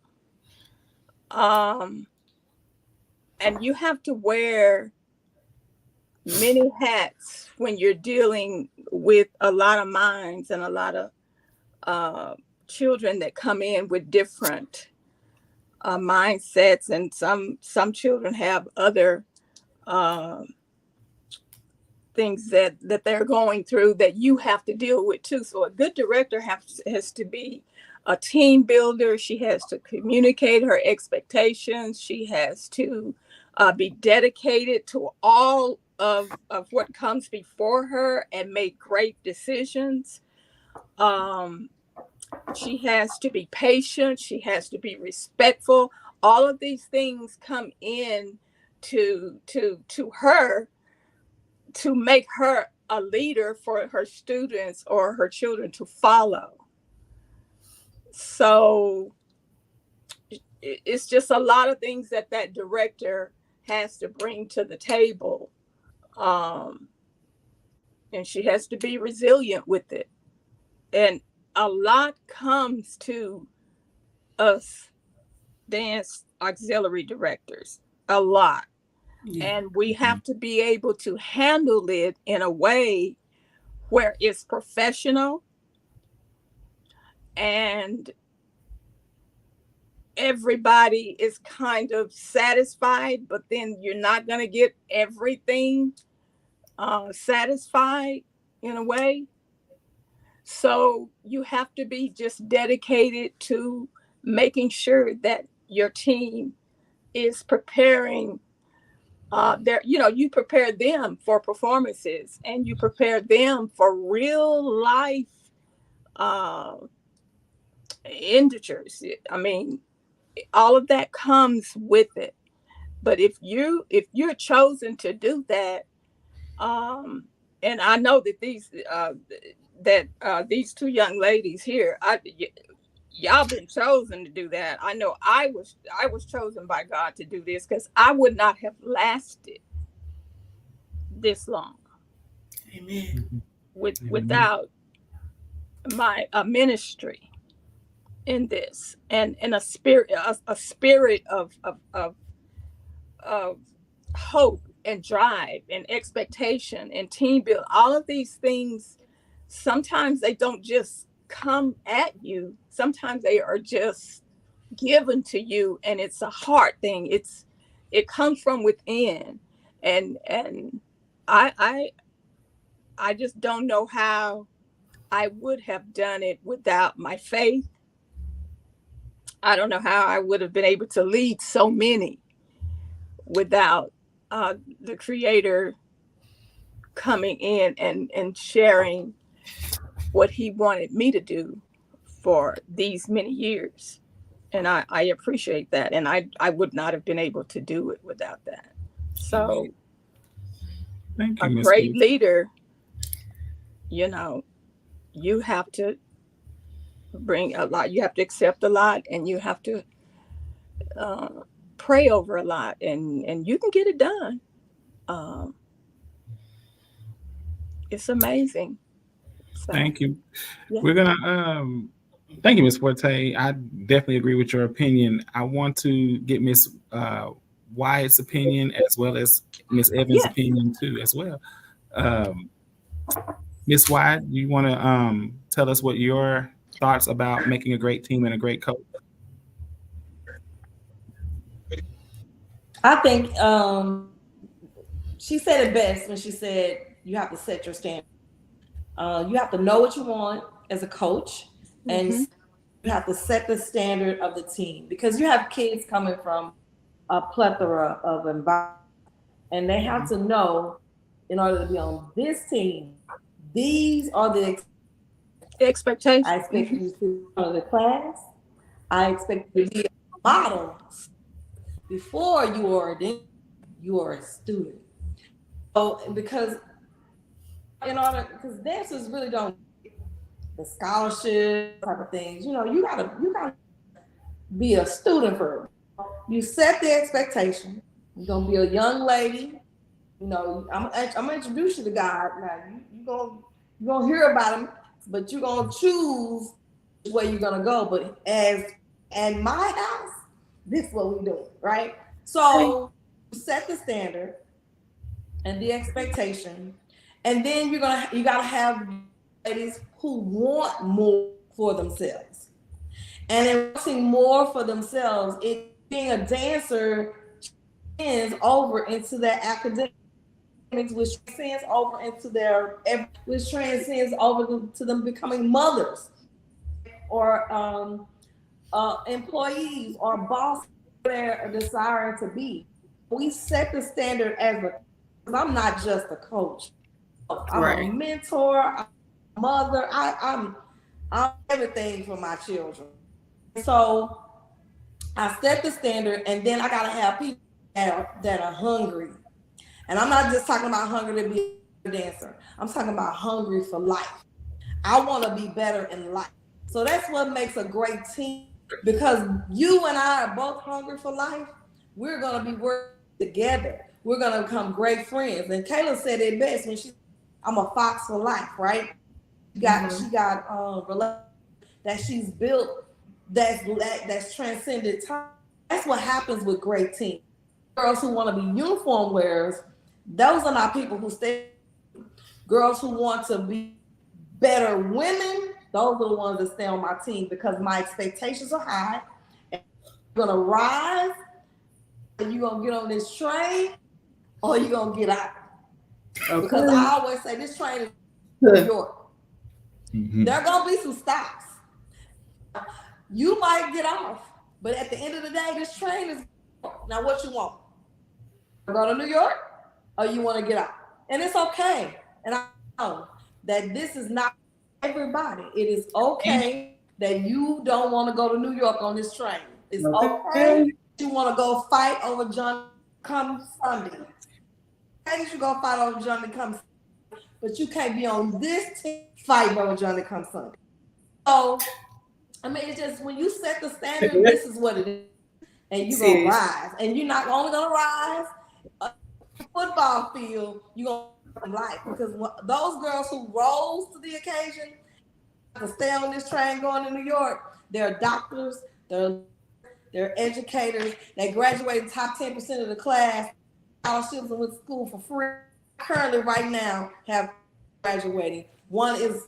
And you have to wear many hats when you're dealing with a lot of minds and a lot of children that come in with different mindsets, and some children have other things that they're going through that you have to deal with too. So a good director has to be a team builder. She has to communicate her expectations. She has to be dedicated to all of what comes before her and make great decisions. She has to be patient. She has to be respectful. All of these things come in to her to make her a leader for her students or her children to follow. So it's just a lot of things that director has to bring to the table. And she has to be resilient with it. And a lot comes to us dance auxiliary directors, a lot. Yeah. And we have to be able to handle it in a way where it's professional and everybody is kind of satisfied, but then you're not going to get everything satisfied in a way. So you have to be just dedicated to making sure that your team is preparing you prepare them for performances and you prepare them for real life integers. I mean, all of that comes with it. But if you're chosen to do that, and I know that these two young ladies here, y'all been chosen to do that. I know I was chosen by God to do this because I would not have lasted this long. Amen. Without my ministry in this and a spirit of hope and drive and expectation and team build. All of these things, sometimes they don't just come at you. Sometimes they are just given to you, and it's a heart thing. It comes from within, and I just don't know how I would have done it without my faith. I don't know how I would have been able to lead so many without the Creator coming in and sharing what He wanted me to do for these many years. And I appreciate that. And I would not have been able to do it without that. So Thank you, a Ms. great Lee. leader, you have to bring a lot. You have to accept a lot, and you have to pray over a lot, and you can get it done. It's amazing. So, Thank you. yeah. We're gonna Thank you, Ms. Forte. I definitely agree with your opinion. I want to get Ms. Wyatt's opinion as well as Ms. Evans' Yeah. opinion too, as well. Um, Ms. Wyatt, you want to tell us what your thoughts about making a great team and a great coach? I think she said it best when she said you have to set your standard. You have to know what you want as a coach, and you have to set the standard of the team, because you have kids coming from a plethora of environments, and they have to know, in order to be on this team, these are the expectations. I expect you to go to the class. I expect you to be a model. Before you are a student. So because dancers really don't the scholarship type of things, you gotta be a student first. You set the expectation. You're gonna be a young lady. I'm gonna introduce you to God. Now you're gonna hear about him, but you're gonna choose where you're gonna go. But as in my house, this is what we do, right? So set the standard and the expectation, and then you gotta have ladies who want more for themselves, and in wanting more for themselves, being a dancer transcends over into their academics, which transcends over into which transcends over to them becoming mothers or employees or bosses they're desiring to be. We set the standard because I'm not just a coach. I'm a mentor, I'm a mother, I'm everything for my children. So I set the standard, and then I gotta have people that are hungry. And I'm not just talking about hungry to be a dancer. I'm talking about hungry for life. I want to be better in life. So that's what makes a great team, because you and I are both hungry for life. We're going to be working together. We're going to become great friends. And Kayla said it best when I'm a fox for life, right? She got that she's built that's transcended time. That's what happens with great teams. Girls who want to be uniform wearers, those are not people who stay. Girls who want to be better women, those are the ones that stay on my team, because my expectations are high. And you're gonna rise, and you're gonna get on this train, or you're gonna get out. Okay. Because I always say this train is New York. There are gonna be some stops. You might get off, but at the end of the day, this train is. Now, what you want? Go to New York, or you want to get out? And it's okay. And I know that this is not everybody. It is okay that you don't want to go to New York on this train. It's okay. You want to go fight over Johnny come Sunday. Okay, you go fight over Johnny come Sunday, but you can't be on this team fighting over Johnny come Sunday. So, I mean, it's just when you set the standard, this is what it is. And you're going to rise. And you're not only going to rise football field, you're going to life, because those girls who rose to the occasion to stay on this train going to New York, they're doctors, they're educators, they graduated top 10% of the class, scholarships, and went to school for free. Currently, right now, have graduating. One is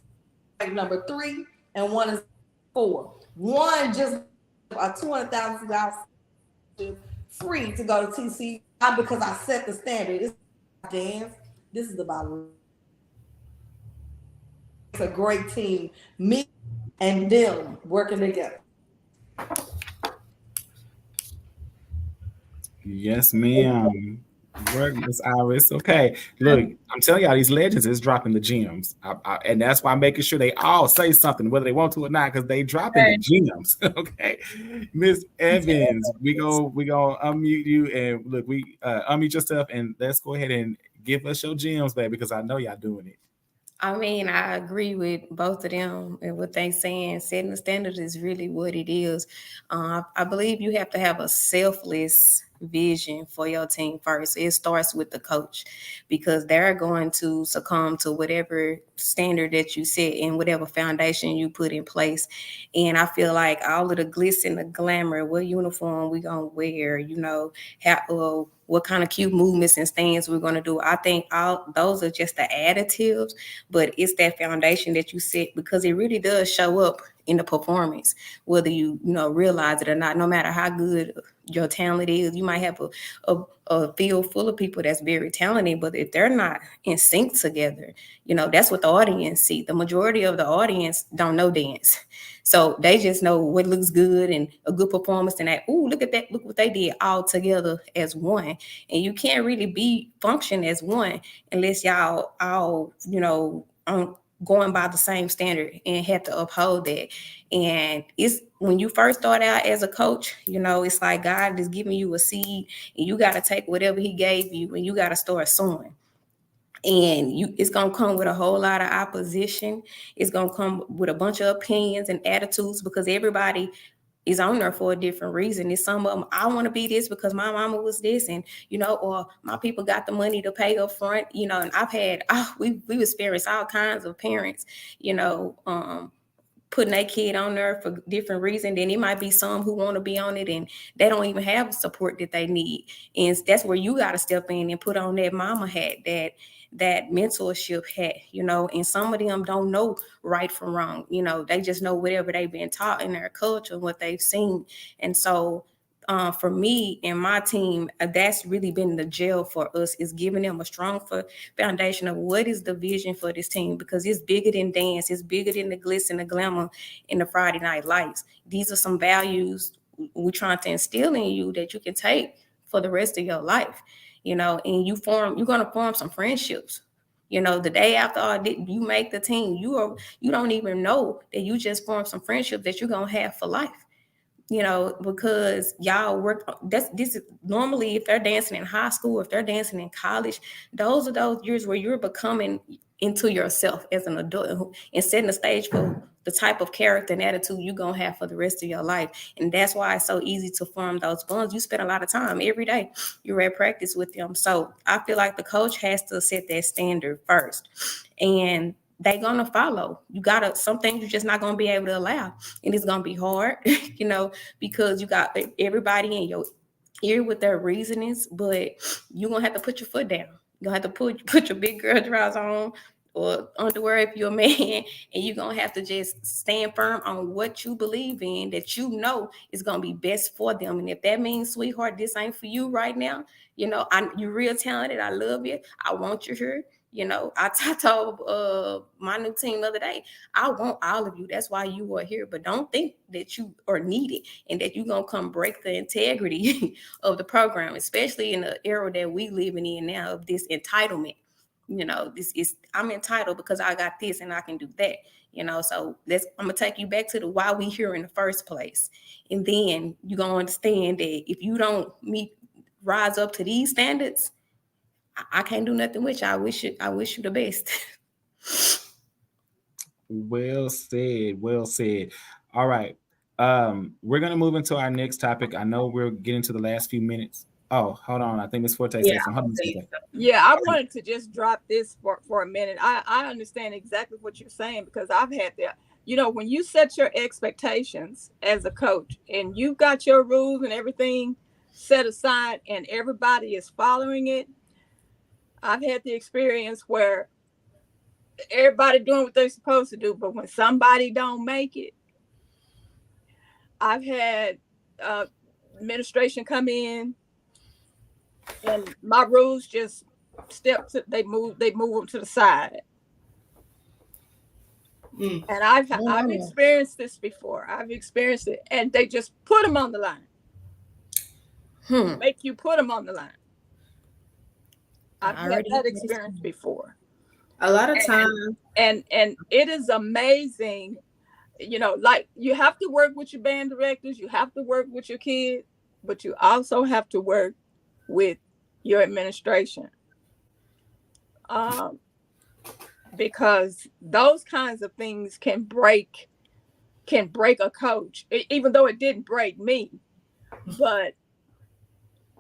number 3, and one is 4. One just a $200,000 free to go to TC, not because I set the standard. It's dance. This is about it's a great team. Me and them working together. Yes, ma'am. Work, Miss Iris. Okay, look, I'm telling y'all, these legends is dropping the gems, and that's why I'm making sure they all say something, whether they want to or not, because they dropping the gems. Okay, Miss Evans, we gonna unmute you, and look, we unmute yourself, and let's go ahead and give us your gems, baby, because I know y'all doing it. I mean, I agree with both of them and what they're saying. Setting the standard is really what it is. I believe you have to have a selfless vision for your team first. It starts with the coach, because they're going to succumb to whatever standard that you set and whatever foundation you put in place. And I feel like all of the glitz and the glamour, what uniform we gonna wear, how, what kind of cute movements and stands we're gonna do. I think all those are just the additives, but it's that foundation that you set, because it really does show up in the performance, whether you realize it or not. No matter how good your talent is, you might have a field full of people that's very talented, but if they're not in sync together, that's what the audience see. The majority of the audience don't know dance, so they just know what looks good and a good performance, and that, ooh, look at that, look what they did all together as one. And you can't really function as one unless y'all all going by the same standard and have to uphold that. And it's when you first start out as a coach, it's like God is giving you a seed, and you got to take whatever he gave you and you got to start sowing. And it's going to come with a whole lot of opposition. It's going to come with a bunch of opinions and attitudes, because everybody is on there for a different reason. It's some of them, I want to be this because my mama was this, and or my people got the money to pay up front, and I've had we experienced all kinds of parents, putting their kid on there for different reasons. Then it might be some who want to be on it and they don't even have the support that they need. And that's where you got to step in and put on that mama hat, that mentorship hat, and some of them don't know right from wrong. They just know whatever they've been taught in their culture, what they've seen. And so for me and my team, that's really been the gel for us, is giving them a strong foundation of what is the vision for this team, because it's bigger than dance. It's bigger than the glitz and the glamour in the Friday night lights. These are some values we're trying to instill in you that you can take for the rest of your life, and you're going to form some friendships. The day after you make the team, you don't even know that you just formed some friendships that you're going to have for life. Because y'all work. This is normally, if they're dancing in high school, if they're dancing in college, those are those years where you're becoming into yourself as an adult and setting the stage for the type of character and attitude you're going to have for the rest of your life. And that's why it's so easy to form those bonds. You spend a lot of time every day. You're at practice with them. So I feel like the coach has to set that standard first. And they're going to follow. Some things you're just not going to be able to allow. And it's going to be hard, because you got everybody in your ear with their reasonings, but you're going to have to put your foot down. You're going to have to put your big girl drawers on, or underwear if you're a man, and you're going to have to just stand firm on what you believe in, that is going to be best for them. And if that means, sweetheart, this ain't for you right now, you're real talented, I love you, I want you here. I told my new team the other day, I want all of you. That's why you are here. But don't think that you are needed and that you're going to come break the integrity of the program, especially in the era that we living in now of this entitlement. I'm entitled because I got this and I can do that. So I'm going to take you back to the why we here in the first place. And then you're going to understand that if you don't rise up to these standards, I can't do nothing with you. I wish you the best. Well said. Well said. All right. We're gonna move into our next topic. I know we're getting to the last few minutes. Oh, hold on. I think Ms. Forte said something. Yeah, I wanted to just drop this for a minute. I understand exactly what you're saying, because I've had that. When you set your expectations as a coach and you've got your rules and everything set aside and everybody is following it, I've had the experience where everybody doing what they're supposed to do, but when somebody don't make it, I've had administration come in and my rules just they move them to the side. And I've experienced this before. I've experienced it, and they just put them on the line. Make you put them on the line. I've had that experience before. A lot of times. And it is amazing, like you have to work with your band directors, you have to work with your kids, but you also have to work with your administration. Because those kinds of things can break a coach, even though it didn't break me. But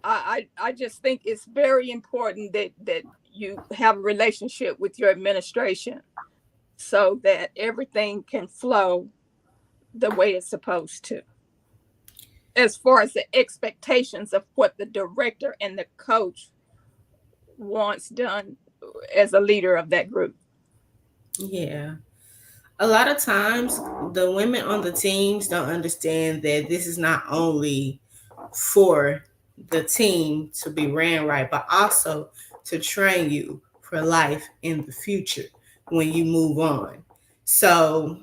I just think it's very important that you have a relationship with your administration so that everything can flow the way it's supposed to. As far as the expectations of what the director and the coach wants done as a leader of that group. Yeah. A lot of times the women on the teams don't understand that this is not only for the team to be ran right, but also to train you for life in the future when you move on. So,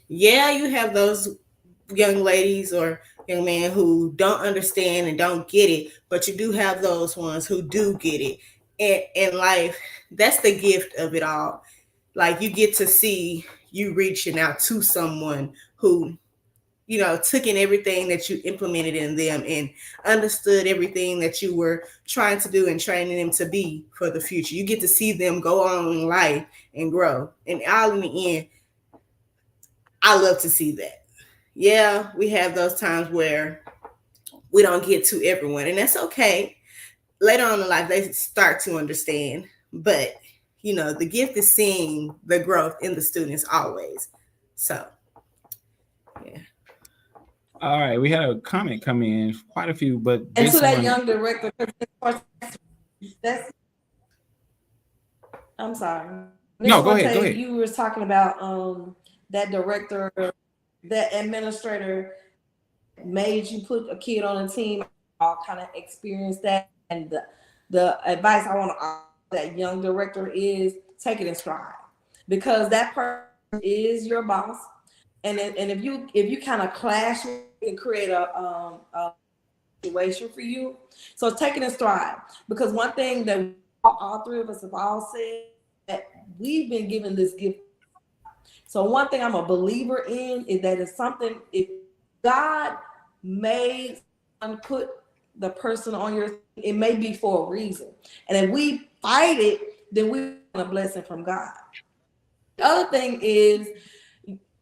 yeah, you have those young ladies or young men who don't understand and don't get it, but you do have those ones who do get it. And in life, that's the gift of it all. Like you get to see you reaching out to someone who, you know, took in everything that you implemented in them and understood everything that you were trying to do and training them to be for the future. You get to see them go on in life and grow. And all in the end, I love to see that. Yeah, we have those times where we don't get to everyone, and that's okay. Later on in life, they start to understand. But, you know, the gift is seeing the growth in the students always. So, yeah. All right, we had a comment come in, quite a few, but and to that young director, that's. I'm sorry. No, go ahead. Go ahead. You were talking about that director, that administrator made you put a kid on a team. I'll kind of experience that, and the advice I want to offer that young director is take it in stride, because that person is your boss, and if you kind of clash, it can create a situation for you. So take it in stride, because one thing that all three of us have all said, that we've been given this gift. So one thing I'm a believer in is that it's something, if God made and put the person on your, it may be for a reason. And if we fight it, then we want a blessing from God. The other thing is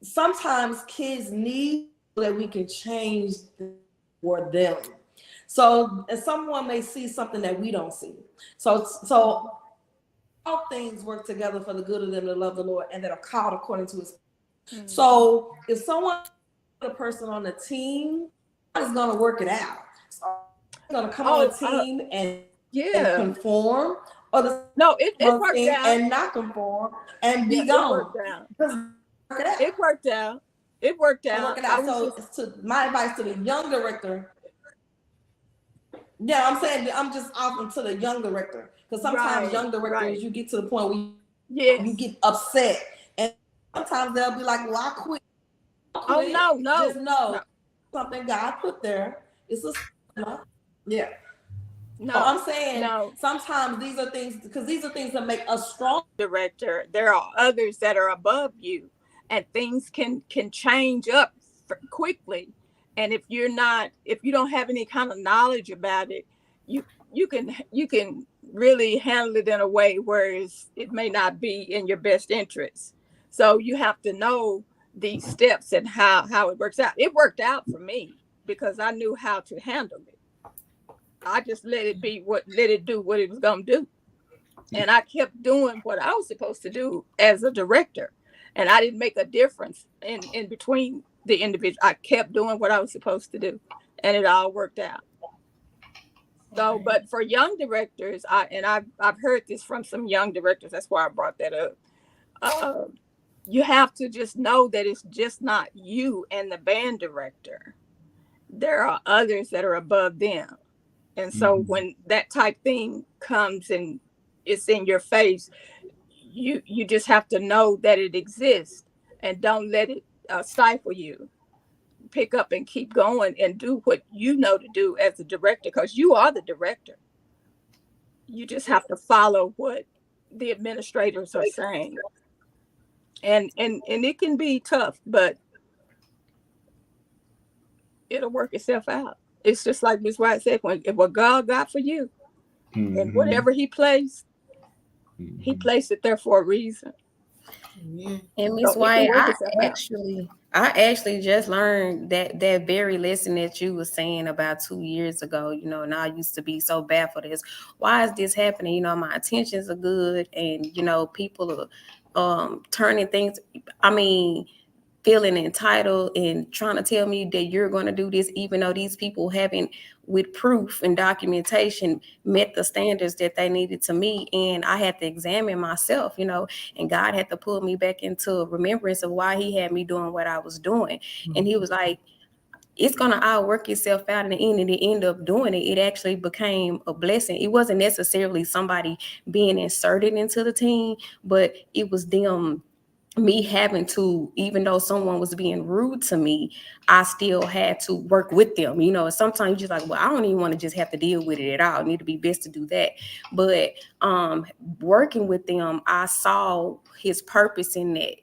sometimes kids need that we can change for them. So someone may see something that we don't see. So all things work together for the good of them that love the Lord and that are called according to his. Mm-hmm. So if someone, the person on the team, is going to work it out. So they're going to come on the team and conform, or it worked out and not conform and be gone. It worked out. It worked out. So my advice to the young director. Yeah, I'm saying I'm just offering to the young director, because sometimes young directors, you get to the point where you get upset, and sometimes they'll be like, "Well, I quit." Oh no! Just know something God put there. It's a yeah. No, so I'm saying sometimes these are things, because these are things that make us strong. Director, there are others that are above you, and things can change up quickly. And if you don't have any kind of knowledge about it, you can really handle it in a way where it may not be in your best interest. So you have to know these steps and how it works out. It worked out for me because I knew how to handle it. I just let it do what it was gonna do, and I kept doing what I was supposed to do as a director, and I didn't make a difference in between the individual. I kept doing what I was supposed to do, and it all worked out. So, but for young directors, I've heard this from some young directors. That's why I brought that up. You have to just know that it's just not you and the band director. There are others that are above them, and so when that type thing comes and it's in your face, you just have to know that it exists and don't let it stifle you. Pick up and keep going and do what you know to do as a director, because you are the director. You just have to follow what the administrators are saying, and it can be tough, but it'll work itself out. It's just like Ms. White said, what God got for you, and whatever he placed, he placed it there for a reason. And Ms. White, I actually just learned that very lesson that you were saying about 2 years ago, and I used to be so baffled as why is this happening? My intentions are good, and people are turning things, feeling entitled and trying to tell me that you're going to do this, even though these people haven't, with proof and documentation, met the standards that they needed to meet. And I had to examine myself, and God had to pull me back into remembrance of why he had me doing what I was doing. And he was like, it's going to all work itself out in the end, and they end up doing it. It actually became a blessing. It wasn't necessarily somebody being inserted into the team, but it was me having to, even though someone was being rude to me, I still had to work with them, and sometimes you're just like, well, I don't even want to just have to deal with it at all. I need to be best to do that. But working with them, I saw his purpose in that,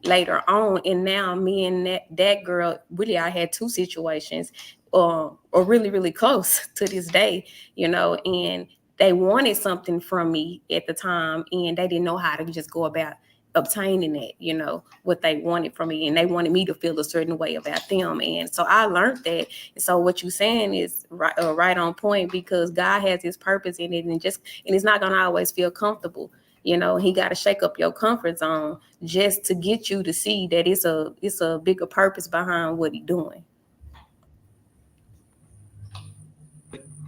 later on. And now me and that girl, really, I had two situations are really, really close to this day, and they wanted something from me at the time, and they didn't know how to just go about obtaining it, what they wanted from me, and they wanted me to feel a certain way about them. And so I learned that. And so what you're saying is right on point, because God has his purpose in it, and it's not going to always feel comfortable. He got to shake up your comfort zone just to get you to see that it's a bigger purpose behind what he's doing.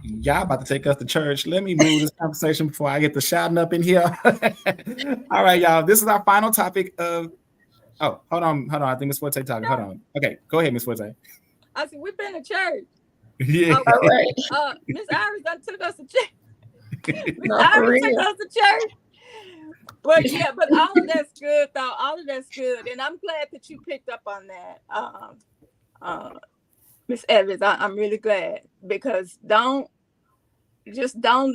Y'all about to take us to church. Let me move this conversation before I get the shouting up in here. All right, y'all. This is our final topic of. Oh, hold on. I think Miss Forte talking. Hold on. Okay, go ahead, Miss Forte. I said we've been to church. Yeah. All right. Miss Iris done took us to church. Miss No, Iris took us to church. But yeah, but all of that's good though. All of that's good, and I'm glad that you picked up on that, Miss Evans. I'm really glad, because don't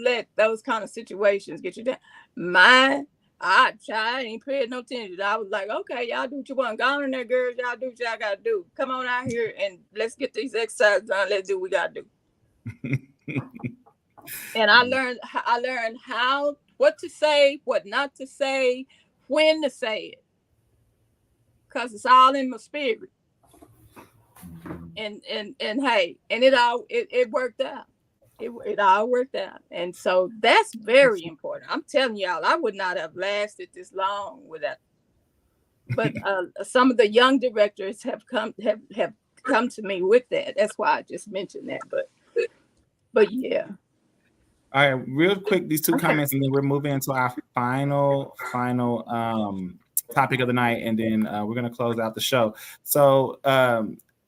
let those kind of situations get you down. I ain't paying no attention. I was like, okay, y'all do what you want. Go on in there, girls. Y'all do what y'all got to do. Come on out here and let's get these exercises done. Let's do what we got to do. And I learned what to say, what not to say, when to say it, because it's all in my spirit. And hey, and it worked out. It all worked out. And so that's very important. I'm telling y'all, I would not have lasted this long without. But some of the young directors have come to me with that. That's why I just mentioned that. But yeah. All right, real quick, these two comments, and then we're moving into our final topic of the night, and then we're gonna close out the show. So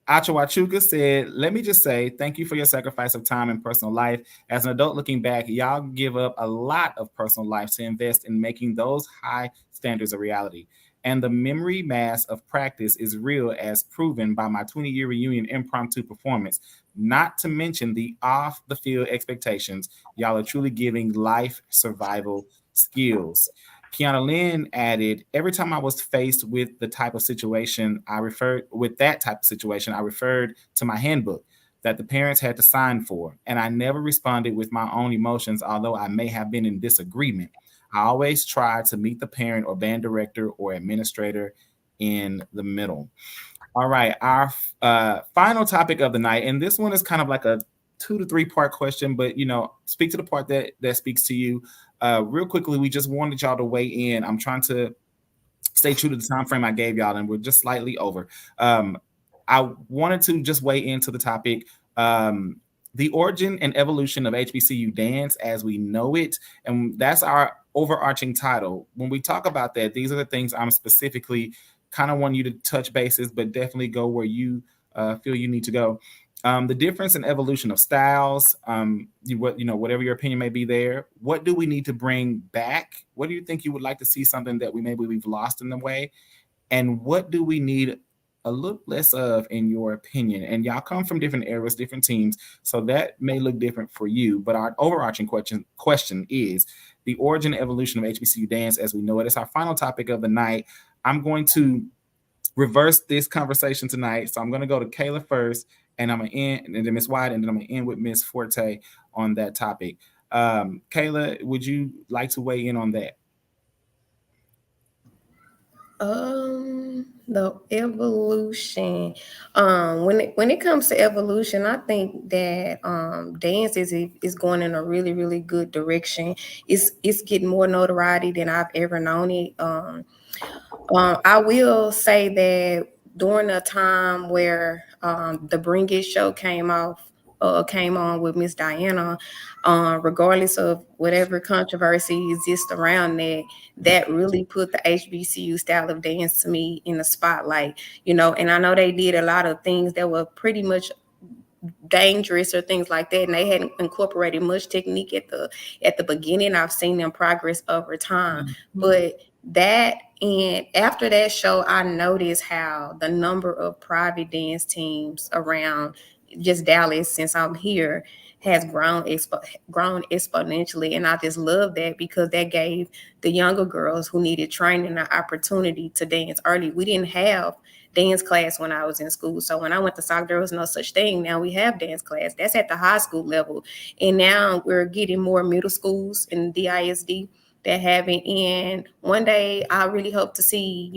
Achawachuka said, let me just say thank you for your sacrifice of time and personal life. As an adult looking back, y'all give up a lot of personal life to invest in making those high standards a reality. And the memory mass of practice is real, as proven by my 20-year reunion impromptu performance. Not to mention the off-the-field expectations. Y'all are truly giving life survival skills. Kiana Lynn added, every time I was faced with that type of situation, I referred to my handbook that the parents had to sign for, and I never responded with my own emotions, although I may have been in disagreement. I always try to meet the parent or band director or administrator in the middle. All right, our final topic of the night, and this one is kind of like a 2 to 3 part question, but speak to the part that speaks to you. Real quickly, we just wanted y'all to weigh in. I'm trying to stay true to the time frame I gave y'all, and we're just slightly over. I wanted to just weigh into the topic, the origin and evolution of HBCU dance as we know it, and that's our overarching title. When we talk about that, these are the things I'm specifically kind of want you to touch bases, but definitely go where you feel you need to go. The difference in evolution of styles, whatever your opinion may be there. What do we need to bring back? What do you think you would like to see something that we've lost in the way? And what do we need a little less of, in your opinion? And y'all come from different eras, different teams, so that may look different for you. But our overarching question is the origin and evolution of HBCU dance as we know it. It's our final topic of the night. I'm going to reverse this conversation tonight. So I'm going to go to Kayla first, and I'm going to end, and then Ms. White, and then I'm going to end with Ms. Forte on that topic. Kayla, would you like to weigh in on that? The evolution. When it comes to evolution, I think that dance is going in a really, really good direction. It's getting more notoriety than I've ever known it. I will say that during a time where the Bring It show came on with Miss Diana, regardless of whatever controversy exists around that, that really put the HBCU style of dance to me in the spotlight, and I know they did a lot of things that were pretty much dangerous or things like that, and they hadn't incorporated much technique at the beginning. I've seen them progress over time, but that and after that show, I noticed how the number of private dance teams around just Dallas, since I'm here, has grown exponentially, and I just love that because that gave the younger girls who needed training an opportunity to dance early. We didn't have dance class when I was in school. So when I went to soccer, there was no such thing. Now we have dance class. That's at the high school level. And now we're getting more middle schools and DISD that have it. And one day I really hope to see,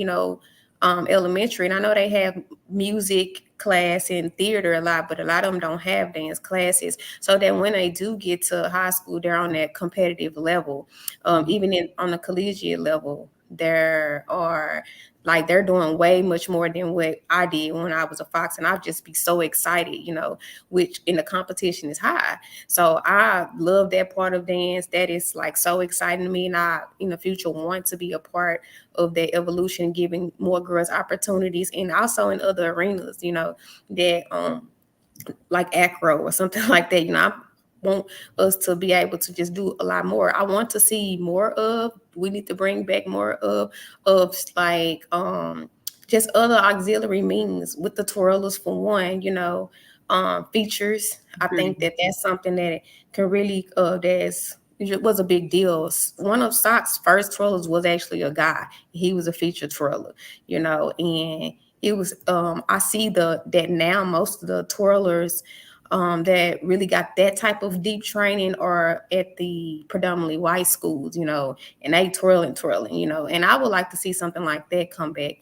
elementary. And I know they have music class and theater a lot, but a lot of them don't have dance classes. So that when they do get to high school, they're on that competitive level. Even on the collegiate level, there are they're doing way much more than what I did when I was a Fox, and I'd just be so excited, which in the competition is high. So I love that part of dance. That is so exciting to me, and I in the future want to be a part of that evolution, giving more girls opportunities, and also in other arenas, that like acro or something like that. I want us to be able to just do a lot more. I want to see more of. We need to bring back more of just other auxiliary means with the twirlers for one. Features. I think that's something that can really it was a big deal. One of Sock's first twirlers was actually a guy. He was a featured twirler, and it was I see that now most of the twirlers that really got that type of deep training are at the predominantly white schools, and they twirling, and I would like to see something like that come back.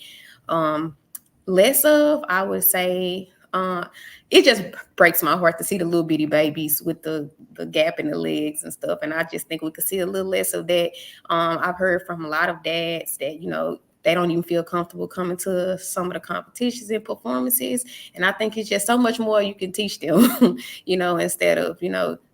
Less of, I would say, it just breaks my heart to see the little bitty babies with the gap in the legs and stuff, and I just think we could see a little less of that. I've heard from a lot of dads that, they don't even feel comfortable coming to some of the competitions and performances. And I think it's just so much more you can teach them, instead of,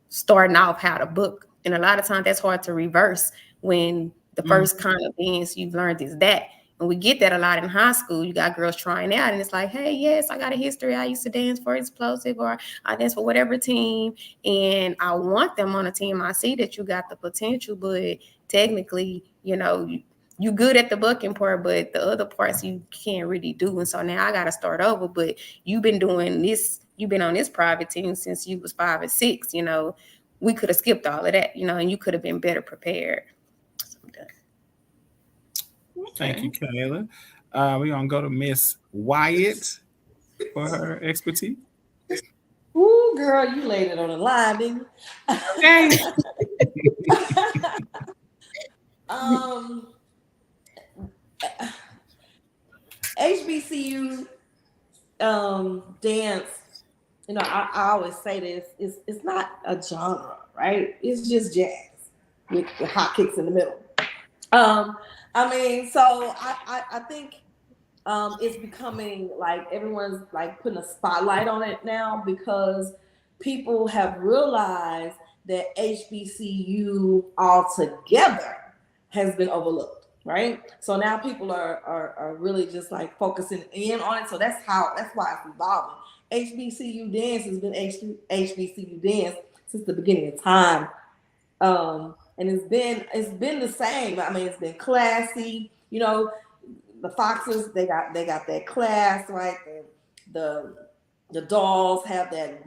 starting off how to book. And a lot of times that's hard to reverse when the first kind of dance you've learned is that. And we get that a lot in high school. You got girls trying out and it's like, hey, yes, I got a history. I used to dance for Explosive, or I dance for whatever team. And I want them on a team. I see that you got the potential, but technically, you good at the bucking part, but the other parts you can't really do. And so now I got to start over. But you've been doing this, you've been on this private team since you was 5 or 6, we could have skipped all of that, and you could have been better prepared. Thank you, Kayla. We're going to go to Miss Wyatt for her expertise. Ooh, girl, you laid it on the line, didn't you? HBCU dance, I always say this, it's not a genre, right? It's just jazz with hot kicks in the middle. So I think it's becoming everyone's putting a spotlight on it now because people have realized that HBCU altogether has been overlooked. Right. So now people are really just focusing in on it. So that's why it's evolving. HBCU dance has been HBCU dance since the beginning of time. And it's been the same. I mean, it's been classy. The Foxes, they got that class, right? The dolls have that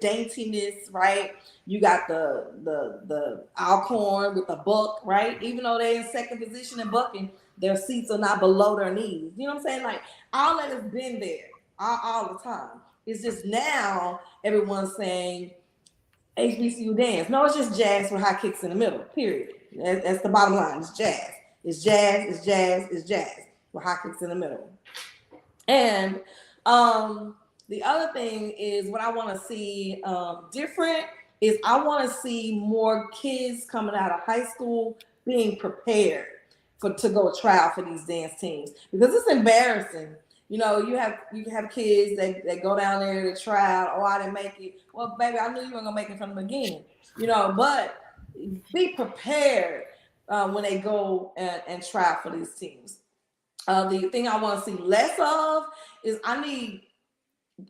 daintiness, right? You got the Alcorn with the buck, right? Even though they're in second position in bucking, their seats are not below their knees. You know what I'm saying? All that has been there all the time. It's just now everyone's saying HBCU dance. No, it's just jazz with high kicks in the middle, period. That's the bottom line. It's jazz. It's jazz, it's jazz, it's jazz. with high kicks in the middle. And the other thing is what I want to see different is I want to see more kids coming out of high school being prepared to go trial for these dance teams, because it's embarrassing. You know, you have kids that go down there to trial. Oh, I didn't make it. Well, baby, I knew you weren't gonna make it from the beginning. You know, but be prepared when they go and try for these teams. The thing I want to see less of is I need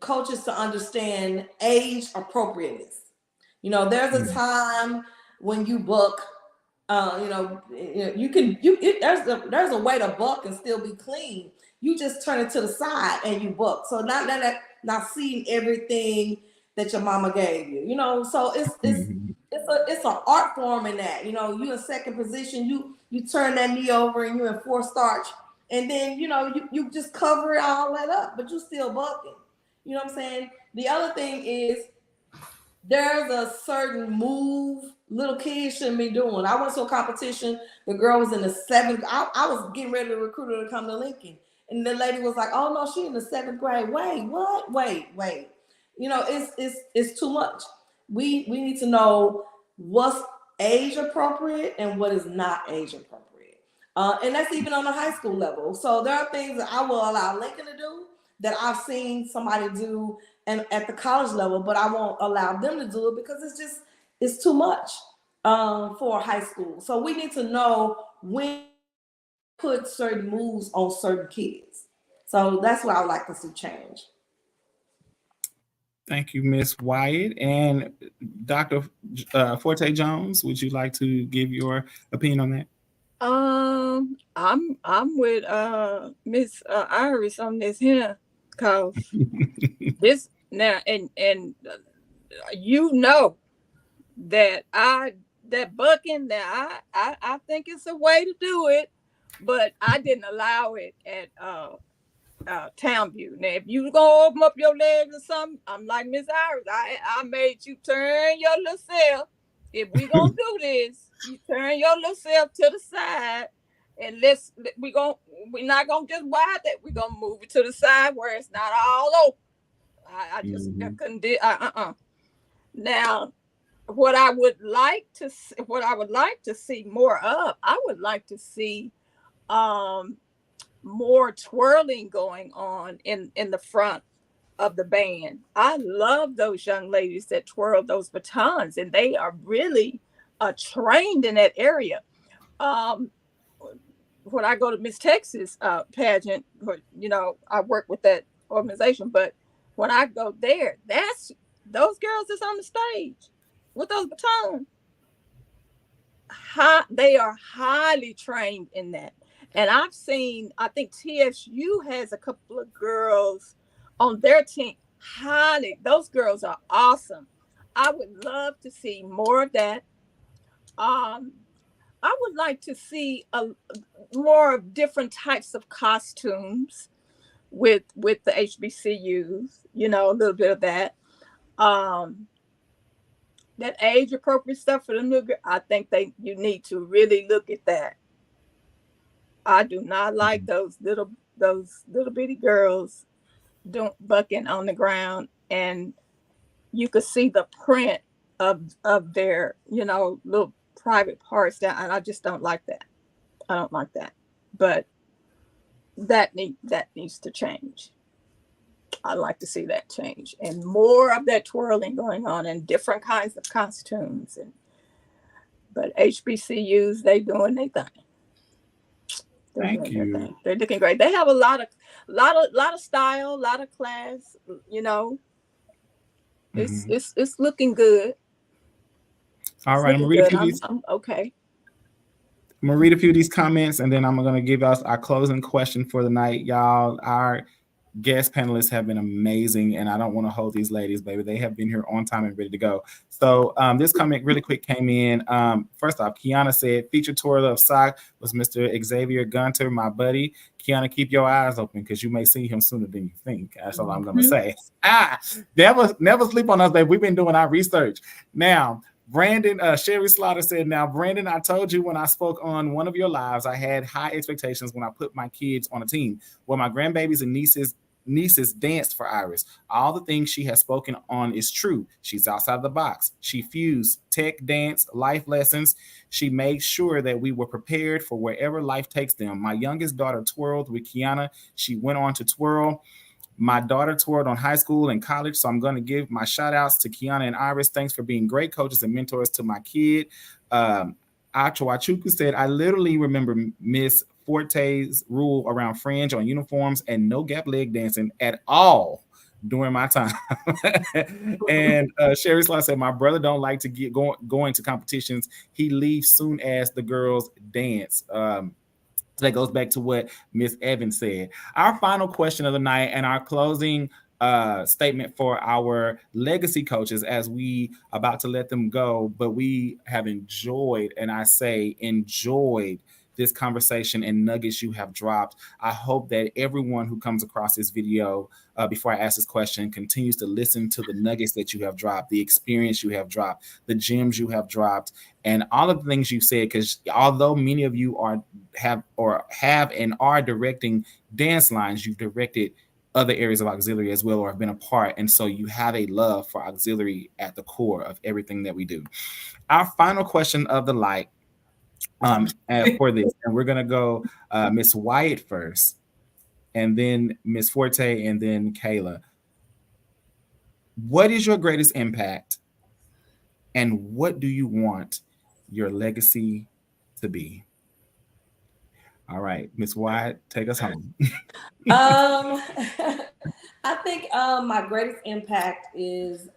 coaches to understand age appropriateness. You know, there's a time when you book. There's a way to buck and still be clean. You just turn it to the side and you buck. So not seeing everything that your mama gave you. You know, so it's an art form in that. You know, you in second position, you turn that knee over and you in four starch, and then you just cover all that up, but you still bucking. You know what I'm saying? The other thing is there's a certain move little kids shouldn't be doing. I went to a competition. The girl was in the 7th. I was getting ready to recruit her to come to Lincoln. And the lady was like, oh, no, she in the 7th grade. Wait, what? Wait. You know, it's too much. We need to know what's age appropriate and what is not age appropriate. And that's even on the high school level. So there are things that I will allow Lincoln to do that I've seen somebody do and at the college level, but I won't allow them to do it because it's too much for high school. So we need to know when to put certain moves on certain kids. So that's what I would like to see change. Thank you, Ms. Wyatt. And Dr. Forte Jones, would you like to give your opinion on that? I'm with Miss Iris on this here, cause this now and you know that bucking that I think it's a way to do it, but I didn't allow it at Townview. Now, if you gonna open up your legs or something, I'm like Miss Iris. I made you turn your little self. If we gonna do this, you turn your little self to the side, and we're not gonna just wide that. We're gonna move it to the side where it's not all over. I just couldn't do. Now, what I would like to see more of, I would like to see more twirling going on in the front of the band. I love those young ladies that twirl those batons, and they are really trained in that area. When I go to Miss Texas pageant, I work with that organization, but when I go there, that's those girls that's on the stage with those batons. They are highly trained in that. And I think TSU has a couple of girls on their team. Those girls are awesome. I would love to see more of that. I would like to see more of different types of costumes with the HBCUs, a little bit of that. That age appropriate stuff for the new girl, I think you need to really look at that. I do not like those little bitty girls bucking on the ground, and you could see the print of their little private parts down, and I just don't like that. I don't like that, but that needs to change. I'd like to see that change and more of that twirling going on and different kinds of costumes. But HBCUs, they doing their thing. Thank you. They're looking great. They have a lot of style, a lot of class. It's looking good. All right, I'm gonna read a few of these. Okay. I'm gonna read a few of these comments, and then I'm gonna give us our closing question for the night, y'all. Our guest panelists have been amazing, and I don't want to hold these ladies, baby. They have been here on time and ready to go. So this comment really quick came in. First off, Kiana said, featured twirler of SOC was Mr. Xavier Gunter, my buddy. Kiana, keep your eyes open because you may see him sooner than you think. That's all I'm going to say. Never sleep on us, baby. We've been doing our research. Now, Brandon, Sherry Slaughter said, now, Brandon, I told you when I spoke on one of your lives, I had high expectations when I put my kids on a team. Well, my grandbabies and nieces danced for Iris. All the things she has spoken on is true. She's outside the box. She fused tech, dance, life lessons. She made sure that we were prepared for wherever life takes them. My youngest daughter twirled with Kiana. She went on to twirl. My daughter toured on high school and college, so I'm going to give my shout outs to Kiana and Iris. Thanks for being great coaches and mentors to my kid. Achawachuku said, I literally remember Miss Forte's rule around fringe on uniforms and no gap leg dancing at all during my time. And Sherry Slot said, my brother don't like to get going to competitions. He leaves soon as the girls dance. So that goes back to what Miss Evans said. Our final question of the night and our closing statement for our legacy coaches as we about to let them go, but we have enjoyed, and I say enjoyed, this conversation and nuggets you have dropped. I hope that everyone who comes across this video before I ask this question continues to listen to the nuggets that you have dropped, the experience you have dropped, the gems you have dropped, and all of the things you said, because although many of you have and are directing dance lines, you've directed other areas of auxiliary as well, or have been a part. And so you have a love for auxiliary at the core of everything that we do. Our final question of the night for this, and we're gonna go Miss Wyatt first, and then Miss Forte, and then Kayla. What is your greatest impact, and what do you want your legacy to be? All right, Miss Wyatt, take us home. I think my greatest impact is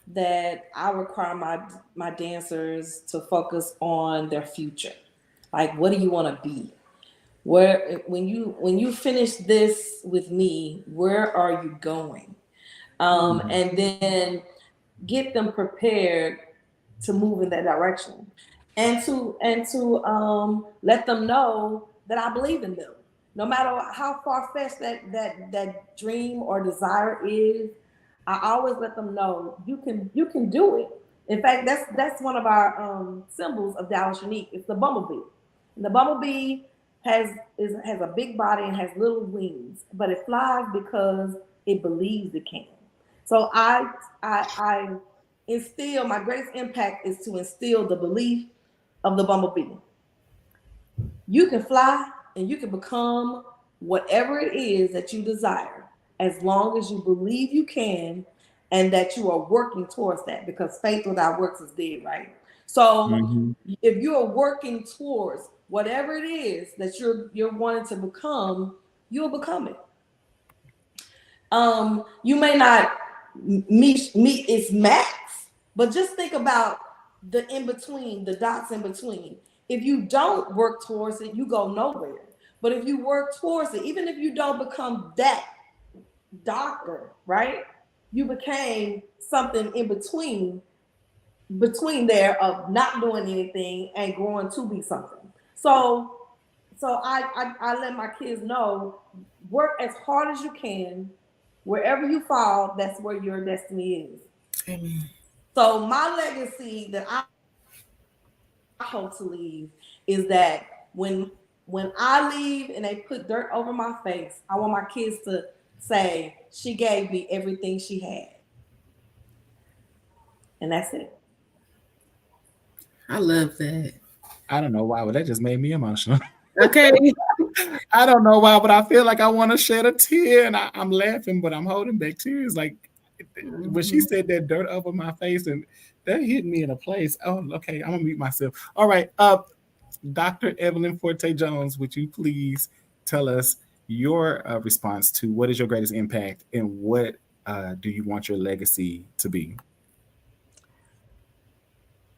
that I require my dancers to focus on their future. Like, what do you want to be? Where when you finish this with me, where are you going? And then get them prepared to move in that direction, and to let them know that I believe in them, no matter how far-fetched that dream or desire is. I always let them know you can do it. In fact, that's one of our symbols of Dallas Unique. It's the bumblebee. And the bumblebee has a big body and has little wings, but it flies because it believes it can. So I instill, my greatest impact is to instill the belief of the bumblebee. You can fly and you can become whatever it is that you desire, as long as you believe you can and that you are working towards that, because faith without works is dead, right? So if you are working towards whatever it is that you're wanting to become, you'll become it. You may not meet its max, but just think about the in-between, the dots in between. If you don't work towards it, you go nowhere. But if you work towards it, even if you don't become that doctor, right? You became something in between there of not doing anything and growing to be something. So I let my kids know, work as hard as you can. Wherever you fall, that's where your destiny is. Amen. So my legacy that I hope to leave is that when I leave and they put dirt over my face, I want my kids to say, she gave me everything she had. And that's it. I love that. I don't know why, but that just made me emotional. Okay. I don't know why, but I feel like I want to shed a tear, and I'm laughing, but I'm holding back tears. Like when she said that dirt over my face, and that hit me in a place. Oh, okay, I'm gonna mute myself. All right, Dr. Evelyn Forte Jones, would you please tell us your response to what is your greatest impact, and what do you want your legacy to be?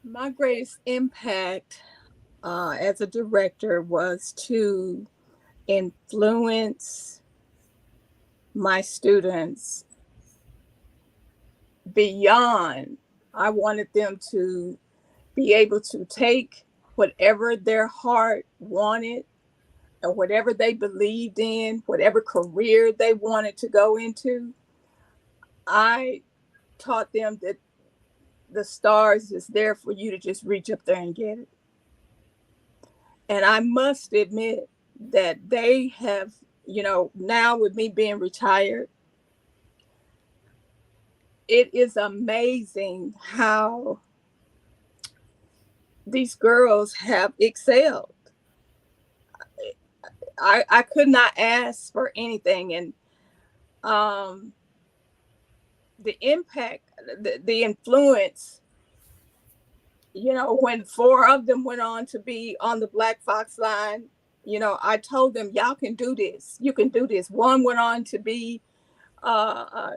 My greatest impact as a director was to influence my students beyond. I wanted them to be able to take whatever their heart wanted or whatever they believed in, whatever career they wanted to go into. I taught them that the stars is there for you to just reach up there and get it. And I must admit that they have, now with me being retired, it is amazing how these girls have excelled. I could not ask for anything. And the impact, the influence, when 4 of them went on to be on the Black Fox line, I told them, y'all can do this. You can do this. One went on to be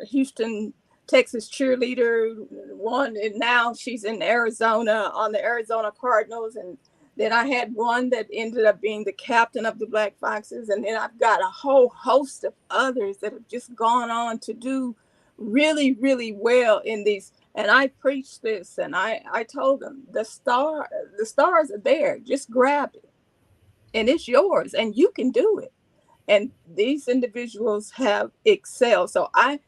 Houston, Texas cheerleader. One, and now she's in Arizona on the Arizona Cardinals. And then I had one that ended up being the captain of the Black Foxes. And then I've got a whole host of others that have just gone on to do really, really well in these. And I preached this, and I told them, the stars are there. Just grab it, and it's yours, and you can do it. And these individuals have excelled. So I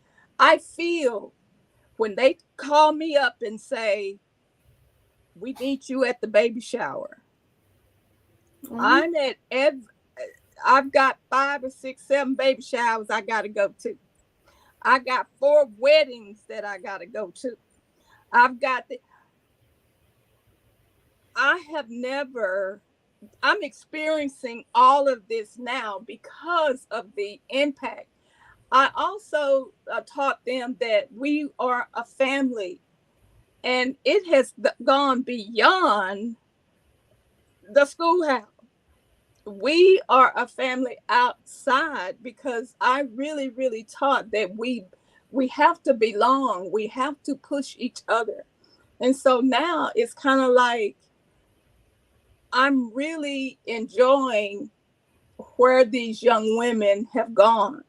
feel when they call me up and say, we need you at the baby shower. Mm-hmm. I've got 5 or 6, 7 baby showers I got to go to. I got 4 weddings that I got to go to. I'm experiencing all of this now because of the impact. I also taught them that we are a family, and it has gone beyond the schoolhouse. We are a family outside, because I really, really taught that we have to belong. We have to push each other. And so now it's kind of like I'm really enjoying where these young women have gone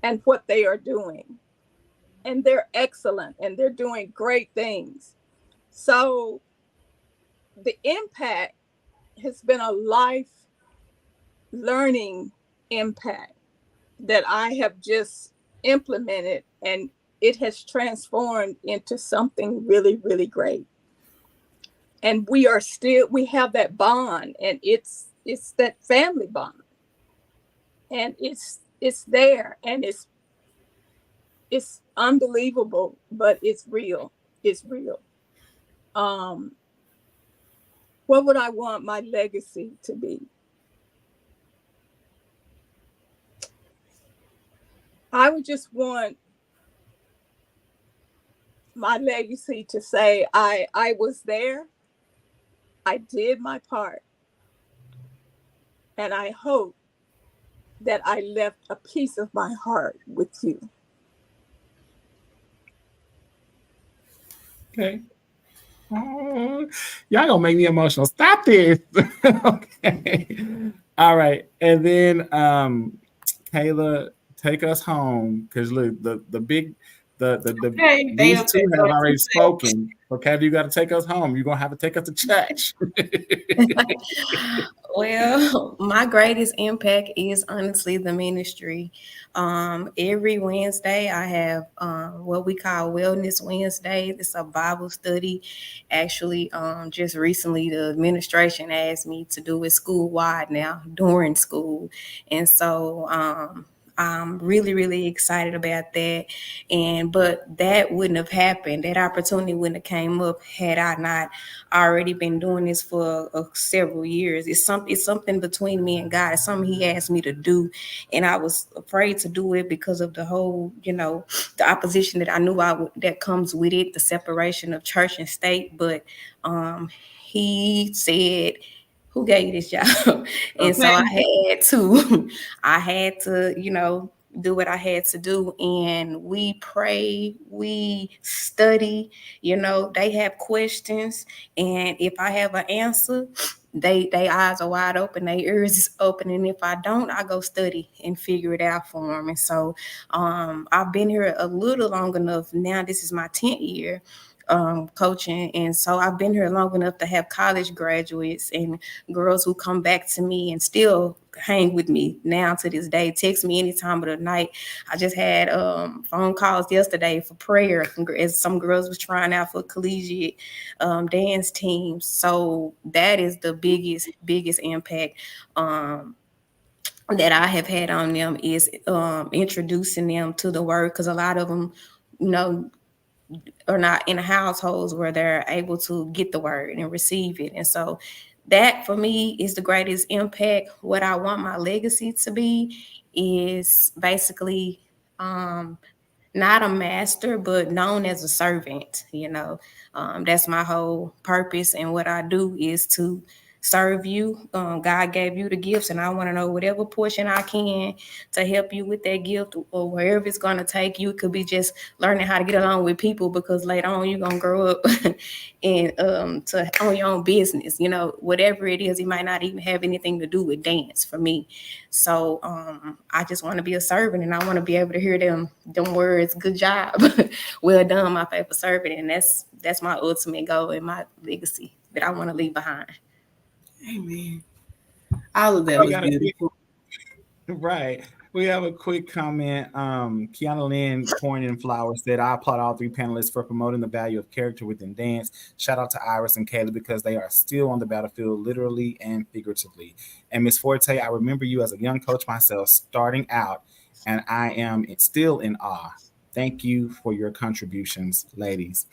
and what they are doing. And they're excellent, and they're doing great things. So the impact has been a life learning impact that I have just implemented, and it has transformed into something really, really great. And we have that bond, and it's that family bond, and it's there, and it's unbelievable, but it's real. It's real. What would I want my legacy to be? I would just want my legacy to say I was there, I did my part, and I hope that I left a piece of my heart with you. Okay. Oh, y'all gonna make me emotional. Stop this. Okay. All right. And then Kayla, take us home, because look, Okay, these two have already spoken. Okay, you got to take us home. You're gonna have to take us to church. Well, my greatest impact is honestly the ministry. Every Wednesday I have what we call Wellness Wednesday. It's a Bible study. Actually, just recently the administration asked me to do it school-wide now during school. And so I'm really, really excited about that. But that wouldn't have happened. That opportunity wouldn't have came up had I not already been doing this for several years. It's something between me and God. It's something He asked me to do, and I was afraid to do it because of the whole, the opposition that I knew that comes with it, the separation of church and state. But He said, who gave you this job? And so I had to, do what I had to do. And we pray, we study, they have questions. And if I have an answer, they eyes are wide open, their ears is open. And if I don't, I go study and figure it out for them. And so I've been here a little long enough. Now this is my 10th year coaching, and so I've been here long enough to have college graduates and girls who come back to me and still hang with me now to this day. Text me any time of the night. I just had phone calls yesterday for prayer as some girls was trying out for collegiate dance teams. So that is the biggest impact that I have had on them, is introducing them to the word, because a lot of them, are not in households where they're able to get the word and receive it. And so that for me is the greatest impact. What I want my legacy to be is basically not a master, but known as a servant. That's my whole purpose. And what I do is to serve you. God gave you the gifts, and I want to know whatever portion I can to help you with that gift, or wherever it's going to take you. It could be just learning how to get along with people, because later on you're going to grow up and to own your own business. Whatever it is, it might not even have anything to do with dance for me. So I just want to be a servant, and I want to be able to hear them words, good job, well done, my faithful servant. And that's my ultimate goal and my legacy that I want to leave behind. Amen. All of that was beautiful. Right. We have a quick comment. Kiana Lynn Corn and Flower said, I applaud all three panelists for promoting the value of character within dance. Shout out to Iris and Kayla, because they are still on the battlefield, literally and figuratively. And Miss Forte, I remember you as a young coach myself starting out, and I am still in awe. Thank you for your contributions, ladies.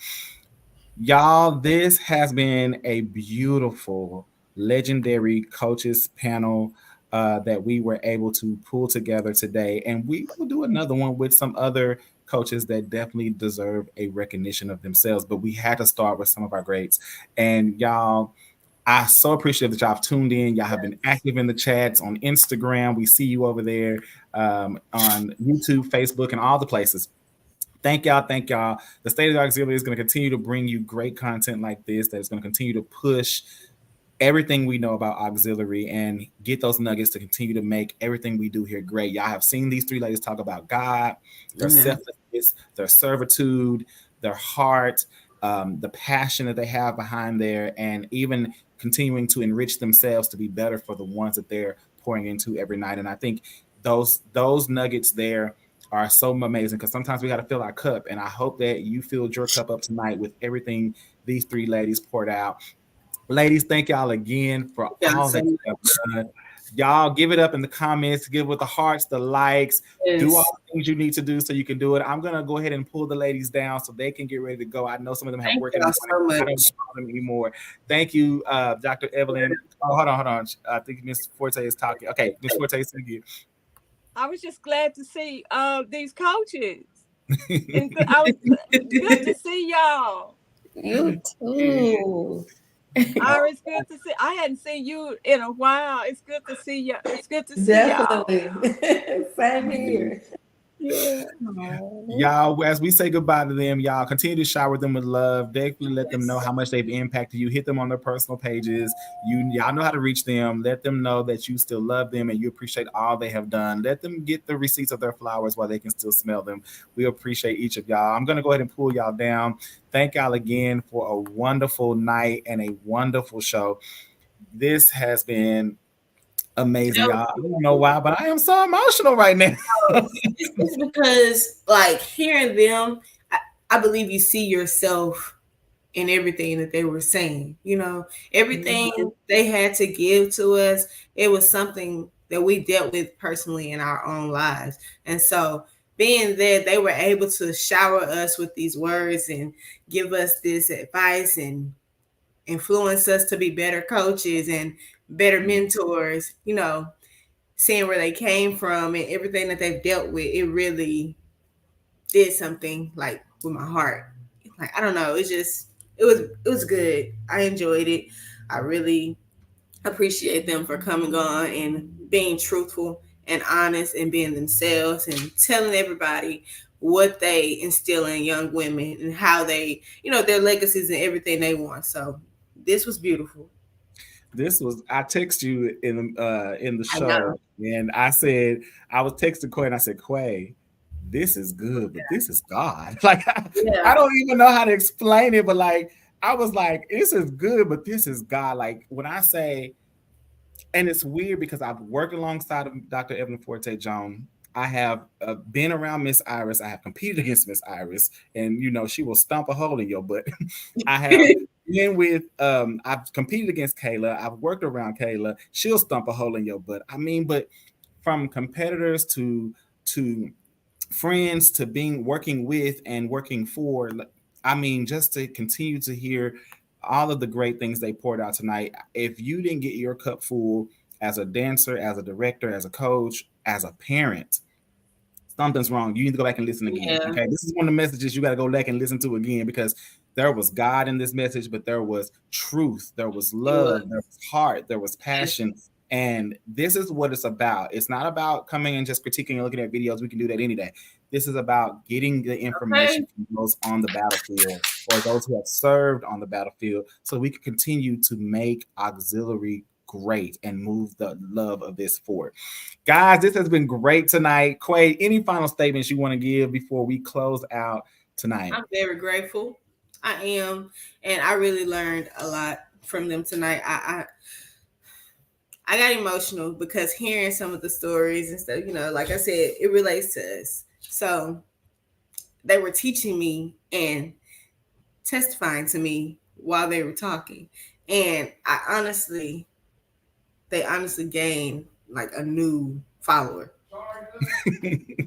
Y'all, this has been a beautiful, legendary coaches panel that we were able to pull together today. And we will do another one with some other coaches that definitely deserve a recognition of themselves. But we had to start with some of our greats. And y'all, I so appreciate that y'all have tuned in. Y'all have been active in the chats on Instagram. We see you over there on YouTube, Facebook, and all the places. Thank y'all. The State of the Auxiliary is going to continue to bring you great content like this, that is going to continue to push everything we know about auxiliary and get those nuggets to continue to make everything we do here great. Y'all have seen these three ladies talk about God, their selflessness, their servitude, their heart, the passion that they have behind there, and even continuing to enrich themselves to be better for the ones that they're pouring into every night. And I think those nuggets there are so amazing, because sometimes we got to fill our cup, and I hope that you filled your cup up tonight with everything these three ladies poured out. Ladies, thank y'all again for all that you have done. Y'all give it up in the comments, give with the hearts, the likes, do all the things you need to do so you can do it. I'm gonna go ahead and pull the ladies down so they can get ready to go. I know some of them have work in the morning. I don't call them anymore. Thank you, Dr. Evelyn. Oh, hold on. I think Miss Forte is talking. Okay, Miss Forte, thank you. I was just glad to see these coaches. And I was good to see y'all. You too. Iris, good to see. I hadn't seen you in a while. It's good to see you. It's good to see y'all. Same here. Yeah. Y'all, as we say goodbye to them, y'all continue to shower them with love. Definitely let them know how much they've impacted you. Hit them on their personal pages. Y'all know how to reach them. Let them know that you still love them and you appreciate all they have done. Let them get the receipts of their flowers while they can still smell them. We appreciate each of y'all. I'm going to go ahead and pull y'all down. Thank y'all again for a wonderful night and a wonderful show. This has been amazing, y'all. I don't know why, but I am so emotional right now. It's because, like, hearing them, I believe you see yourself in everything that they were saying. Everything they had to give to us, it was something that we dealt with personally in our own lives. And so being there, they were able to shower us with these words and give us this advice and influence us to be better coaches and better mentors, seeing where they came from and everything that they've dealt with. It really did something like with my heart. Like, I don't know. It was good. I enjoyed it. I really appreciate them for coming on and being truthful and honest and being themselves and telling everybody what they instill in young women and how they, their legacies and everything they want. So this was beautiful. I text you in the show, and I said, I was texting Quay, and I said, Quay, this is good, but this is God. Like, I don't even know how to explain it, but like, I was like, this is good, but this is God. Like, when I say And it's weird because I've worked alongside of Dr. Evelyn Forte Jones. I have been around Miss Iris. I have competed against Miss Iris, and she will stomp a hole in your butt. I have been with, I've competed against Kayla. I've worked around Kayla. She'll stomp a hole in your butt. I mean, but from competitors to friends to working with and working for, I mean, just to continue to hear all of the great things they poured out tonight. If you didn't get your cup full as a dancer, as a director, as a coach, as a parent, something's wrong. You need to go back and listen again. Yeah. Okay. This is one of the messages you got to go back and listen to again, because there was God in this message, but there was truth, there was love, there was heart, there was passion. And this is what it's about. It's not about coming and just critiquing and looking at videos. We can do that any day. This is about getting the information from those on the battlefield or those who have served on the battlefield, so we can continue to make auxiliary great and move the love of this forward. Guys, this has been great tonight. Quay, any final statements you want to give before we close out tonight? I'm very grateful. I am. And I really learned a lot from them tonight. I got emotional because hearing some of the stories and stuff, like I said, it relates to us. So they were teaching me and testifying to me while they were talking. And they honestly gained like a new follower.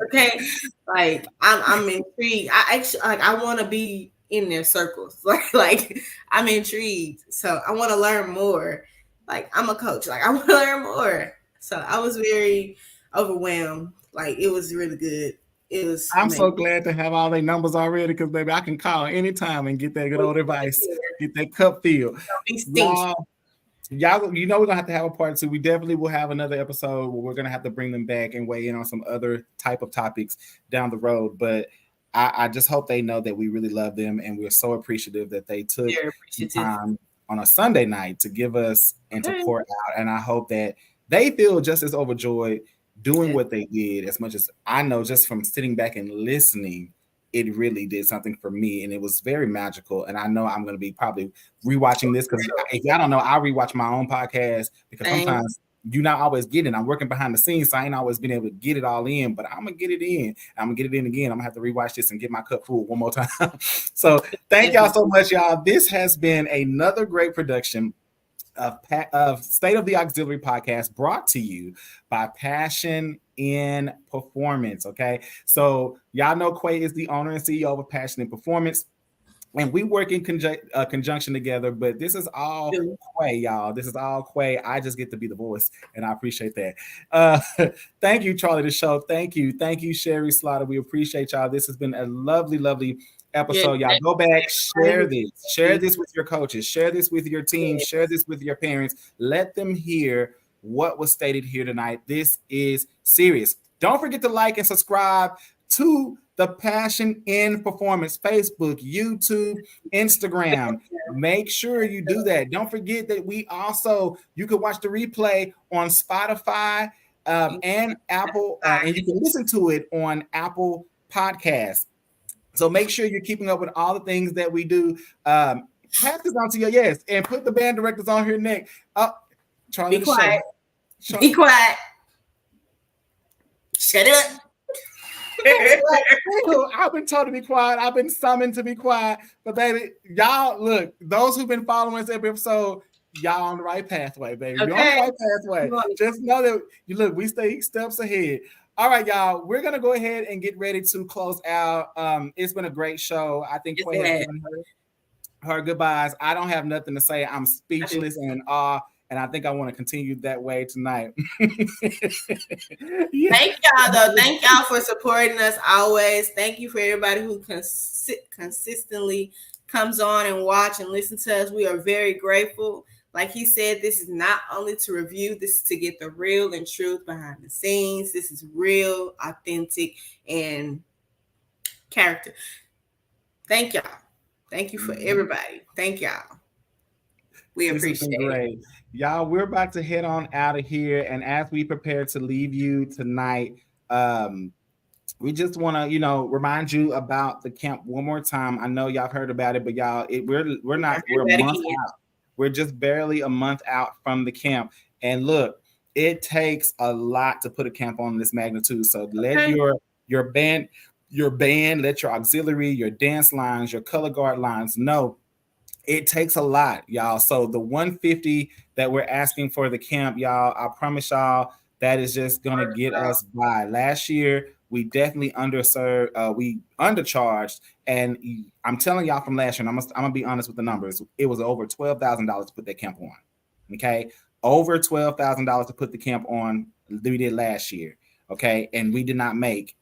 Okay. Like I'm intrigued. I want to be in their circles. Like I'm intrigued. So I want to learn more. Like I'm a coach. Like I want to learn more. So I was very overwhelmed. Like it was really good. I'm so glad to have all their numbers already, because baby, I can call anytime and get that good old advice, get that cup filled. Y'all, we're gonna have to have a part 2. We definitely will have another episode where we're gonna have to bring them back and weigh in on some other type of topics down the road. But I just hope they know that we really love them, and we're so appreciative that they took time on a Sunday night to give us and to pour out. And I hope that they feel just as overjoyed doing what they did, as much as I know just from sitting back and listening. It really did something for me, and it was very magical. And I know I'm going to be probably rewatching this, because if y'all don't know, I rewatch my own podcast, because sometimes you're not always getting it. I'm working behind the scenes, so I ain't always been able to get it all in, but I'm going to get it in. I'm going to get it in again. I'm going to have to rewatch this and get my cup full one more time. So thank y'all so much, y'all. This has been another great production of State of the Auxiliary podcast, brought to you by Passion in Performance. Okay, so y'all know Quay is the owner and CEO of Passion in Performance, and we work in conjunction together. But this is all Quay, y'all. This is all Quay. I just get to be the voice, and I appreciate that. Thank you, Charlie, the show. Thank you, Sherry Slaughter. We appreciate y'all. This has been a lovely episode. Y'all go back, share this with your coaches, share this with your team, share this with your parents. Let them hear what was stated here tonight. This is serious. Don't forget to like and subscribe to the Passion in Performance Facebook, YouTube, Instagram. Make sure you do that. Don't forget that you can watch the replay on Spotify and Apple, and you can listen to it on Apple Podcasts. So make sure you're keeping up with all the things that we do. Pass this on to your and put the band directors on here next. Charlie, be quiet. Be quiet. Shut up. I've been told to be quiet. I've been summoned to be quiet. But baby, y'all, look, those who've been following us every episode, y'all on the right pathway, baby. You're on the right pathway. Just know that we stay steps ahead. All right, y'all, we're going to go ahead and get ready to close out. It's been a great show. I think Quay has given her goodbyes. I don't have nothing to say. I'm speechless and in awe, and I think I want to continue that way tonight. Thank y'all, though. Thank y'all for supporting us always. Thank you for everybody who consistently comes on and watch and listen to us. We are very grateful. Like he said, this is not only to review, this is to get the real and truth behind the scenes. This is real, authentic, and character. Thank y'all. Thank you for everybody. Thank y'all. We appreciate it. Y'all, we're about to head on out of here. And as we prepare to leave you tonight, we just want to, remind you about the camp one more time. I know y'all heard about it, but y'all, we're a month out. We're just barely a month out from the camp. And look, it takes a lot to put a camp on this magnitude. So let your band, let your auxiliary, your dance lines, your color guard lines know it takes a lot, y'all. So the $150 that we're asking for the camp, y'all, I promise y'all that is just gonna get us by. Last year, we definitely we undercharged, and I'm telling y'all from last year, and I'm gonna be honest with the numbers. It was over $12,000 to put that camp on. Okay, over $12,000 to put the camp on. We did last year. Okay, and we did not make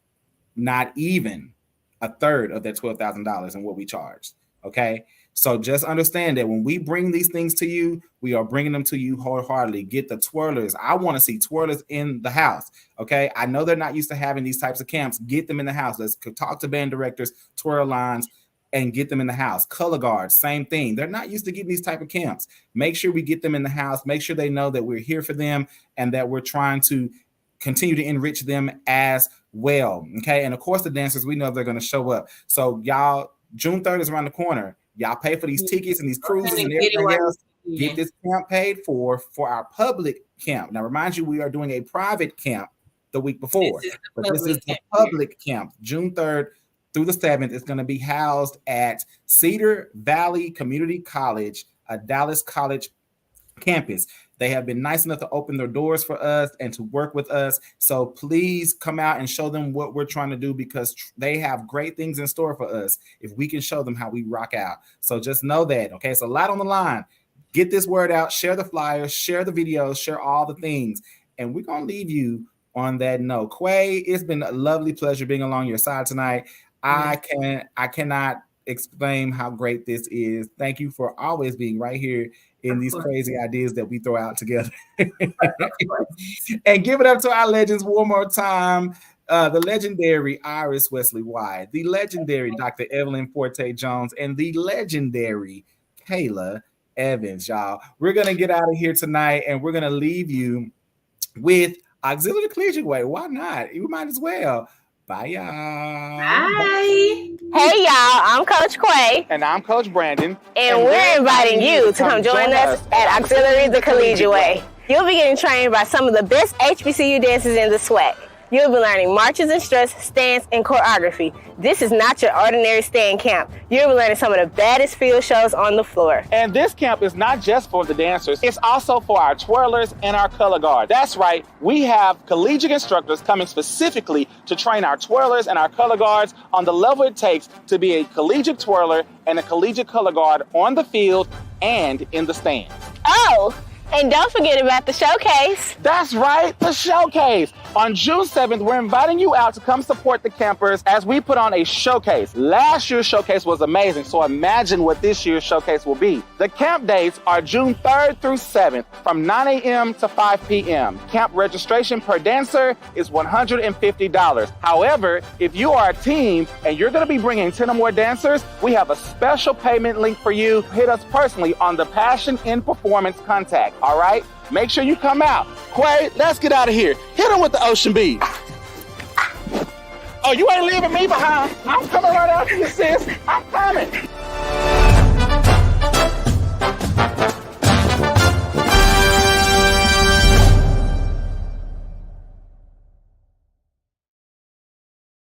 not even a third of that $12,000 in what we charged. Okay. So just understand that when we bring these things to you, we are bringing them to you wholeheartedly. Get the twirlers. I want to see twirlers in the house. Okay. I know they're not used to having these types of camps. Get them in the house. Let's talk to band directors, twirl lines, and get them in the house. Color guards, same thing. They're not used to getting these type of camps. Make sure we get them in the house. Make sure they know that we're here for them and that we're trying to continue to enrich them as well. Okay. And of course, the dancers, we know they're going to show up. So y'all, June 3rd is around the corner. Y'all pay for these tickets and these cruises and everything else. Get this camp paid for our public camp. Now, remind you, we are doing a private camp the week before. This is the public camp. June 3rd through the 7th is going to be housed at Cedar Valley Community College, a Dallas College campus. They have been nice enough to open their doors for us and to work with us. So please come out and show them what we're trying to do, because they have great things in store for us if we can show them how we rock out. So just know that, okay? It's a lot on the line. Get this word out, share the flyers, share the videos, share all the things. And we're going to leave you on that note. Quay, it's been a lovely pleasure being along your side tonight. I cannot explain how great this is. Thank you for always being right here in these crazy ideas that we throw out together. And give it up to our legends one more time. The legendary Iris Wesley Wyatt, the legendary Dr. Evelyn Forte Jones, and the legendary Kayla Evans, y'all. We're going to get out of here tonight, and we're going to leave you with Auxiliary Collegiate Way. Why not? You might as well. Bye, y'all. Bye. Hey, y'all. I'm Coach Quay. And I'm Coach Brandon. And we're inviting you to come join us at Auxiliary the Collegiate Way. You'll be getting trained by some of the best HBCU dancers in the SWAC. You'll be learning marches and struts, stance, and choreography. This is not your ordinary stand camp. You'll be learning some of the baddest field shows on the floor. And this camp is not just for the dancers, it's also for our twirlers and our color guard. That's right, we have collegiate instructors coming specifically to train our twirlers and our color guards on the level it takes to be a collegiate twirler and a collegiate color guard on the field and in the stands. Oh, and don't forget about the showcase. That's right, the showcase. On June 7th, we're inviting you out to come support the campers as we put on a showcase. Last year's showcase was amazing, so imagine what this year's showcase will be. The camp dates are June 3rd through 7th from 9 a.m. to 5 p.m. Camp registration per dancer is $150. However, if you are a team and you're going to be bringing 10 or more dancers, we have a special payment link for you. Hit us personally on the Passion in Performance contact. All right? Make sure you come out. Quay, let's get out of here. Hit him with the ocean beat. Oh, you ain't leaving me behind. I'm coming right after you, sis. I'm coming.